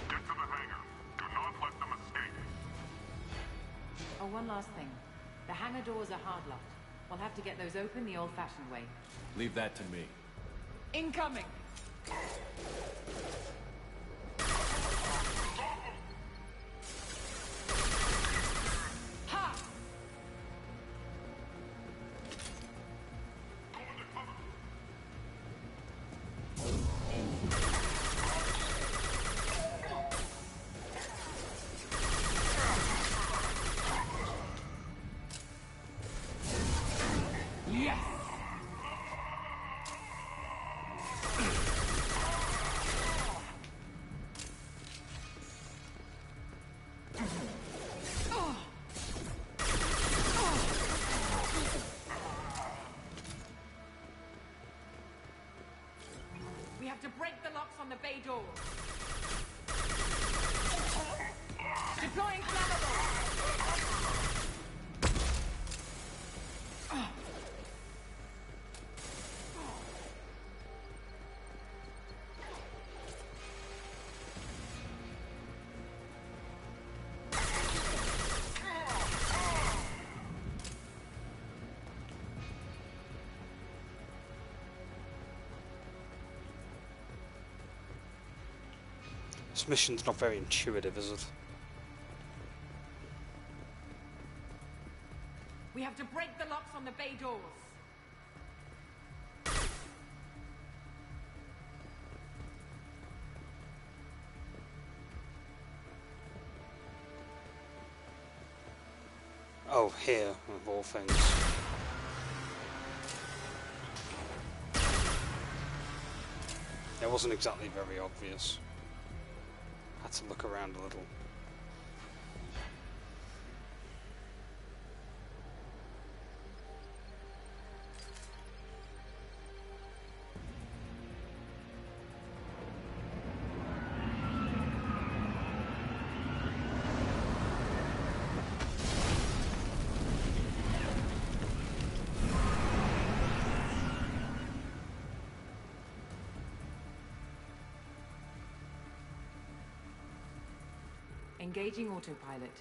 Get to the hangar. Do not let them escape. Oh, one last thing. The hangar doors are hard locked. We'll have to get those open the old-fashioned way. Leave that to me. Incoming! Ha! Yes! We have to break the locks on the bay door. Deploying flammable. This mission's not very intuitive, is it? We have to break the locks on the bay doors. Oh, here, of all things. It wasn't exactly very obvious. Had to look around a little. Engaging autopilot.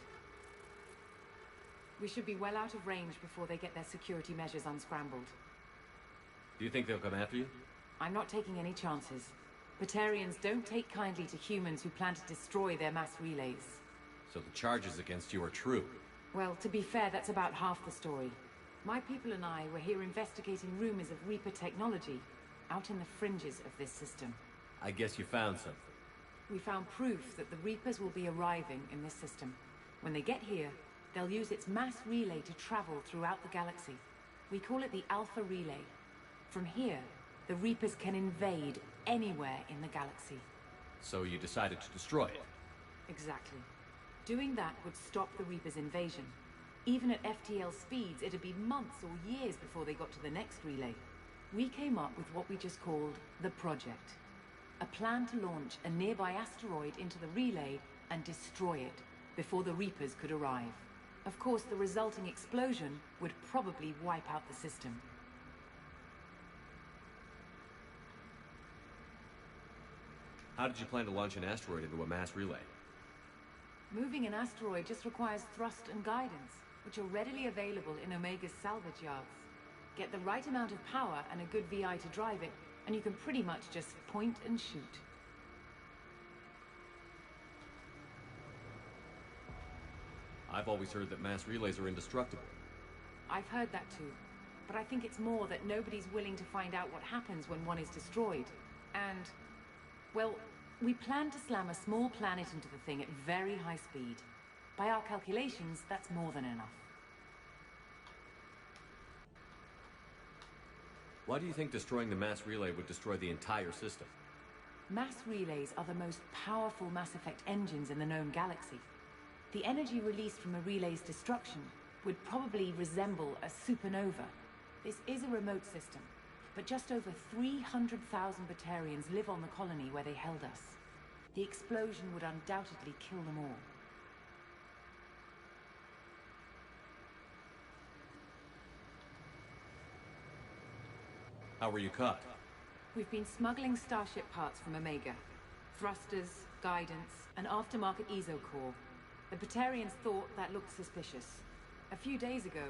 We should be well out of range before they get their security measures unscrambled. Do you think they'll come after you? I'm not taking any chances. Batarians don't take kindly to humans who plan to destroy their mass relays. So the charges against you are true? Well, to be fair, that's about half the story. My people and I were here investigating rumors of Reaper technology, out in the fringes of this system. I guess you found something. We found proof that the Reapers will be arriving in this system. When they get here, they'll use its mass relay to travel throughout the galaxy. We call it the Alpha Relay. From here, the Reapers can invade anywhere in the galaxy. So you decided to destroy it? Exactly. Doing that would stop the Reapers' invasion. Even at FTL speeds, it'd be months or years before they got to the next relay. We came up with what we just called the Project. A plan to launch a nearby asteroid into the relay and destroy it before the Reapers could arrive. Of course, the resulting explosion would probably wipe out the system. How did you plan to launch an asteroid into a mass relay? Moving an asteroid just requires thrust and guidance, which are readily available in Omega's salvage yards. Get the right amount of power and a good VI to drive it, and you can pretty much just point and shoot. I've always heard that mass relays are indestructible. I've heard that too, but I think it's more that nobody's willing to find out what happens when one is destroyed. And, well, we plan to slam a small planet into the thing at very high speed. By our calculations, that's more than enough. Why do you think destroying the mass relay would destroy the entire system? Mass relays are the most powerful Mass Effect engines in the known galaxy. The energy released from a relay's destruction would probably resemble a supernova. This is a remote system, but just over 300,000 Batarians live on the colony where they held us. The explosion would undoubtedly kill them all. How were you caught? We've been smuggling Starship parts from Omega. Thrusters, guidance, and aftermarket ESO core. The Batarians thought that looked suspicious. A few days ago,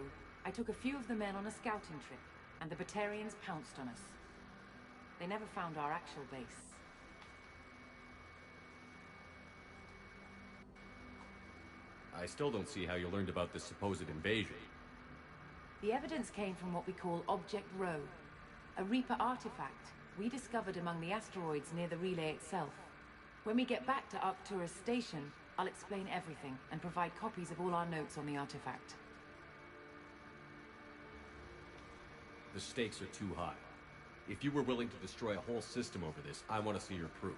I took a few of the men on a scouting trip, and the Batarians pounced on us. They never found our actual base. I still don't see how you learned about this supposed invasion. The evidence came from what we call Object Rho, a Reaper artifact we discovered among the asteroids near the relay itself. When we get back to Arcturus Station, I'll explain everything and provide copies of all our notes on the artifact. The stakes are too high. If you were willing to destroy a whole system over this, I want to see your proof.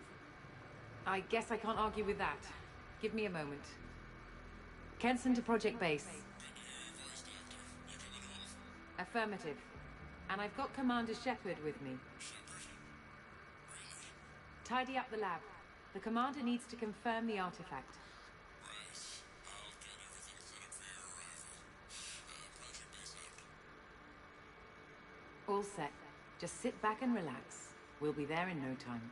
I guess I can't argue with that. Give me a moment. Kenson to Project Base. Affirmative. And I've got Commander Shepard with me. Tidy up the lab. The Commander needs to confirm the artifact. All set. Just sit back and relax. We'll be there in no time.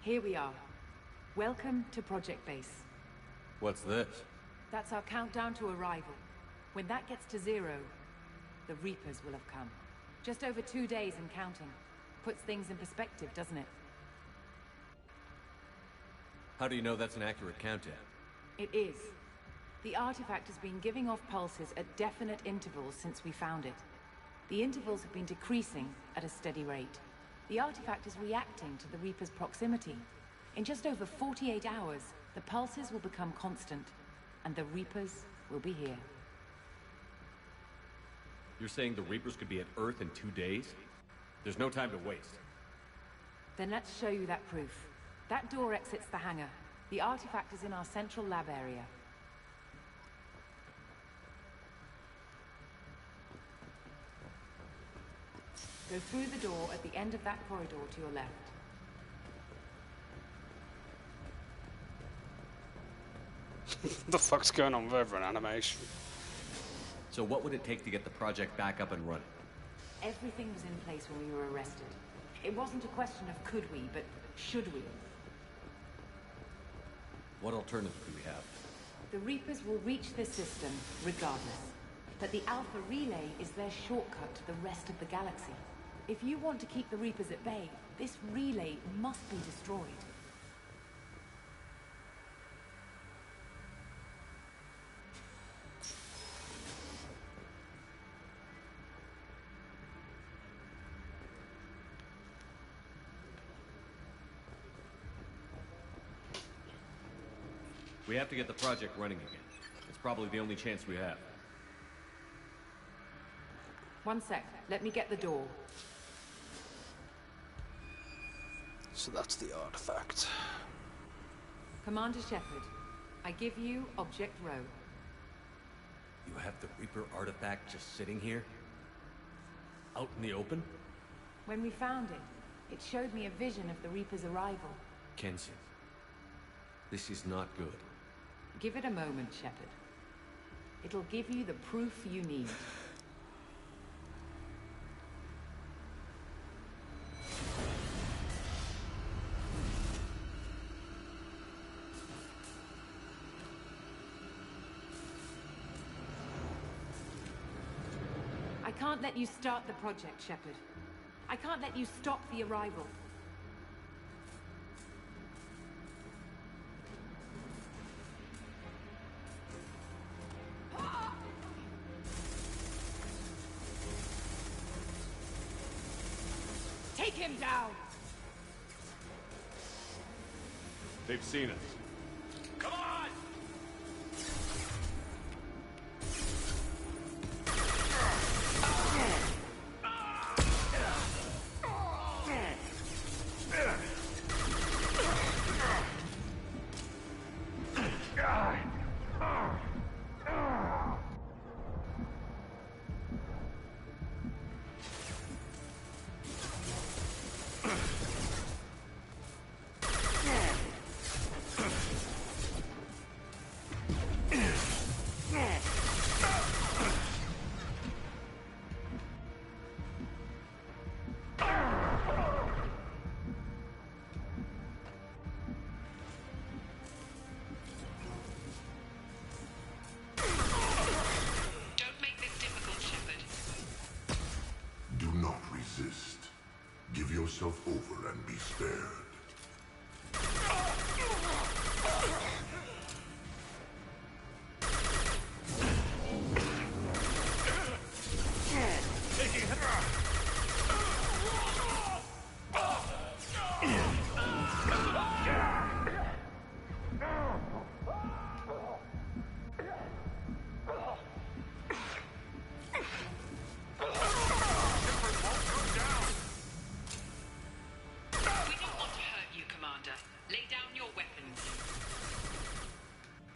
Here we are. Welcome to Project Base. What's this? That's our countdown to arrival. When that gets to 0, the Reapers will have come. Just over 2 days and counting. Puts things in perspective, doesn't it? How do you know that's an accurate countdown? It is. The artifact has been giving off pulses at definite intervals since we found it. The intervals have been decreasing at a steady rate. The artifact is reacting to the Reaper's proximity. In just over 48 hours, the pulses will become constant, and the Reapers will be here. You're saying the Reapers could be at Earth in 2 days? There's no time to waste. Then let's show you that proof. That door exits the hangar. The artifact is in our central lab area. Go through the door at the end of that corridor to your left. What the fuck's going on with everyone animation? So what would it take to get the project back up and running? Everything was in place when we were arrested. It wasn't a question of could we, but should we. What alternative do we have? The Reapers will reach this system regardless. But the Alpha Relay is their shortcut to the rest of the galaxy. If you want to keep the Reapers at bay, this relay must be destroyed. We have to get the project running again. It's probably the only chance we have. One sec. Let me get the door. So that's the artifact. Commander Shepard, I give you Object Row. You have the Reaper artifact just sitting here? Out in the open? When we found it, it showed me a vision of the Reaper's arrival. Kenson, this is not good. Give it a moment, Shepard. It'll give you the proof you need. I can't let you start the project, Shepard. I can't let you stop the arrival. Take him down! They've seen us. Come on! Give yourself over and be spared.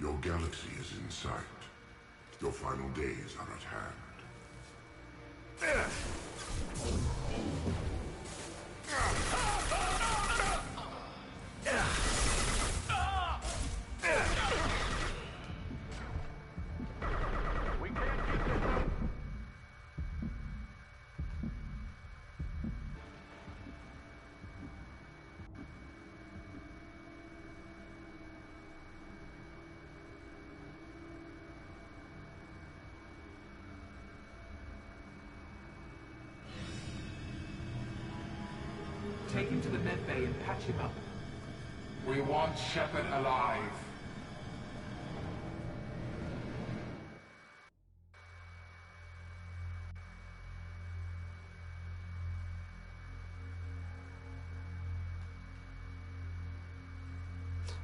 Your galaxy is in sight. Your final days are at hand. We can't keep this up. Take him to the med bay and patch him up. We want Shepard alive.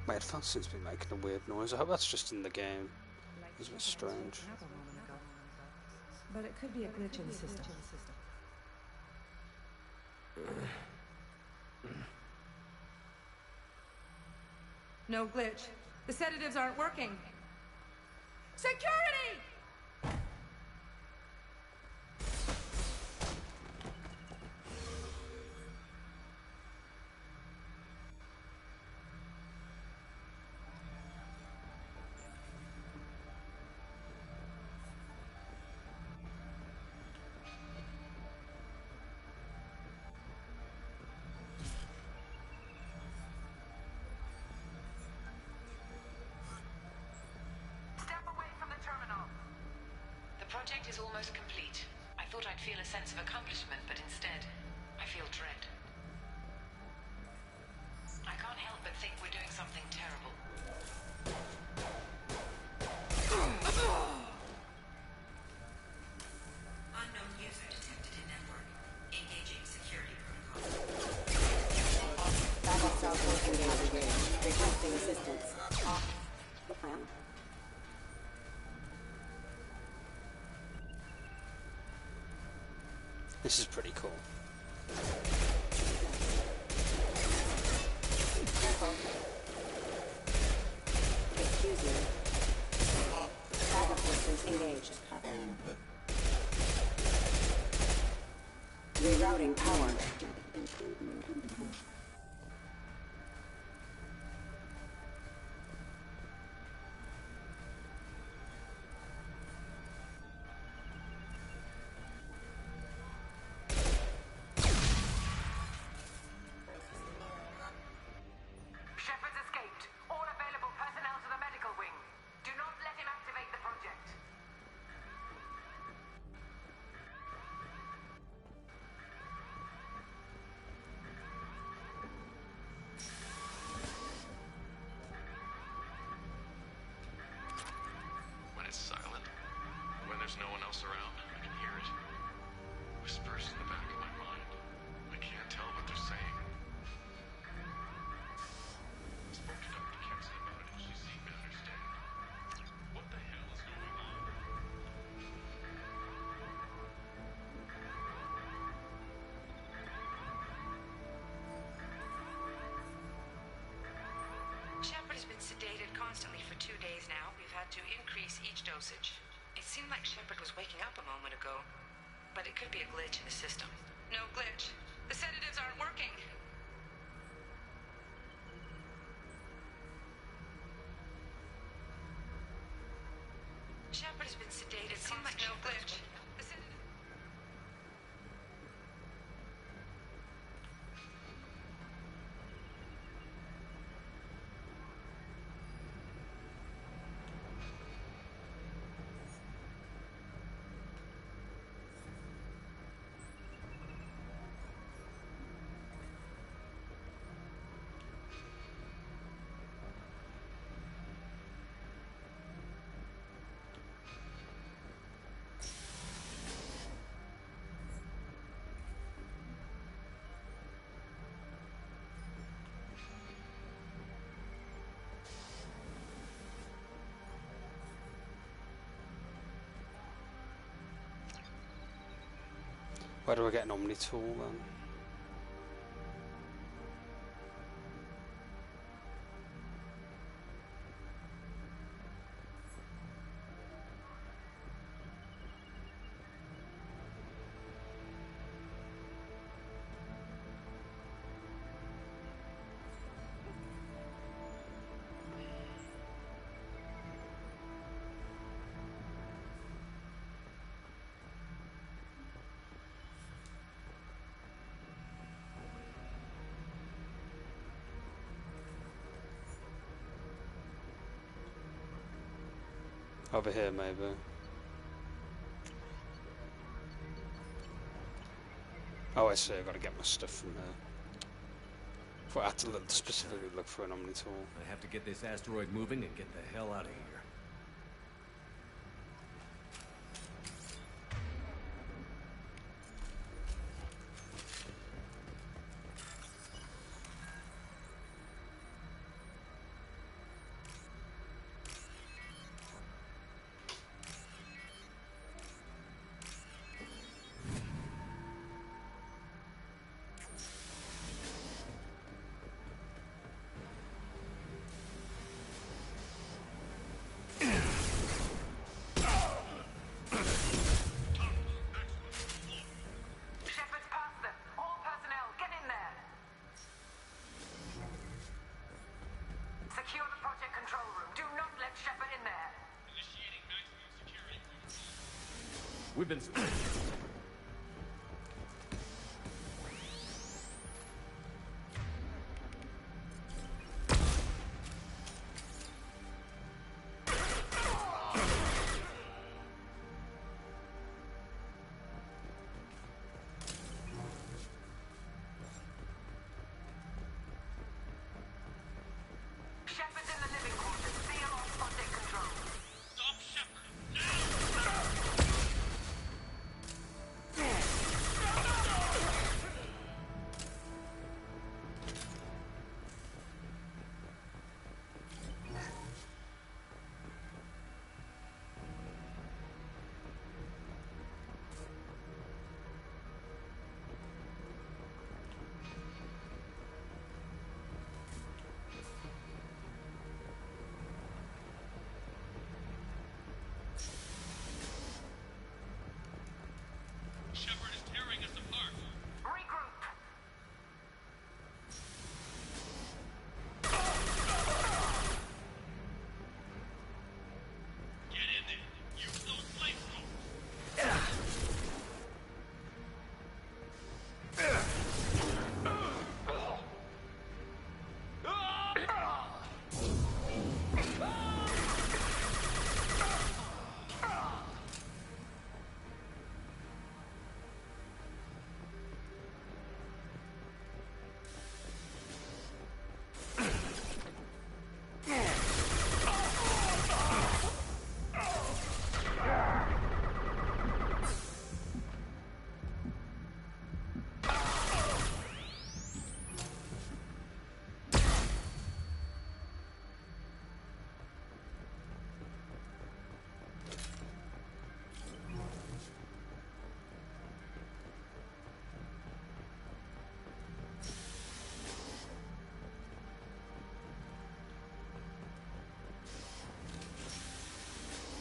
My headphones seems to be making a weird noise. I hope that's just in the game. It's a bit strange. But it could be a glitch in the system. No glitch. The sedatives aren't working. Security! The project is almost complete. I thought I'd feel a sense of accomplishment, but instead, feel dread. I can't help but think we're doing something terrible. Unknown user detected in network. Engaging security protocol. Backup cell phone engaged. Requesting assistance. Off. Plan. This is pretty cool. Excuse me. Backup systems engaged. Rerouting power. Shepard's escaped. All available personnel to the medical wing. Do not let him activate the project. When it's silent, when there's no one else around, I can hear it. Whispers in the back of my mind. I can't tell what they're saying. I spoke to Dr. Kenson about it and she seemed to understand. What the hell is going on? Shepard has been sedated constantly for 2 days now. We've had to increase each dosage. It seemed like Shepard was waking up a moment ago, but it could be a glitch in the system. No glitch. The sedatives aren't working. Shepard has been sedated. It seemed like no glitch. The sedative... Where do I get an Omni tool then? Over here, maybe. Oh, I see. I got to get my stuff from here. I had to specifically look for an Omni tool. I have to get this asteroid moving and get the hell out of here. We've been...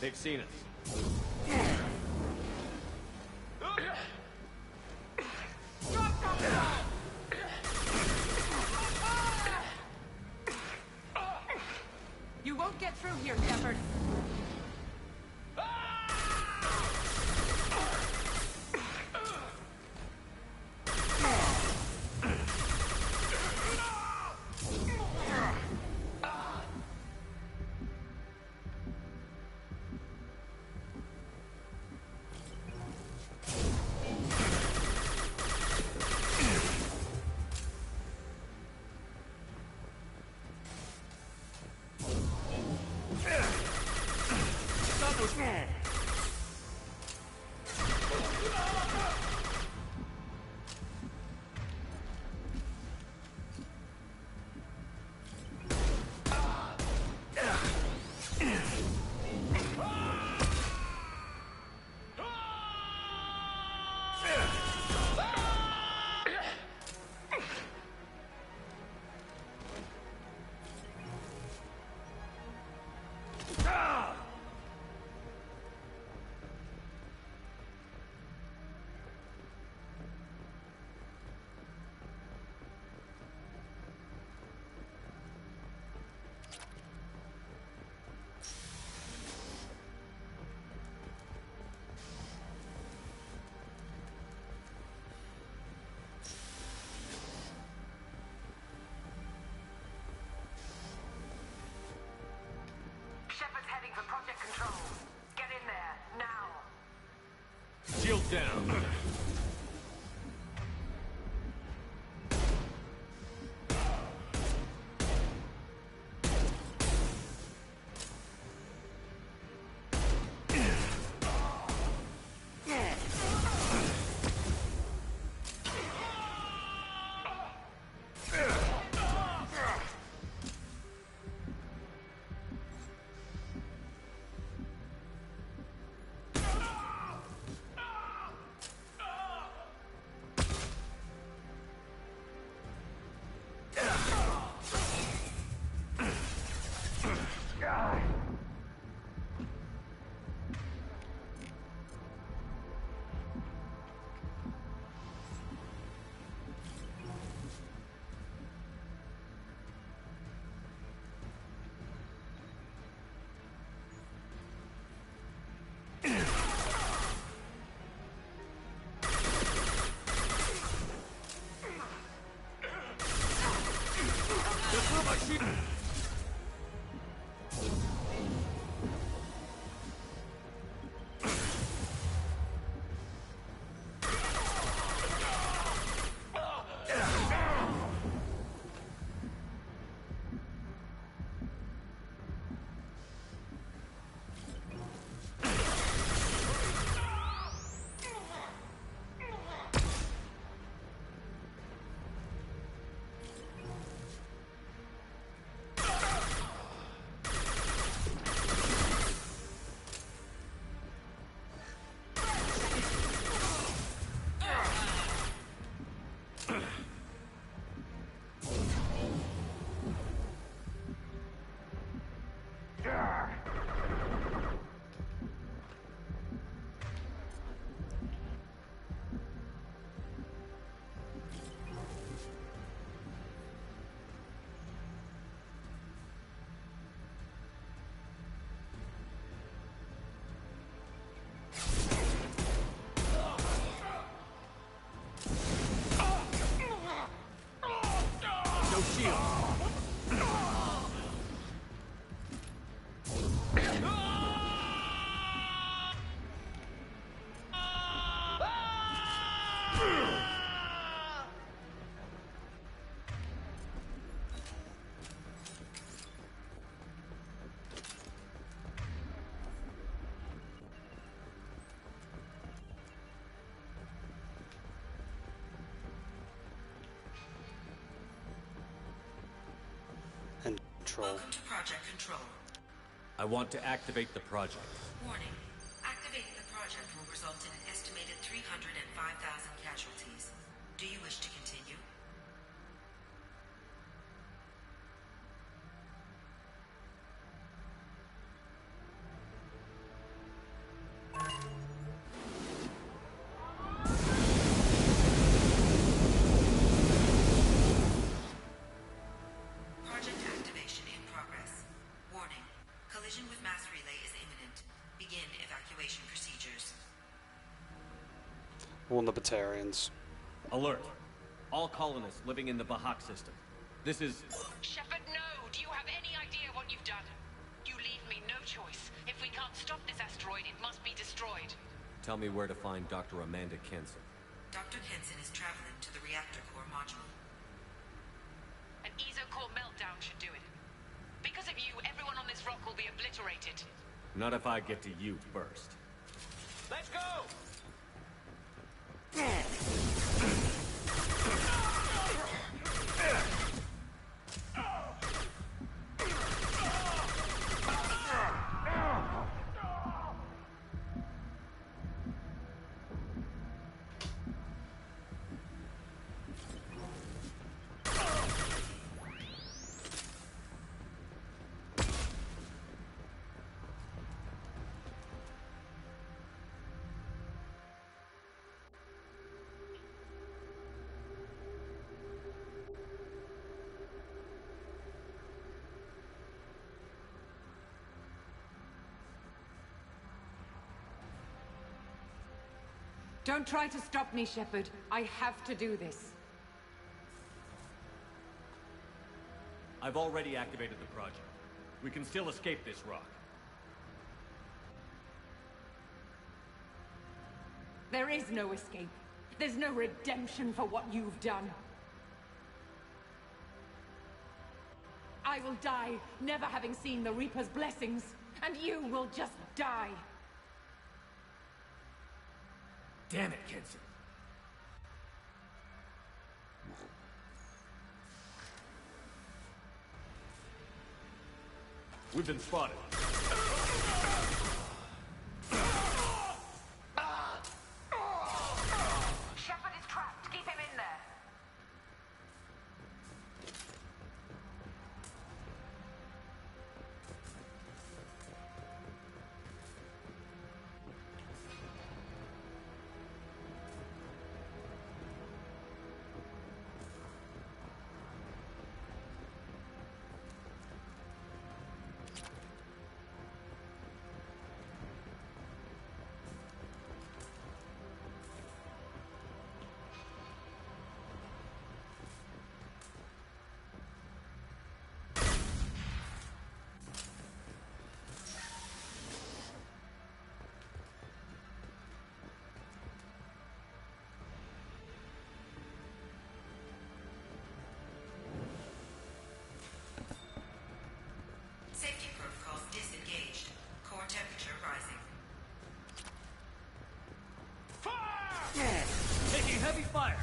They've seen us. You won't get through here, Shepard. Shepard's heading for Project Control. Get in there, now. Shield down. Welcome to Project Control. I want to activate the project. Warning. Activating the project will result in an estimated 305,000 casualties. Do you wish to continue? Warn the Batarians. Alert. All colonists living in the Bahak system. This is... Shepard, no! Do you have any idea what you've done? You leave me no choice. If we can't stop this asteroid, it must be destroyed. Tell me where to find Dr. Amanda Kenson. Dr. Kenson is traveling to the reactor core module. An ESO-core meltdown should do it. Because of you, everyone on this rock will be obliterated. Not if I get to you first. Let's go! Don't try to stop me, Shepard. I have to do this. I've already activated the project. We can still escape this rock. There is no escape. There's no redemption for what you've done. I will die, never having seen the Reaper's blessings, and you will just die. Damn it, Kenson. We've been spotted. Shepard is trapped. Keep him in there. Safety protocols disengaged. Core temperature rising. Fire! Taking heavy fire!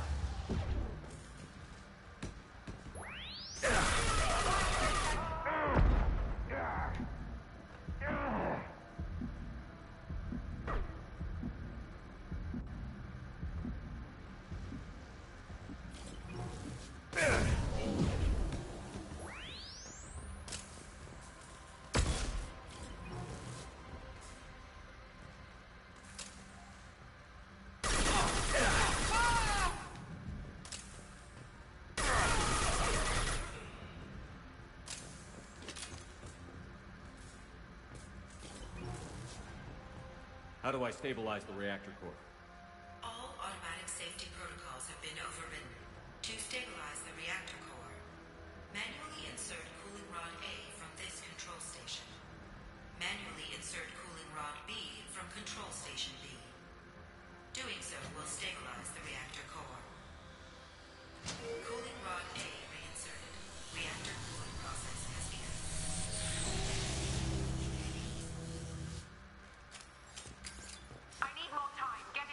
How do I stabilize the reactor core? All automatic safety protocols have been overridden. To stabilize the reactor core, manually insert cooling rod A from this control station. Manually insert cooling rod B from control station B. Doing so will stabilize the reactor core. Cooling rod A reinserted. Reactor cooling process has begun. I need more time. Get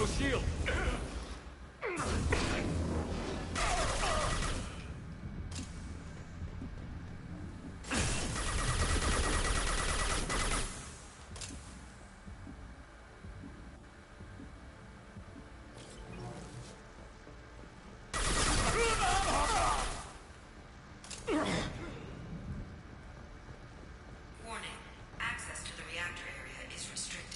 no shield! Warning. Access to the reactor area is restricted.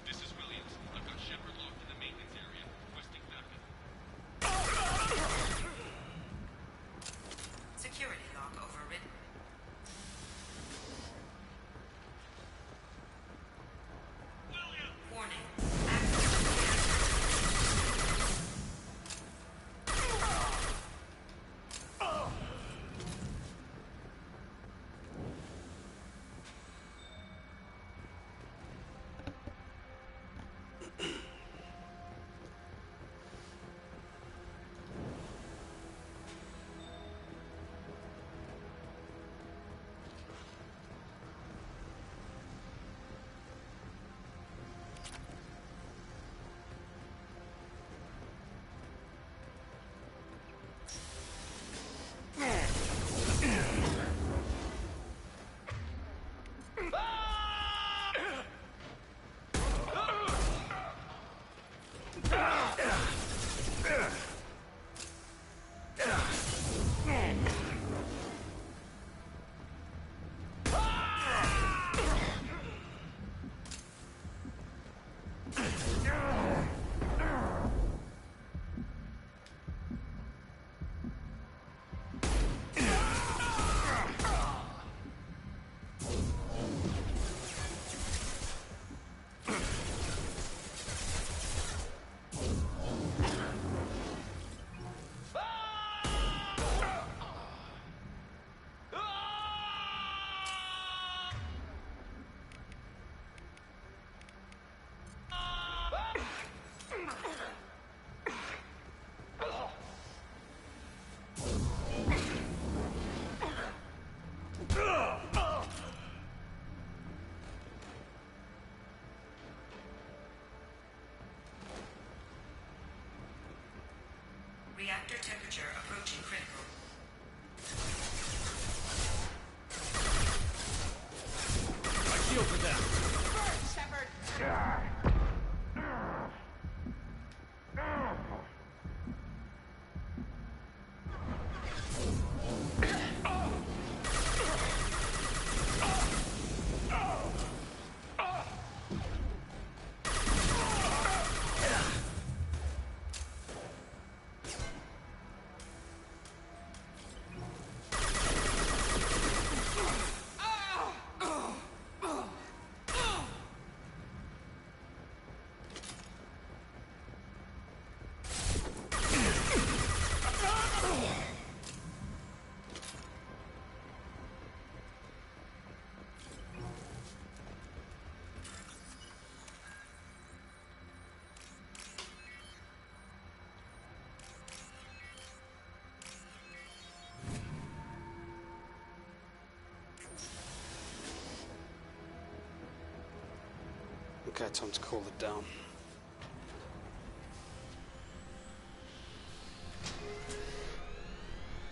This is Williams. I've got Shepard locked in the maintenance area, requesting backup. Security lock overridden. Warning. Reactor temperature approaching critical. My shield for them! Burn, Shepard! Okay, time to cool it down.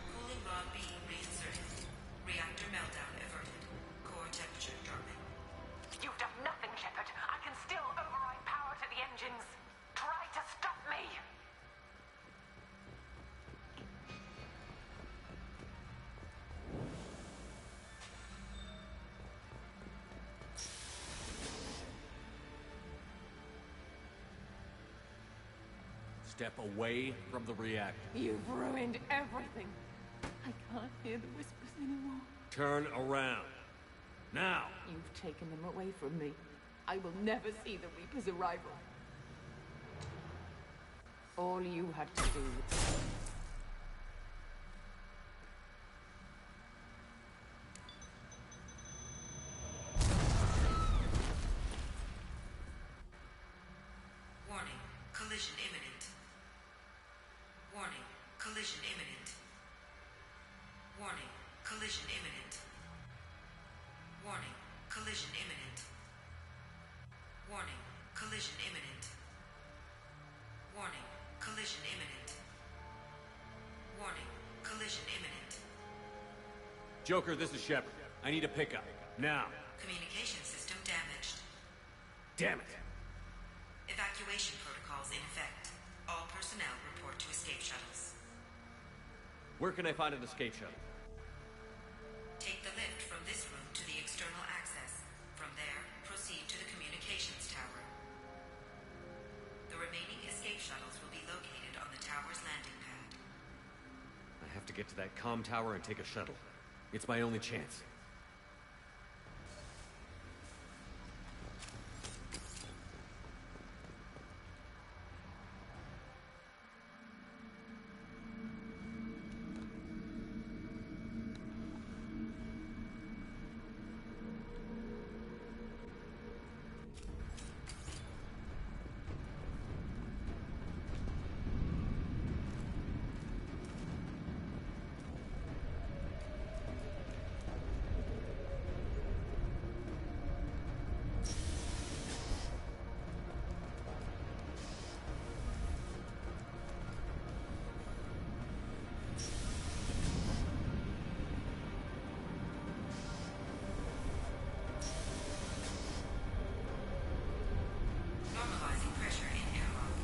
Cooling rod being reinserted. Reactor meltdown averted. Core temperature dropping. You've done nothing, Shepard. I can still override power to the engines. Try to stop me! Step away from the reactor. You've ruined everything. I can't hear the whispers anymore. Turn around. Now! You've taken them away from me. I will never see the Reaper's arrival. All you had to do was... Warning. Collision imminent. Warning. Collision imminent. Collision imminent. Warning. Collision imminent. Warning. Collision imminent. Warning. Collision imminent. Warning. Collision imminent. Joker, this is Shepard. I need a pickup. Now. Communication system damaged. Damn it. Evacuation protocols in effect. All personnel report to escape shuttles. Where can I find an escape shuttle? Take the lift from this room to the external access. From there, proceed to the communications tower. The remaining escape shuttles will be located on the tower's landing pad. I have to get to that comm tower and take a shuttle. It's my only chance. Normalizing pressure in airlock.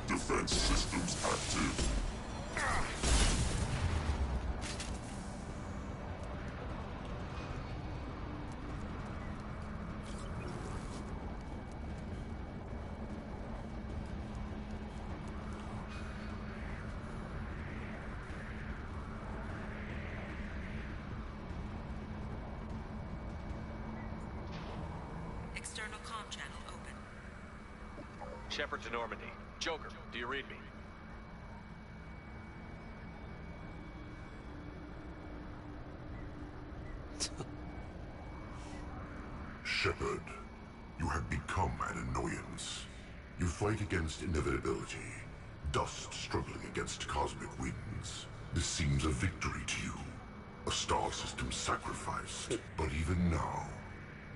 Defense systems active. External comm channel open. Shepard to Normandy. Joker, do you read me? Shepard, you have become an annoyance. You fight against inevitability, dust struggling against cosmic winds. This seems a victory to you, a star system sacrificed. But even now,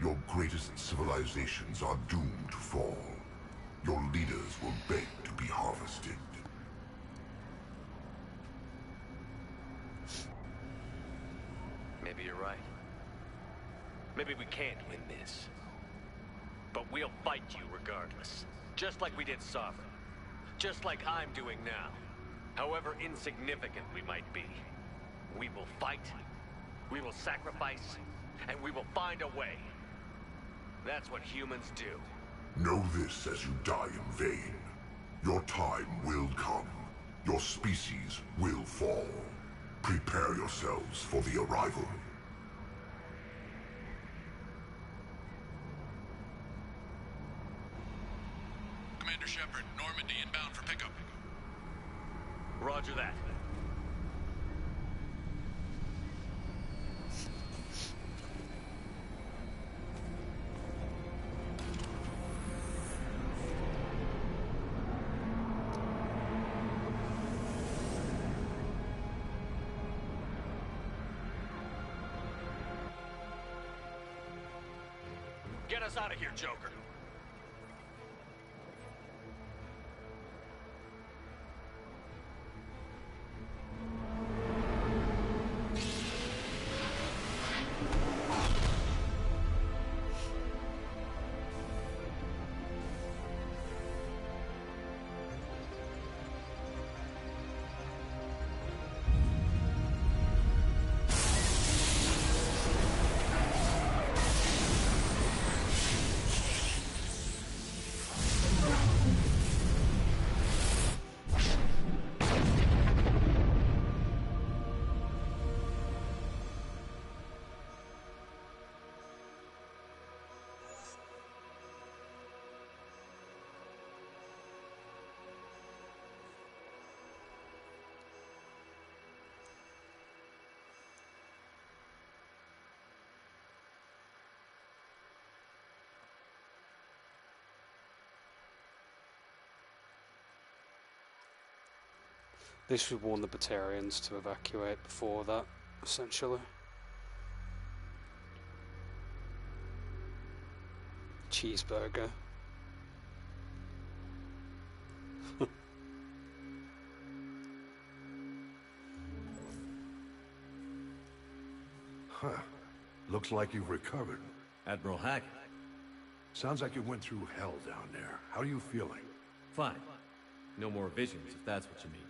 your greatest civilizations are doomed to fall. Your leaders will beg to be harvested. Maybe you're right. Maybe we can't win this. But we'll fight you regardless. Just like we did Sovereign. Just like I'm doing now. However insignificant we might be. We will fight. We will sacrifice. and we will find a way. That's what humans do. Know this as you die in vain. Your time will come. Your species will fall. Prepare yourselves for the arrival. Commander Shepard, Normandy inbound for pickup. Roger that. Get us out of here, Joker. They should warn the Batarians to evacuate before that, essentially. Cheeseburger. Huh. Looks like you've recovered. Admiral Hackett. Sounds like you went through hell down there. How are you feeling? Fine. No more visions, if that's what you mean.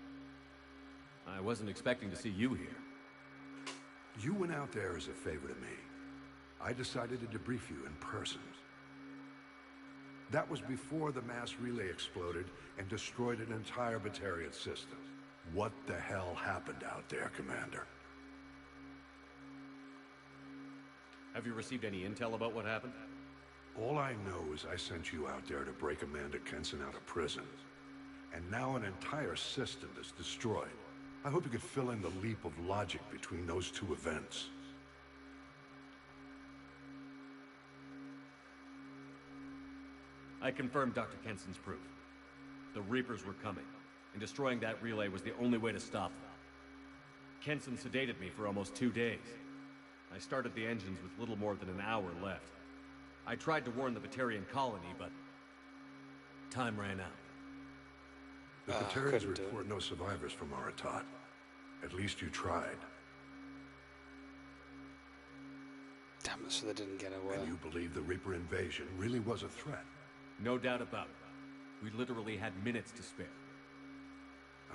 I wasn't expecting to see you here. You went out there as a favor to me. I decided to debrief you in person. That was before the mass relay exploded and destroyed an entire Batarian system. What the hell happened out there, Commander? Have you received any intel about what happened? All I know is I sent you out there to break Amanda Kenson out of prison. And now an entire system is destroyed. I hope you could fill in the leap of logic between those two events. I confirmed Dr. Kenson's proof. The Reapers were coming, and destroying that relay was the only way to stop them. Kenson sedated me for almost 2 days. I started the engines with little more than an hour left. I tried to warn the Batarian colony, but time ran out. The Batarians report no survivors from Aratat. At least you tried. Damn it, so they didn't get away. And you believe the Reaper invasion really was a threat? No doubt about it. We literally had minutes to spare.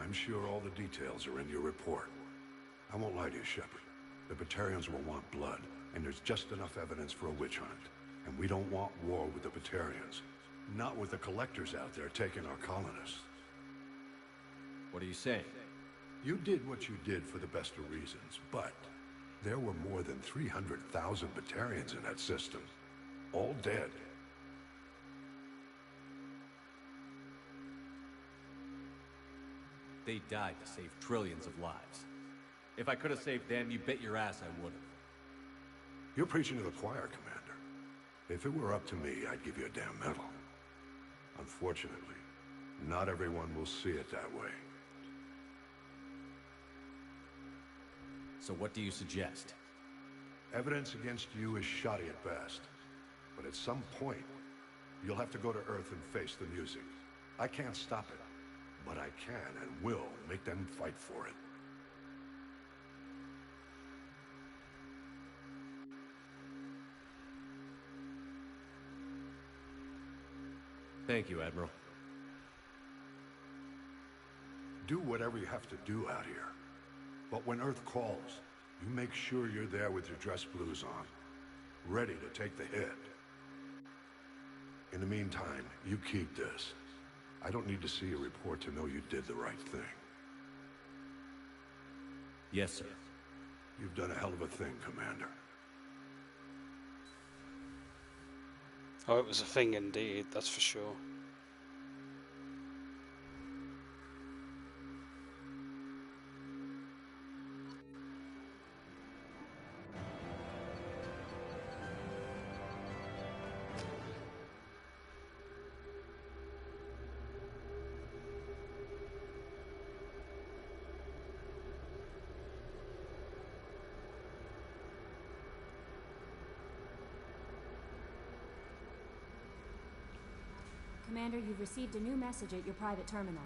I'm sure all the details are in your report. I won't lie to you, Shepard. The Batarians will want blood, and there's just enough evidence for a witch hunt. And we don't want war with the Batarians. Not with the collectors out there taking our colonists. What are you saying? You did what you did for the best of reasons, but there were more than 300,000 Batarians in that system. All dead. They died to save trillions of lives. If I could have saved them, you bet your ass I would have. You're preaching to the choir, Commander. If it were up to me, I'd give you a damn medal. Unfortunately, not everyone will see it that way. So what do you suggest? Evidence against you is shoddy at best. But at some point, you'll have to go to Earth and face the music. I can't stop it, but I can and will make them fight for it. Thank you, Admiral. Do whatever you have to do out here. But when Earth calls, you make sure you're there with your dress blues on. ready to take the hit. In the meantime, you keep this. I don't need to see a report to know you did the right thing. Yes, sir. You've done a hell of a thing, Commander. Oh, it was a thing indeed, that's for sure. Commander, you've received a new message at your private terminal.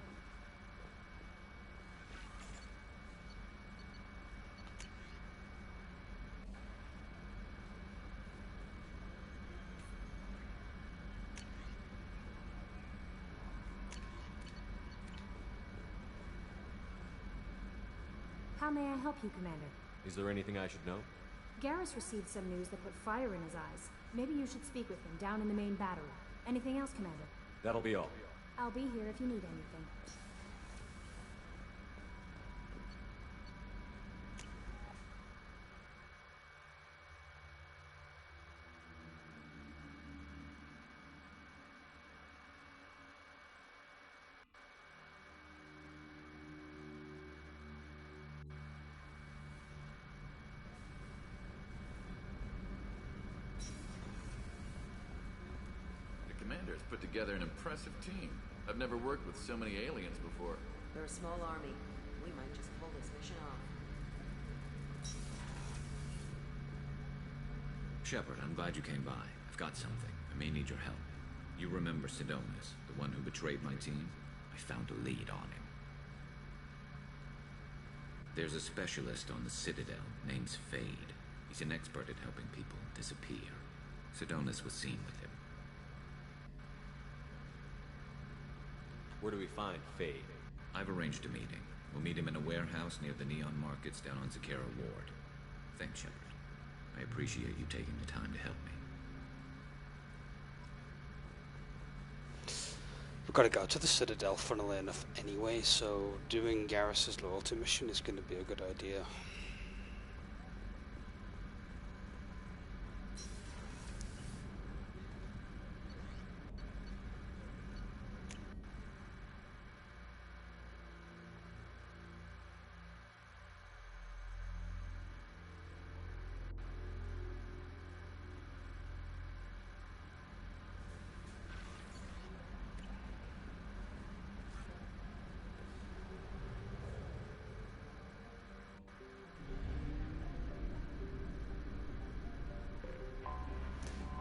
How may I help you, Commander? Is there anything I should know? Garrus received some news that put fire in his eyes. Maybe you should speak with him down in the main battery. Anything else, Commander? That'll be all. I'll be here if you need anything. Commander's put together an impressive team. I've never worked with so many aliens before. They're a small army. We might just pull this mission off. Shepard, I'm glad you came by. I've got something. I may need your help. You remember Sidonis, the one who betrayed my team? I found a lead on him. There's a specialist on the Citadel named Fade. He's an expert at helping people disappear. Sidonis was seen with him. Where do we find Fade? I've arranged a meeting. We'll meet him in a warehouse near the Neon Markets down on Zakera Ward. Thanks, Shepard. I appreciate you taking the time to help me. We've got to go to the Citadel, funnily enough, anyway, so doing Garrus's loyalty mission is going to be a good idea.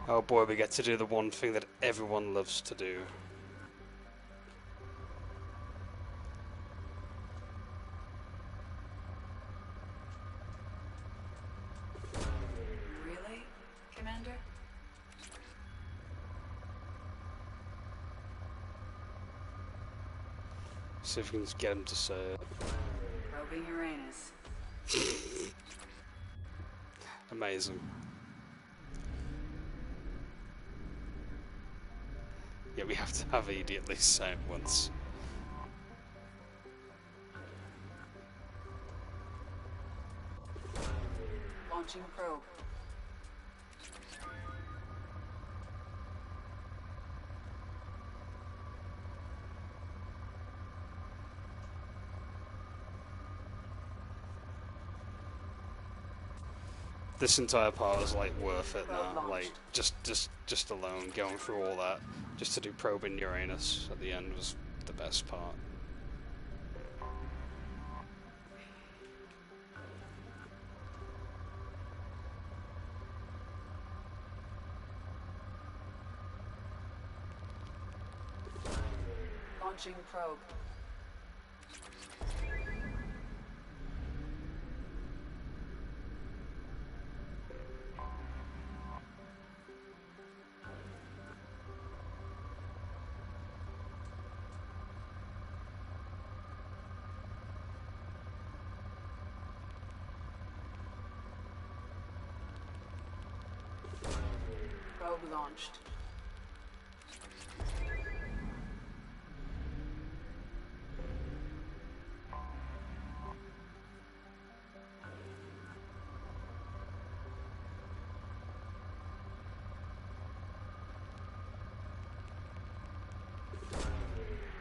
Oh boy, we get to do the one thing that everyone loves to do. Really, Commander? See if we can get him to say it. Probing Uranus. Amazing. Yeah, we have to have Edie at least say it once. Launching probe. This entire part is like worth it now. Like just alone going through all that, just to do probing Uranus at the end was the best part. Launching probe. Probe launched.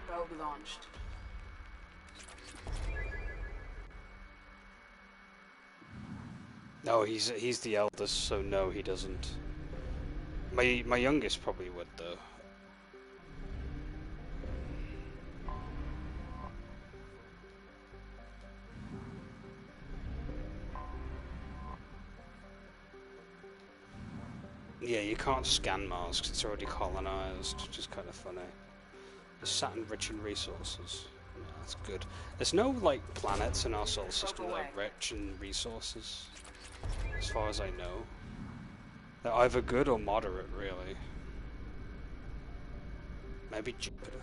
Probe launched. No, he's the eldest, so no, he doesn't. My youngest probably would though. Yeah, you can't scan Mars because it's already colonized, which is kind of funny. Is Saturn rich in resources? No, that's good. There's no like planets in our solar system that are rich in resources, as far as I know. They're either good or moderate, really. Maybe Jupiter.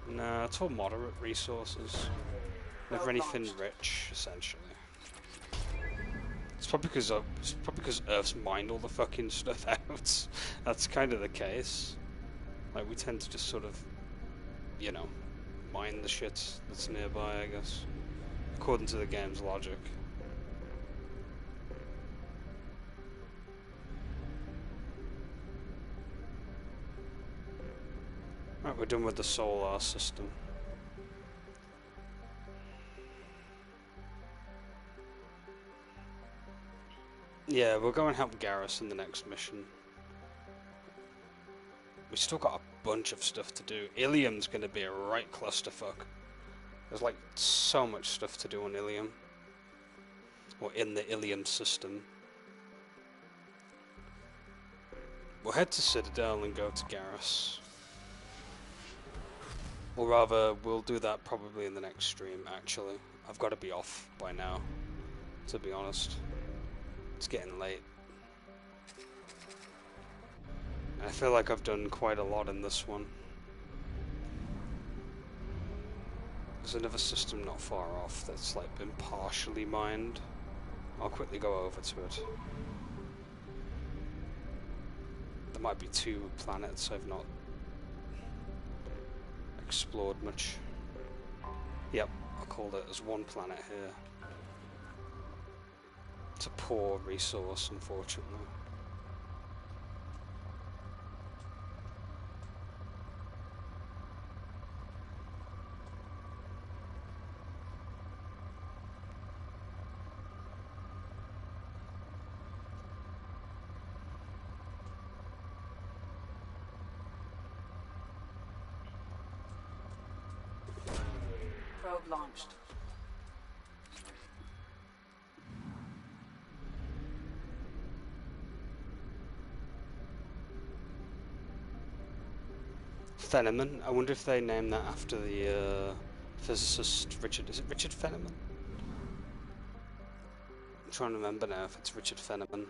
No, it's all moderate resources. Never anything rich, essentially. It's probably because Earth's mined all the fucking stuff out. That's kind of the case. Like, we tend to just sort of, you know, mine the shit that's nearby, I guess. According to the game's logic. Right, we're done with the solar system. Yeah, we'll go and help Garrus in the next mission. We still got a bunch of stuff to do. Ilium's gonna be a right clusterfuck. There's like so much stuff to do on Ilium. Or in the Ilium system. We'll head to Citadel and go to Garrus. Or rather, we'll do that probably in the next stream, actually. I've got to be off by now, to be honest. It's getting late. I feel like I've done quite a lot in this one. There's another system not far off that's like been partially mined. I'll quickly go over to it. There might be 2 planets I've not explored much. Yep, I'll call it as 1 planet here. It's a poor resource, unfortunately. Probe launched. Fenneman. I wonder if they named that after the physicist Richard. Is it Richard Fenneman? I'm trying to remember now if it's Richard Fenneman.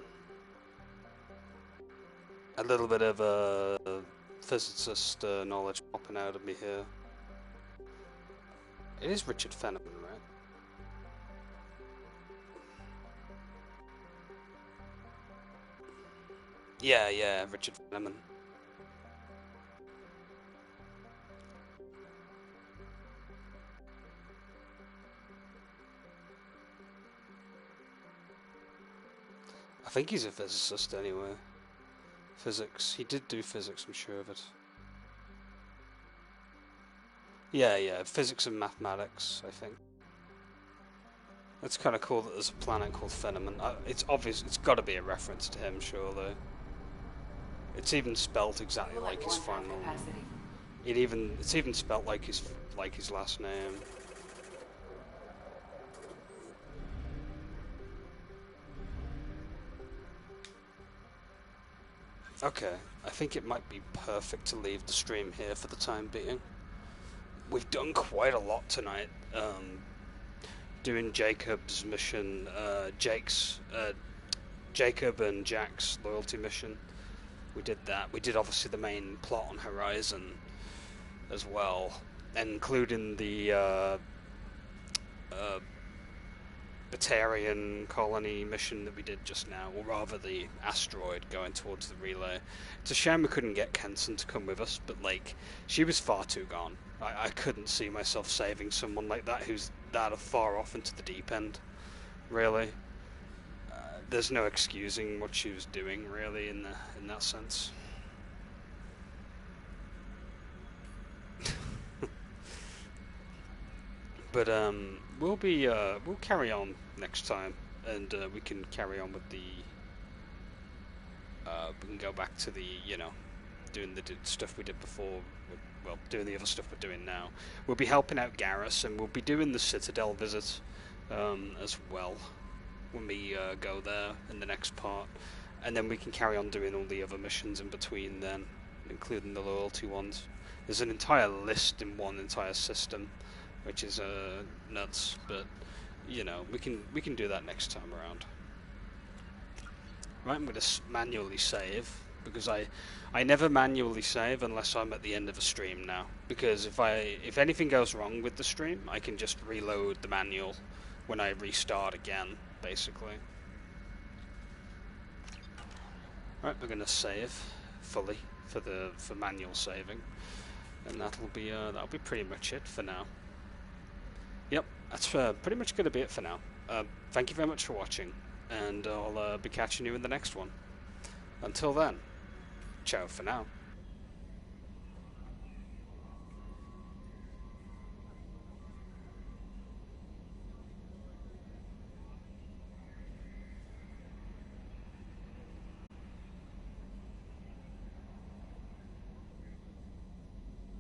A little bit of physicist knowledge popping out of me here. It is Richard Fenneman, right? Yeah, Richard Fenneman. I think he's a physicist anyway. Physics. He did do physics, I'm sure of it. Yeah, physics and mathematics, I think. It's kind of cool that there's a planet called Fenneman. It's obvious, it's got to be a reference to him, surely. It's even spelt exactly like his final. It's even spelt like his last name. Okay, I think it might be perfect to leave the stream here for the time being. We've done quite a lot tonight. Doing Jacob's mission, Jacob and Jack's loyalty mission. We did that. We did obviously the main plot on Horizon as well, including the Batarian colony mission that we did just now, or rather the asteroid going towards the relay. It's a shame we couldn't get Kenson to come with us, but like, she was far too gone. I couldn't see myself saving someone like that who's that far off into the deep end, really. There's no excusing what she was doing, really, in that sense. But we'll carry on next time, and we can carry on with the. We can go back to the, you know, doing the stuff we did before. Well, doing the other stuff we're doing now. We'll be helping out Garrus, and we'll be doing the Citadel visit as well when we go there in the next part, and then we can carry on doing all the other missions in between then, including the loyalty ones. There's an entire list in one entire system, which is nuts, but you know, we can do that next time around. Right, I'm going to manually save, because I never manually save unless I'm at the end of a stream now, because if anything goes wrong with the stream, I can just reload the manual when I restart again, basically. Right, we're going to save fully for manual saving, and that'll be pretty much it for now. Yep, that's pretty much going to be it for now. Thank you very much for watching, and I'll be catching you in the next one. Until then, ciao for now.